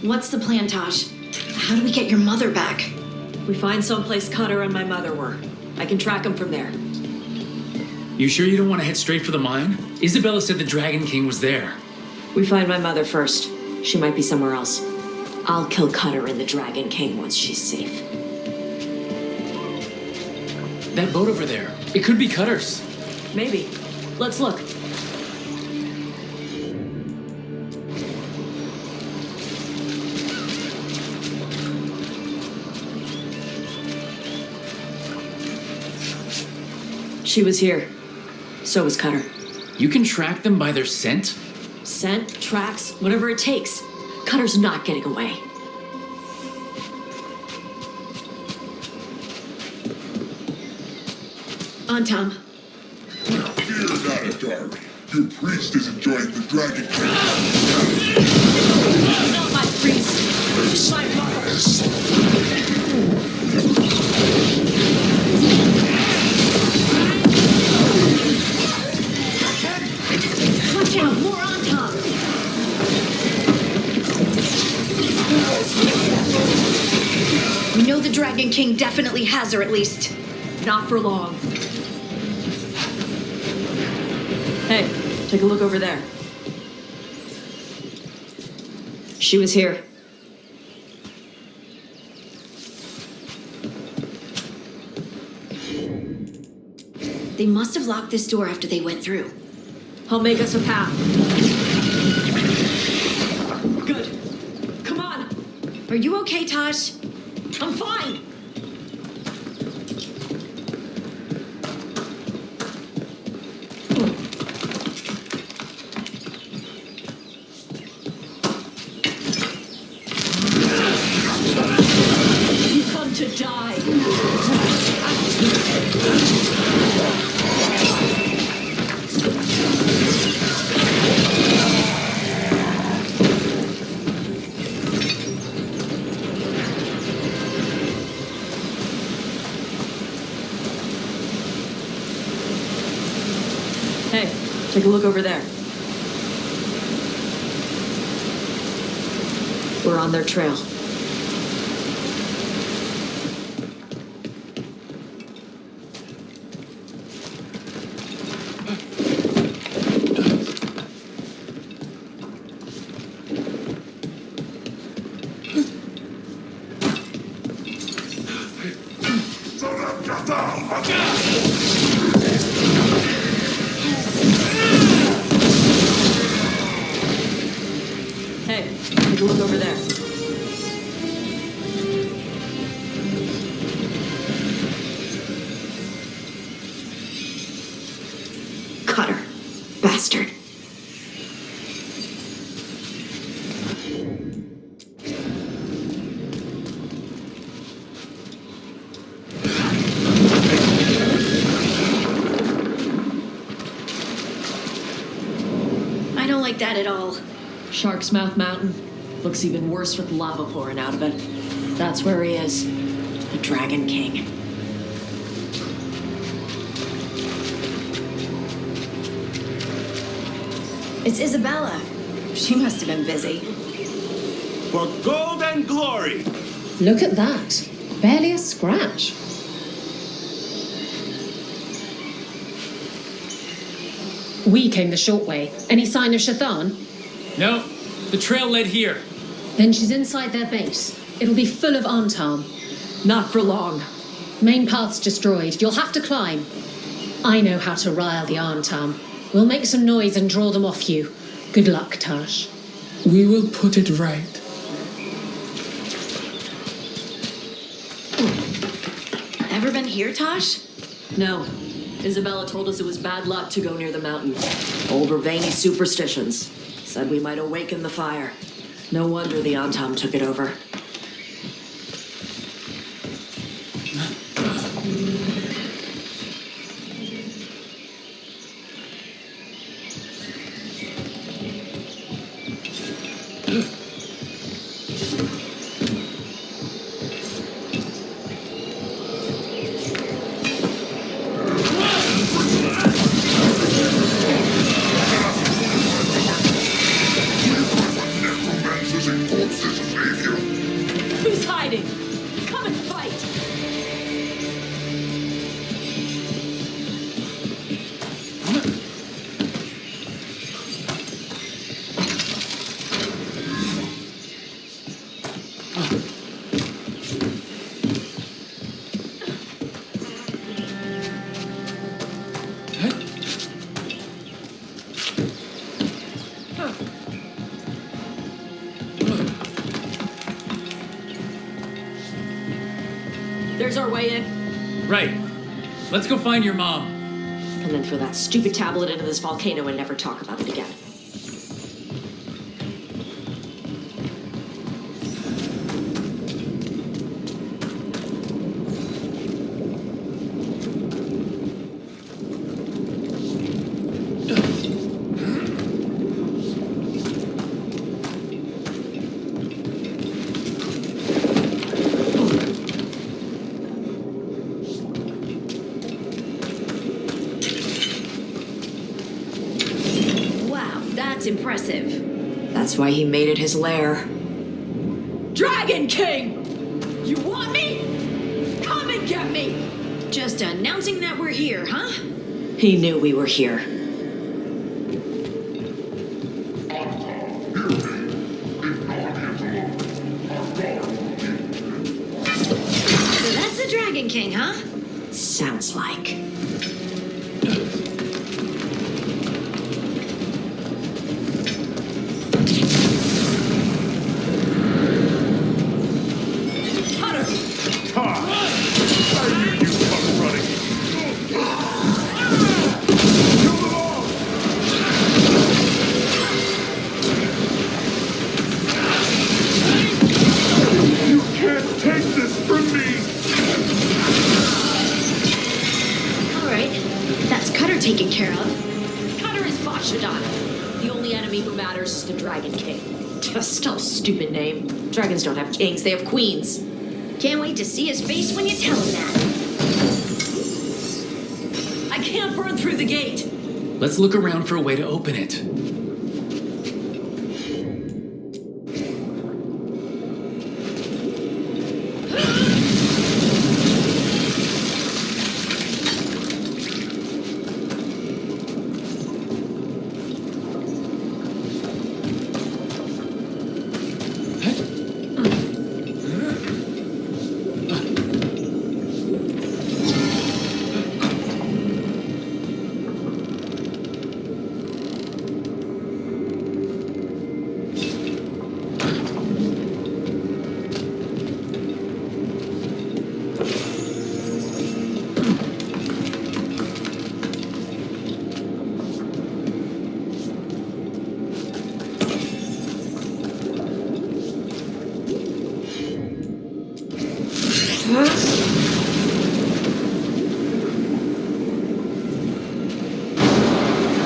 D: What's the plan, Tosh? How do we get your mother back?
B: We find someplace Cutter and my mother were. I can track them from there.
C: You sure you don't want to head straight for the mine? Isabella said the Dragon King was there.
B: We find my mother first. She might be somewhere else. I'll kill Cutter and the Dragon King once she's safe.
C: That boat over there, it could be Cutter's.
B: Maybe. Let's look. She was here. So was Cutter.
C: You can track them by their scent?
B: Scent, tracks, whatever it takes. Cutter's not getting away.
D: On, Tom.
T: Fear not, Atari. Your priest is enjoying the Dragon King.
B: He's not my priest. He's my mother.
D: Watch out! More on, Tom! We know the Dragon King definitely has her, at least.
B: Not for long. Hey, take a look over there. She was here.
D: They must have locked this door after they went through.
B: I'll make us a path. Good. Come on.
D: Are you okay, Tosh?
B: I'm fine. You come to die. Hey, take a look over there. We're on their trail. Hey, take a look over there.
D: Cutter. Bastard. I don't like that at all.
B: Shark's Mouth Mountain. Looks even worse with lava pouring out of it. That's where he is. The Dragon King.
D: It's Isabella. She must have been busy.
V: For gold and glory!
F: Look at that. Barely a scratch. We came the short way. Any sign of Shathan?
C: No, the trail led here.
F: Then she's inside their base. It'll be full of Antarm.
B: Not for long.
F: Main path's destroyed. You'll have to climb. I know how to rile the Antarm. We'll make some noise and draw them off you. Good luck, Tash.
Q: We will put it right.
A: here, Tosh?
B: No. Isabella told us it was bad luck to go near the mountain. Old Ravani superstitions. Said we might awaken the fire. No wonder the Antam took it over. Who's hiding? Come and fight! There's our way in.
C: Right. Let's go find your mom.
B: And then throw that stupid tablet into this volcano and never talk about it again.
A: That's impressive.
B: That's why he made it his lair.
A: Dragon King! You want me? Come and get me! Just announcing that we're here, huh?
B: He knew we were here.
A: So that's the Dragon King, huh?
B: Sounds like.
A: Taken care of.
B: Cutter is Bashadon. The only enemy who matters is the Dragon King. Still a stupid name. Dragons don't have kings, they have queens.
A: Can't wait to see his face when you tell him that.
B: I can't burn through the gate.
C: Let's look around for a way to open it.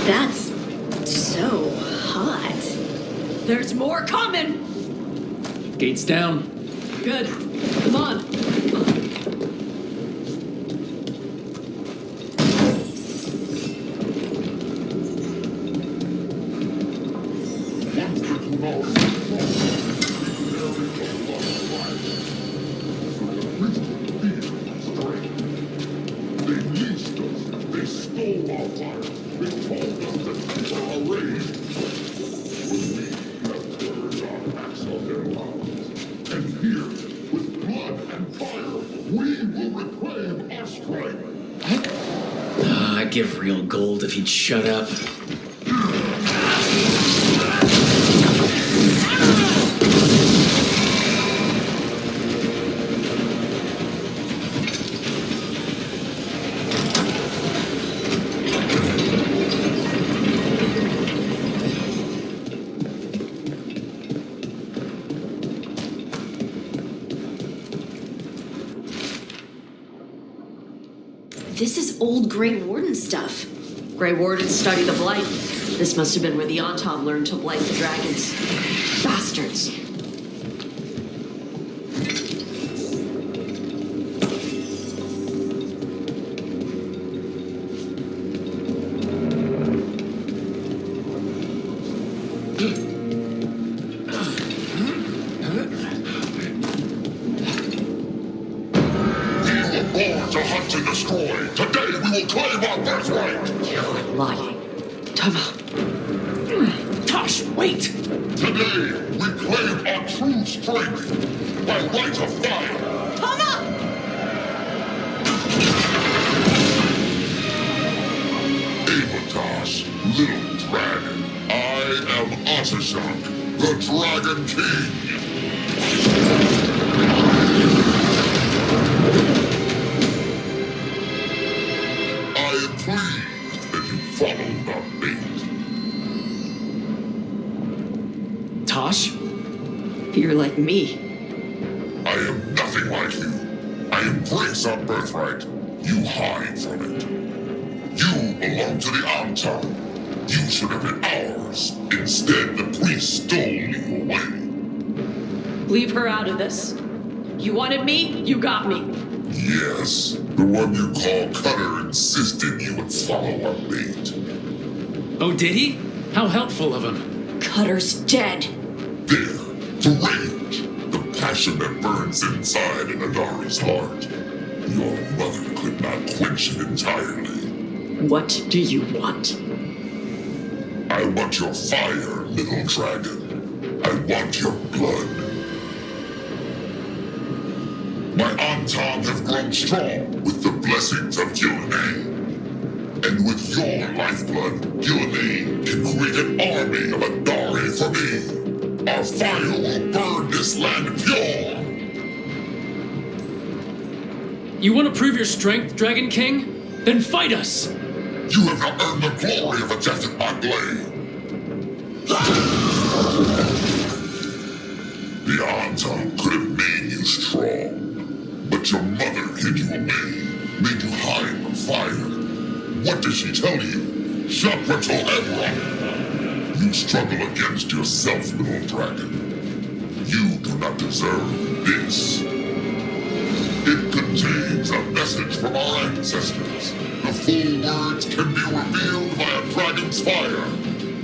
A: That's so hot.
B: There's more coming!
C: Gates down.
B: Good. Come on.
C: I'd give real gold if he'd shut up.
D: This is old Grey Warden stuff.
B: Grey Wardens study the Blight. This must have been where the Anton learned to blight the dragons. Bastards.
C: Tosh, wait!
T: Today, we claim our true strength by right of fire. Avatosh, little dragon. I am Atashok, the Dragon King. I am pleased that you followed our bait.
C: Tosh?
B: You're like me.
T: I am nothing like you. I embrace our birthright. You hide from it. You belong to the Anton. You should have been ours. Instead, the priest stole you away.
B: Leave her out of this. You wanted me, you got me.
T: Yes, the one you call Cutter insisted you would follow our bait.
C: Oh, did he? How helpful of him.
D: Cutter's dead.
T: There, the rage, the passion that burns inside in Adara's heart. Your mother could not quench it entirely.
B: What do you want?
T: I want your fire, little dragon. I want your blood. My Anton have grown strong with the blessings of Gillenay. And with your lifeblood, Gillenay can create an army of Adari for me. Our fire will burn this land pure.
C: You want to prove your strength, Dragon King? Then fight us!
T: You have not earned the glory of a death at my blade. The Anton could have made you strong, but your mother hid you away, made you hide from fire. What did she tell you? Chakra Tohebra. You struggle against yourself, little dragon. You do not deserve this. It contains a message from our ancestors. The full words can be revealed by a dragon's fire.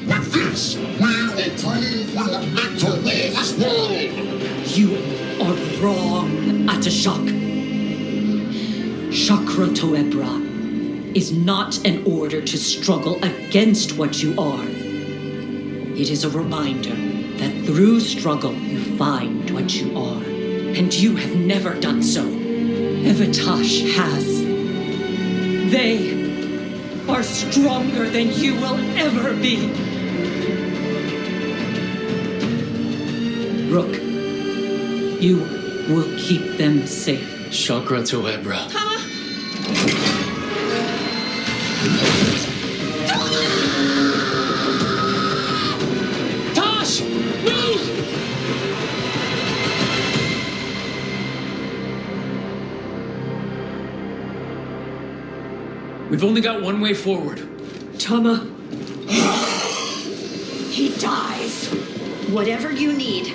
T: With this, we will prove we were meant to rule this world!
J: You are wrong, Atashok. Chakra Toebra is not an order to struggle against what you are. It is a reminder that through struggle you find what you are. And you have never done so. Evatash has. They are stronger than you will ever be. Rook, you will keep them safe.
C: Chakra Toebra.
J: Tosh! Move!
C: We've only got one way forward.
D: Tama. He dies. Whatever you need.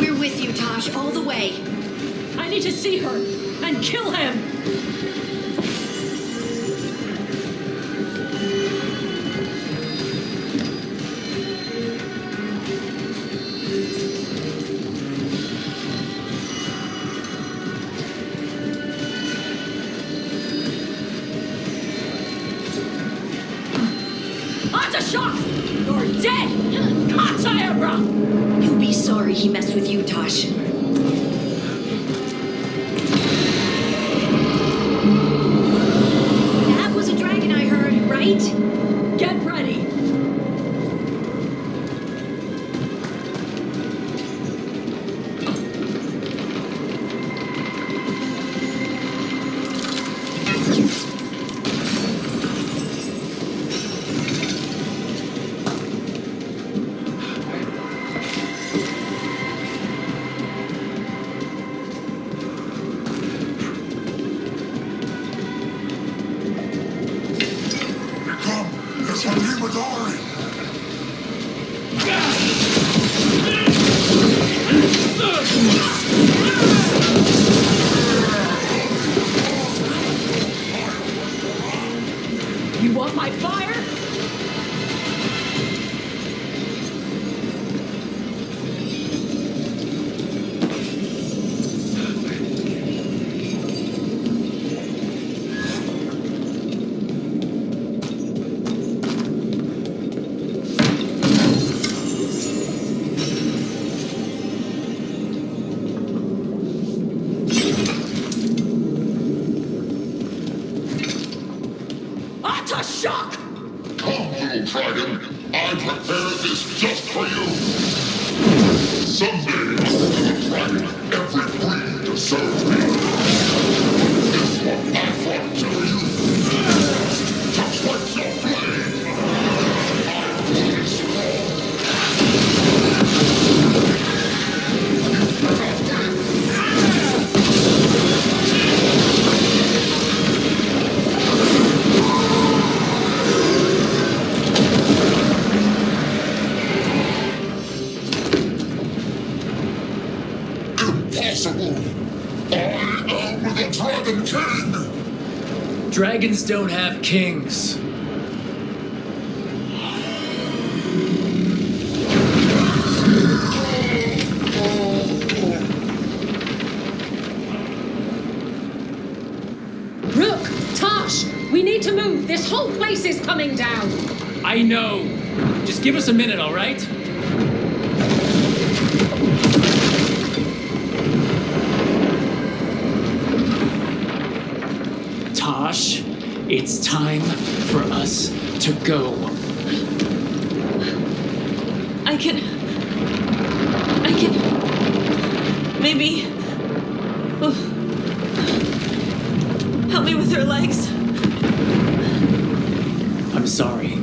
D: We're with you, Tosh, all the way.
J: I need to see her and kill him! Atashok! You're dead! Kataebra!
D: He'll be sorry he messed with you, Tosh. That was a dragon I heard, right?
J: Get ready! You want my fire?
T: Shock! Come, little dragon. I prepared this just for you. Someday, little dragon, every breed deserves me. This one I fought to you. Just like your blade. I will be strong. Dragon King!
C: Dragons don't have kings.
F: Rook! Tosh! We need to move! This whole place is coming down!
C: I know. Just give us a minute, all right? Tosh, it's time for us to go.
A: I can... Maybe... Oh. Help me with her legs.
C: I'm sorry.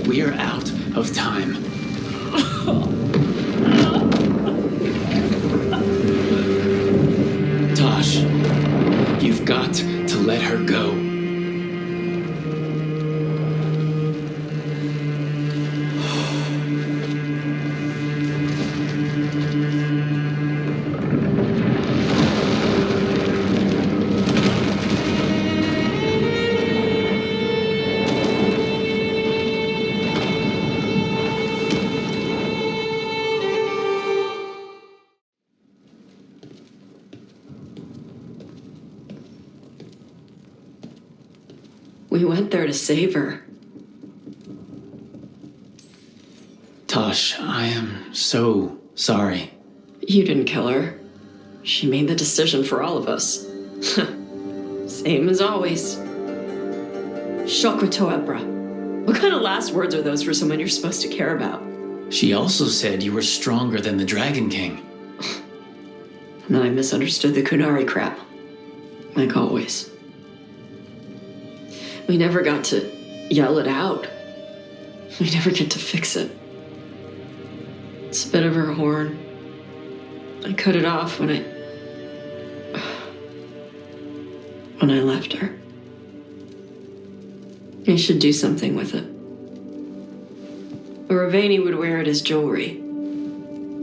C: We are out of time. Tosh, you've got to let her go.
B: We went there to save her.
C: Tosh, I am so sorry.
B: You didn't kill her. She made the decision for all of us. Same as always. Shokrato Ebra. What kind of last words are those for someone you're supposed to care about?
C: She also said you were stronger than the Dragon King.
B: And then I misunderstood the Kunari crap. Like always. We never got to yell it out. We never get to fix it. It's a bit of her horn. I cut it off when I left her. I should do something with it. Ravani would wear it as jewelry,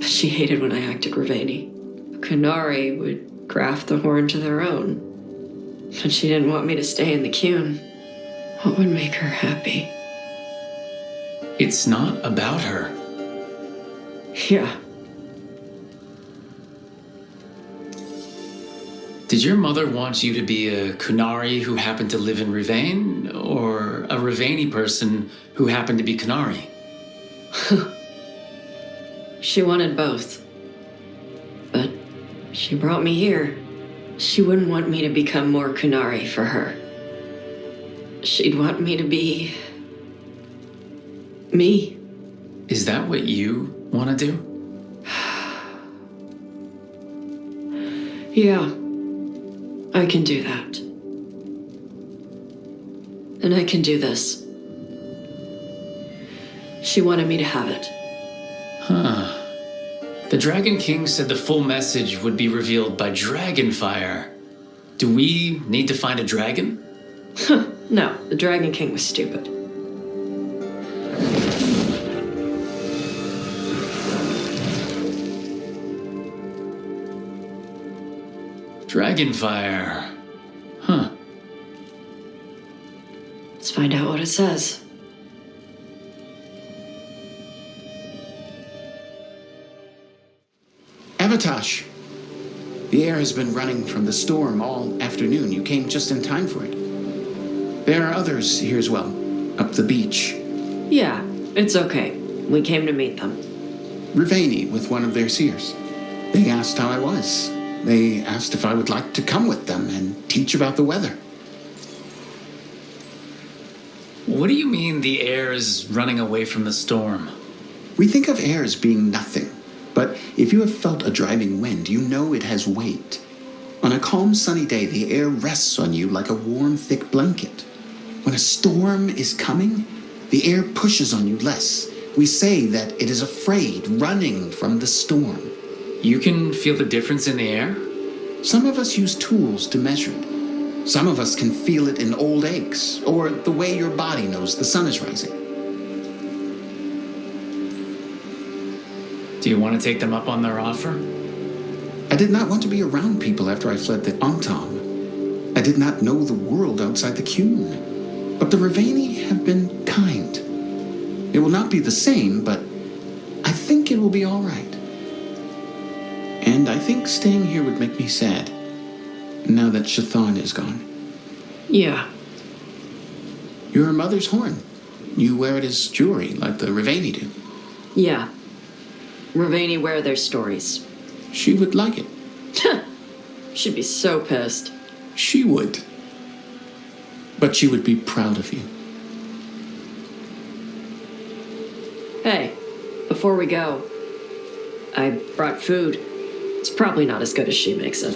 B: but she hated when I acted Ravani. Kunari would graft the horn to their own, but she didn't want me to stay in the Qun. What would make her happy?
C: It's not about her.
B: Yeah.
C: Did your mother want you to be a Kunari who happened to live in Rivane, or a Rivani person who happened to be Kunari?
B: She wanted both. But she brought me here. She wouldn't want me to become more Kunari for her. She'd want me to be... me.
C: Is that what you want to do?
B: Yeah. I can do that. And I can do this. She wanted me to have it.
C: Huh. The Dragon King said the full message would be revealed by Dragonfire. Do we need to find a dragon?
B: No, the Dragon King was stupid.
C: Dragonfire. Huh.
B: Let's find out what it says.
N: Avatosh, the air has been running from the storm all afternoon. You came just in time for it. There are others here as well, up the beach.
B: Yeah, it's okay. We came to meet them.
N: Riveni with one of their seers. They asked how I was. They asked if I would like to come with them and teach about the weather.
C: What do you mean the air is running away from the storm?
N: We think of air as being nothing, but if you have felt a driving wind, you know it has weight. On a calm, sunny day, the air rests on you like a warm, thick blanket. When a storm is coming, the air pushes on you less. We say that it is afraid, running from the storm.
C: You can feel the difference in the air?
N: Some of us use tools to measure it. Some of us can feel it in old aches, or the way your body knows the sun is rising.
C: Do you want to take them up on their offer?
N: I did not want to be around people after I fled the Antam. I did not know the world outside the Qun. But the Riveni have been kind. It will not be the same, but I think it will be all right. And I think staying here would make me sad, now that Shathan is gone.
B: Yeah.
N: Your mother's horn. You wear it as jewelry, like the Riveni do.
B: Yeah. Riveni wear their stories.
N: She would like it.
B: She'd be so pissed.
N: She would. But she would be proud of you.
B: Hey, before we go, I brought food. It's probably not as good as she makes it.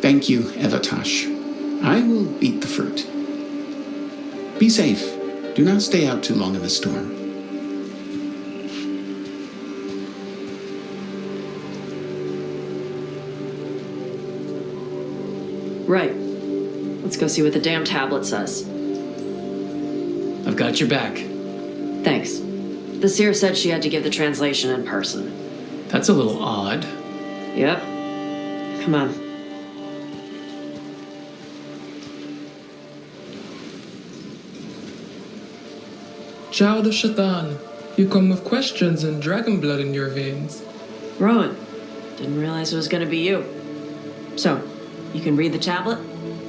N: Thank you, Avatosh. I will eat the fruit. Be safe. Do not stay out too long in the storm.
B: Right. Let's go see what the damn tablet says.
C: I've got your back.
B: Thanks. The seer said she had to give the translation in person.
C: That's a little odd.
B: Yep. Come on.
P: Child of Shathan, you come with questions and dragon blood in your veins.
B: Rowan, didn't realize it was gonna be you. So, you can read the tablet?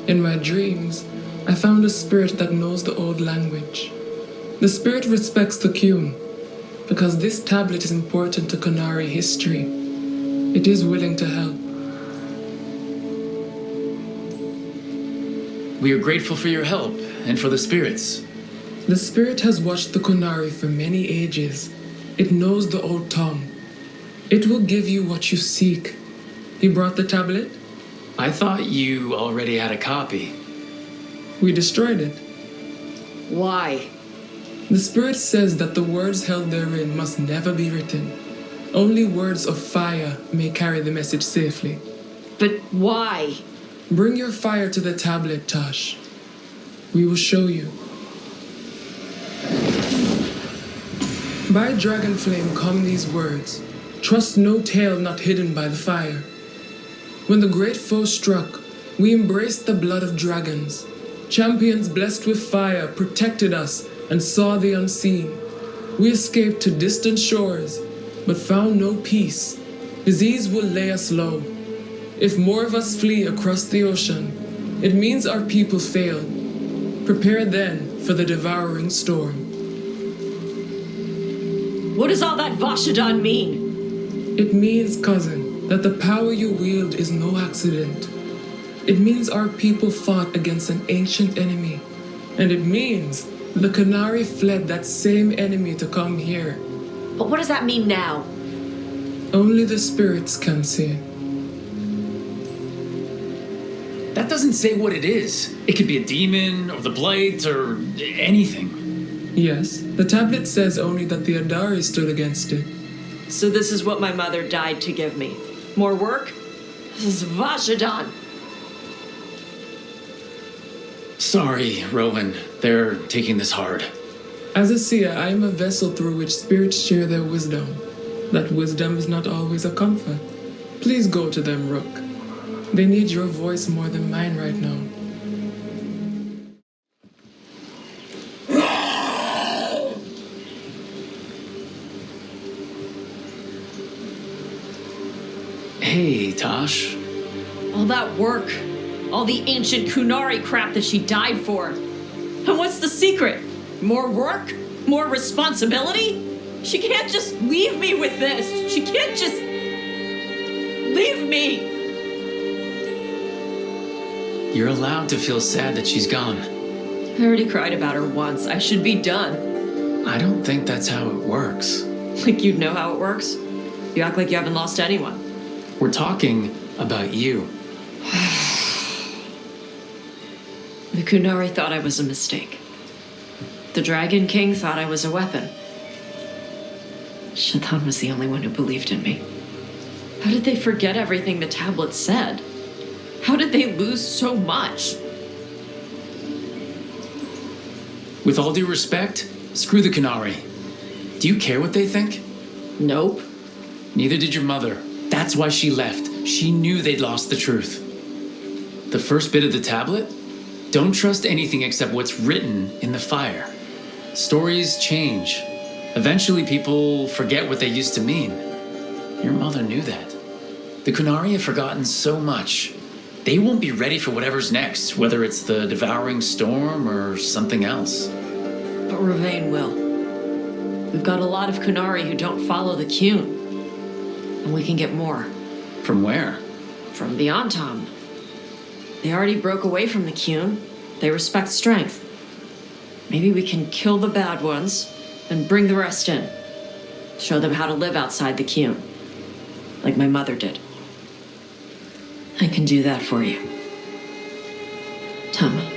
P: In my dreams, I found a spirit that knows the old language. The spirit respects the Qun, because this tablet is important to Qunari history. It is willing to help.
C: We are grateful for your help and for the spirits.
P: The spirit has watched the Qunari for many ages. It knows the old tongue. It will give you what you seek. You brought the tablet?
C: I thought you already had a copy.
P: We destroyed it.
B: Why?
P: The spirit says that the words held therein must never be written. Only words of fire may carry the message safely.
B: But why?
P: Bring your fire to the tablet, Tosh. We will show you. By dragon flame come these words. Trust no tale not hidden by the fire. When the great foe struck, we embraced the blood of dragons. Champions blessed with fire protected us and saw the unseen. We escaped to distant shores, but found no peace. Disease will lay us low. If more of us flee across the ocean, it means our people failed. Prepare then for the devouring storm.
B: What does all that Vashadan mean?
P: It means, cousin, that the power you wield is no accident. It means our people fought against an ancient enemy. And it means the Qunari fled that same enemy to come here.
B: But what does that mean now?
P: Only the spirits can see.
C: That doesn't say what it is. It could be a demon, or the Blight, or anything.
P: Yes, the tablet says only that the Adari stood against it.
B: So this is what my mother died to give me. More work? This is Vashadan.
C: Sorry, Rowan. They're taking this hard.
P: As a seer, I am a vessel through which spirits share their wisdom. That wisdom is not always a comfort. Please go to them, Rook. They need your voice more than mine right now.
C: Hey, Tosh.
B: All that work, all the ancient Kunari crap that she died for. And what's the secret? More work? More responsibility? She can't just leave me with this. She can't just leave me.
C: You're allowed to feel sad that she's gone.
B: I already cried about her once. I should be done.
C: I don't think that's how it works.
B: Like you'd know how it works? You act like you haven't lost anyone.
C: We're talking about you.
B: The Kunari thought I was a mistake. The Dragon King thought I was a weapon. Shathan was the only one who believed in me. How did they forget everything the tablet said? How did they lose so much?
C: With all due respect, screw the Kunari. Do you care what they think?
B: Nope.
C: Neither did your mother. That's why she left. She knew they'd lost the truth. The first bit of the tablet? Don't trust anything except what's written in the fire. Stories change. Eventually people forget what they used to mean. Your mother knew that. The Kunari have forgotten so much. They won't be ready for whatever's next, whether it's the devouring storm or something else.
B: But Ravain will. We've got a lot of Kunari who don't follow the Qun. And we can get more.
C: From where?
B: From the Antam. They already broke away from the Qun. They respect strength. Maybe we can kill the bad ones and bring the rest in. Show them how to live outside the Qun. Like my mother did. I can do that for you. Tama.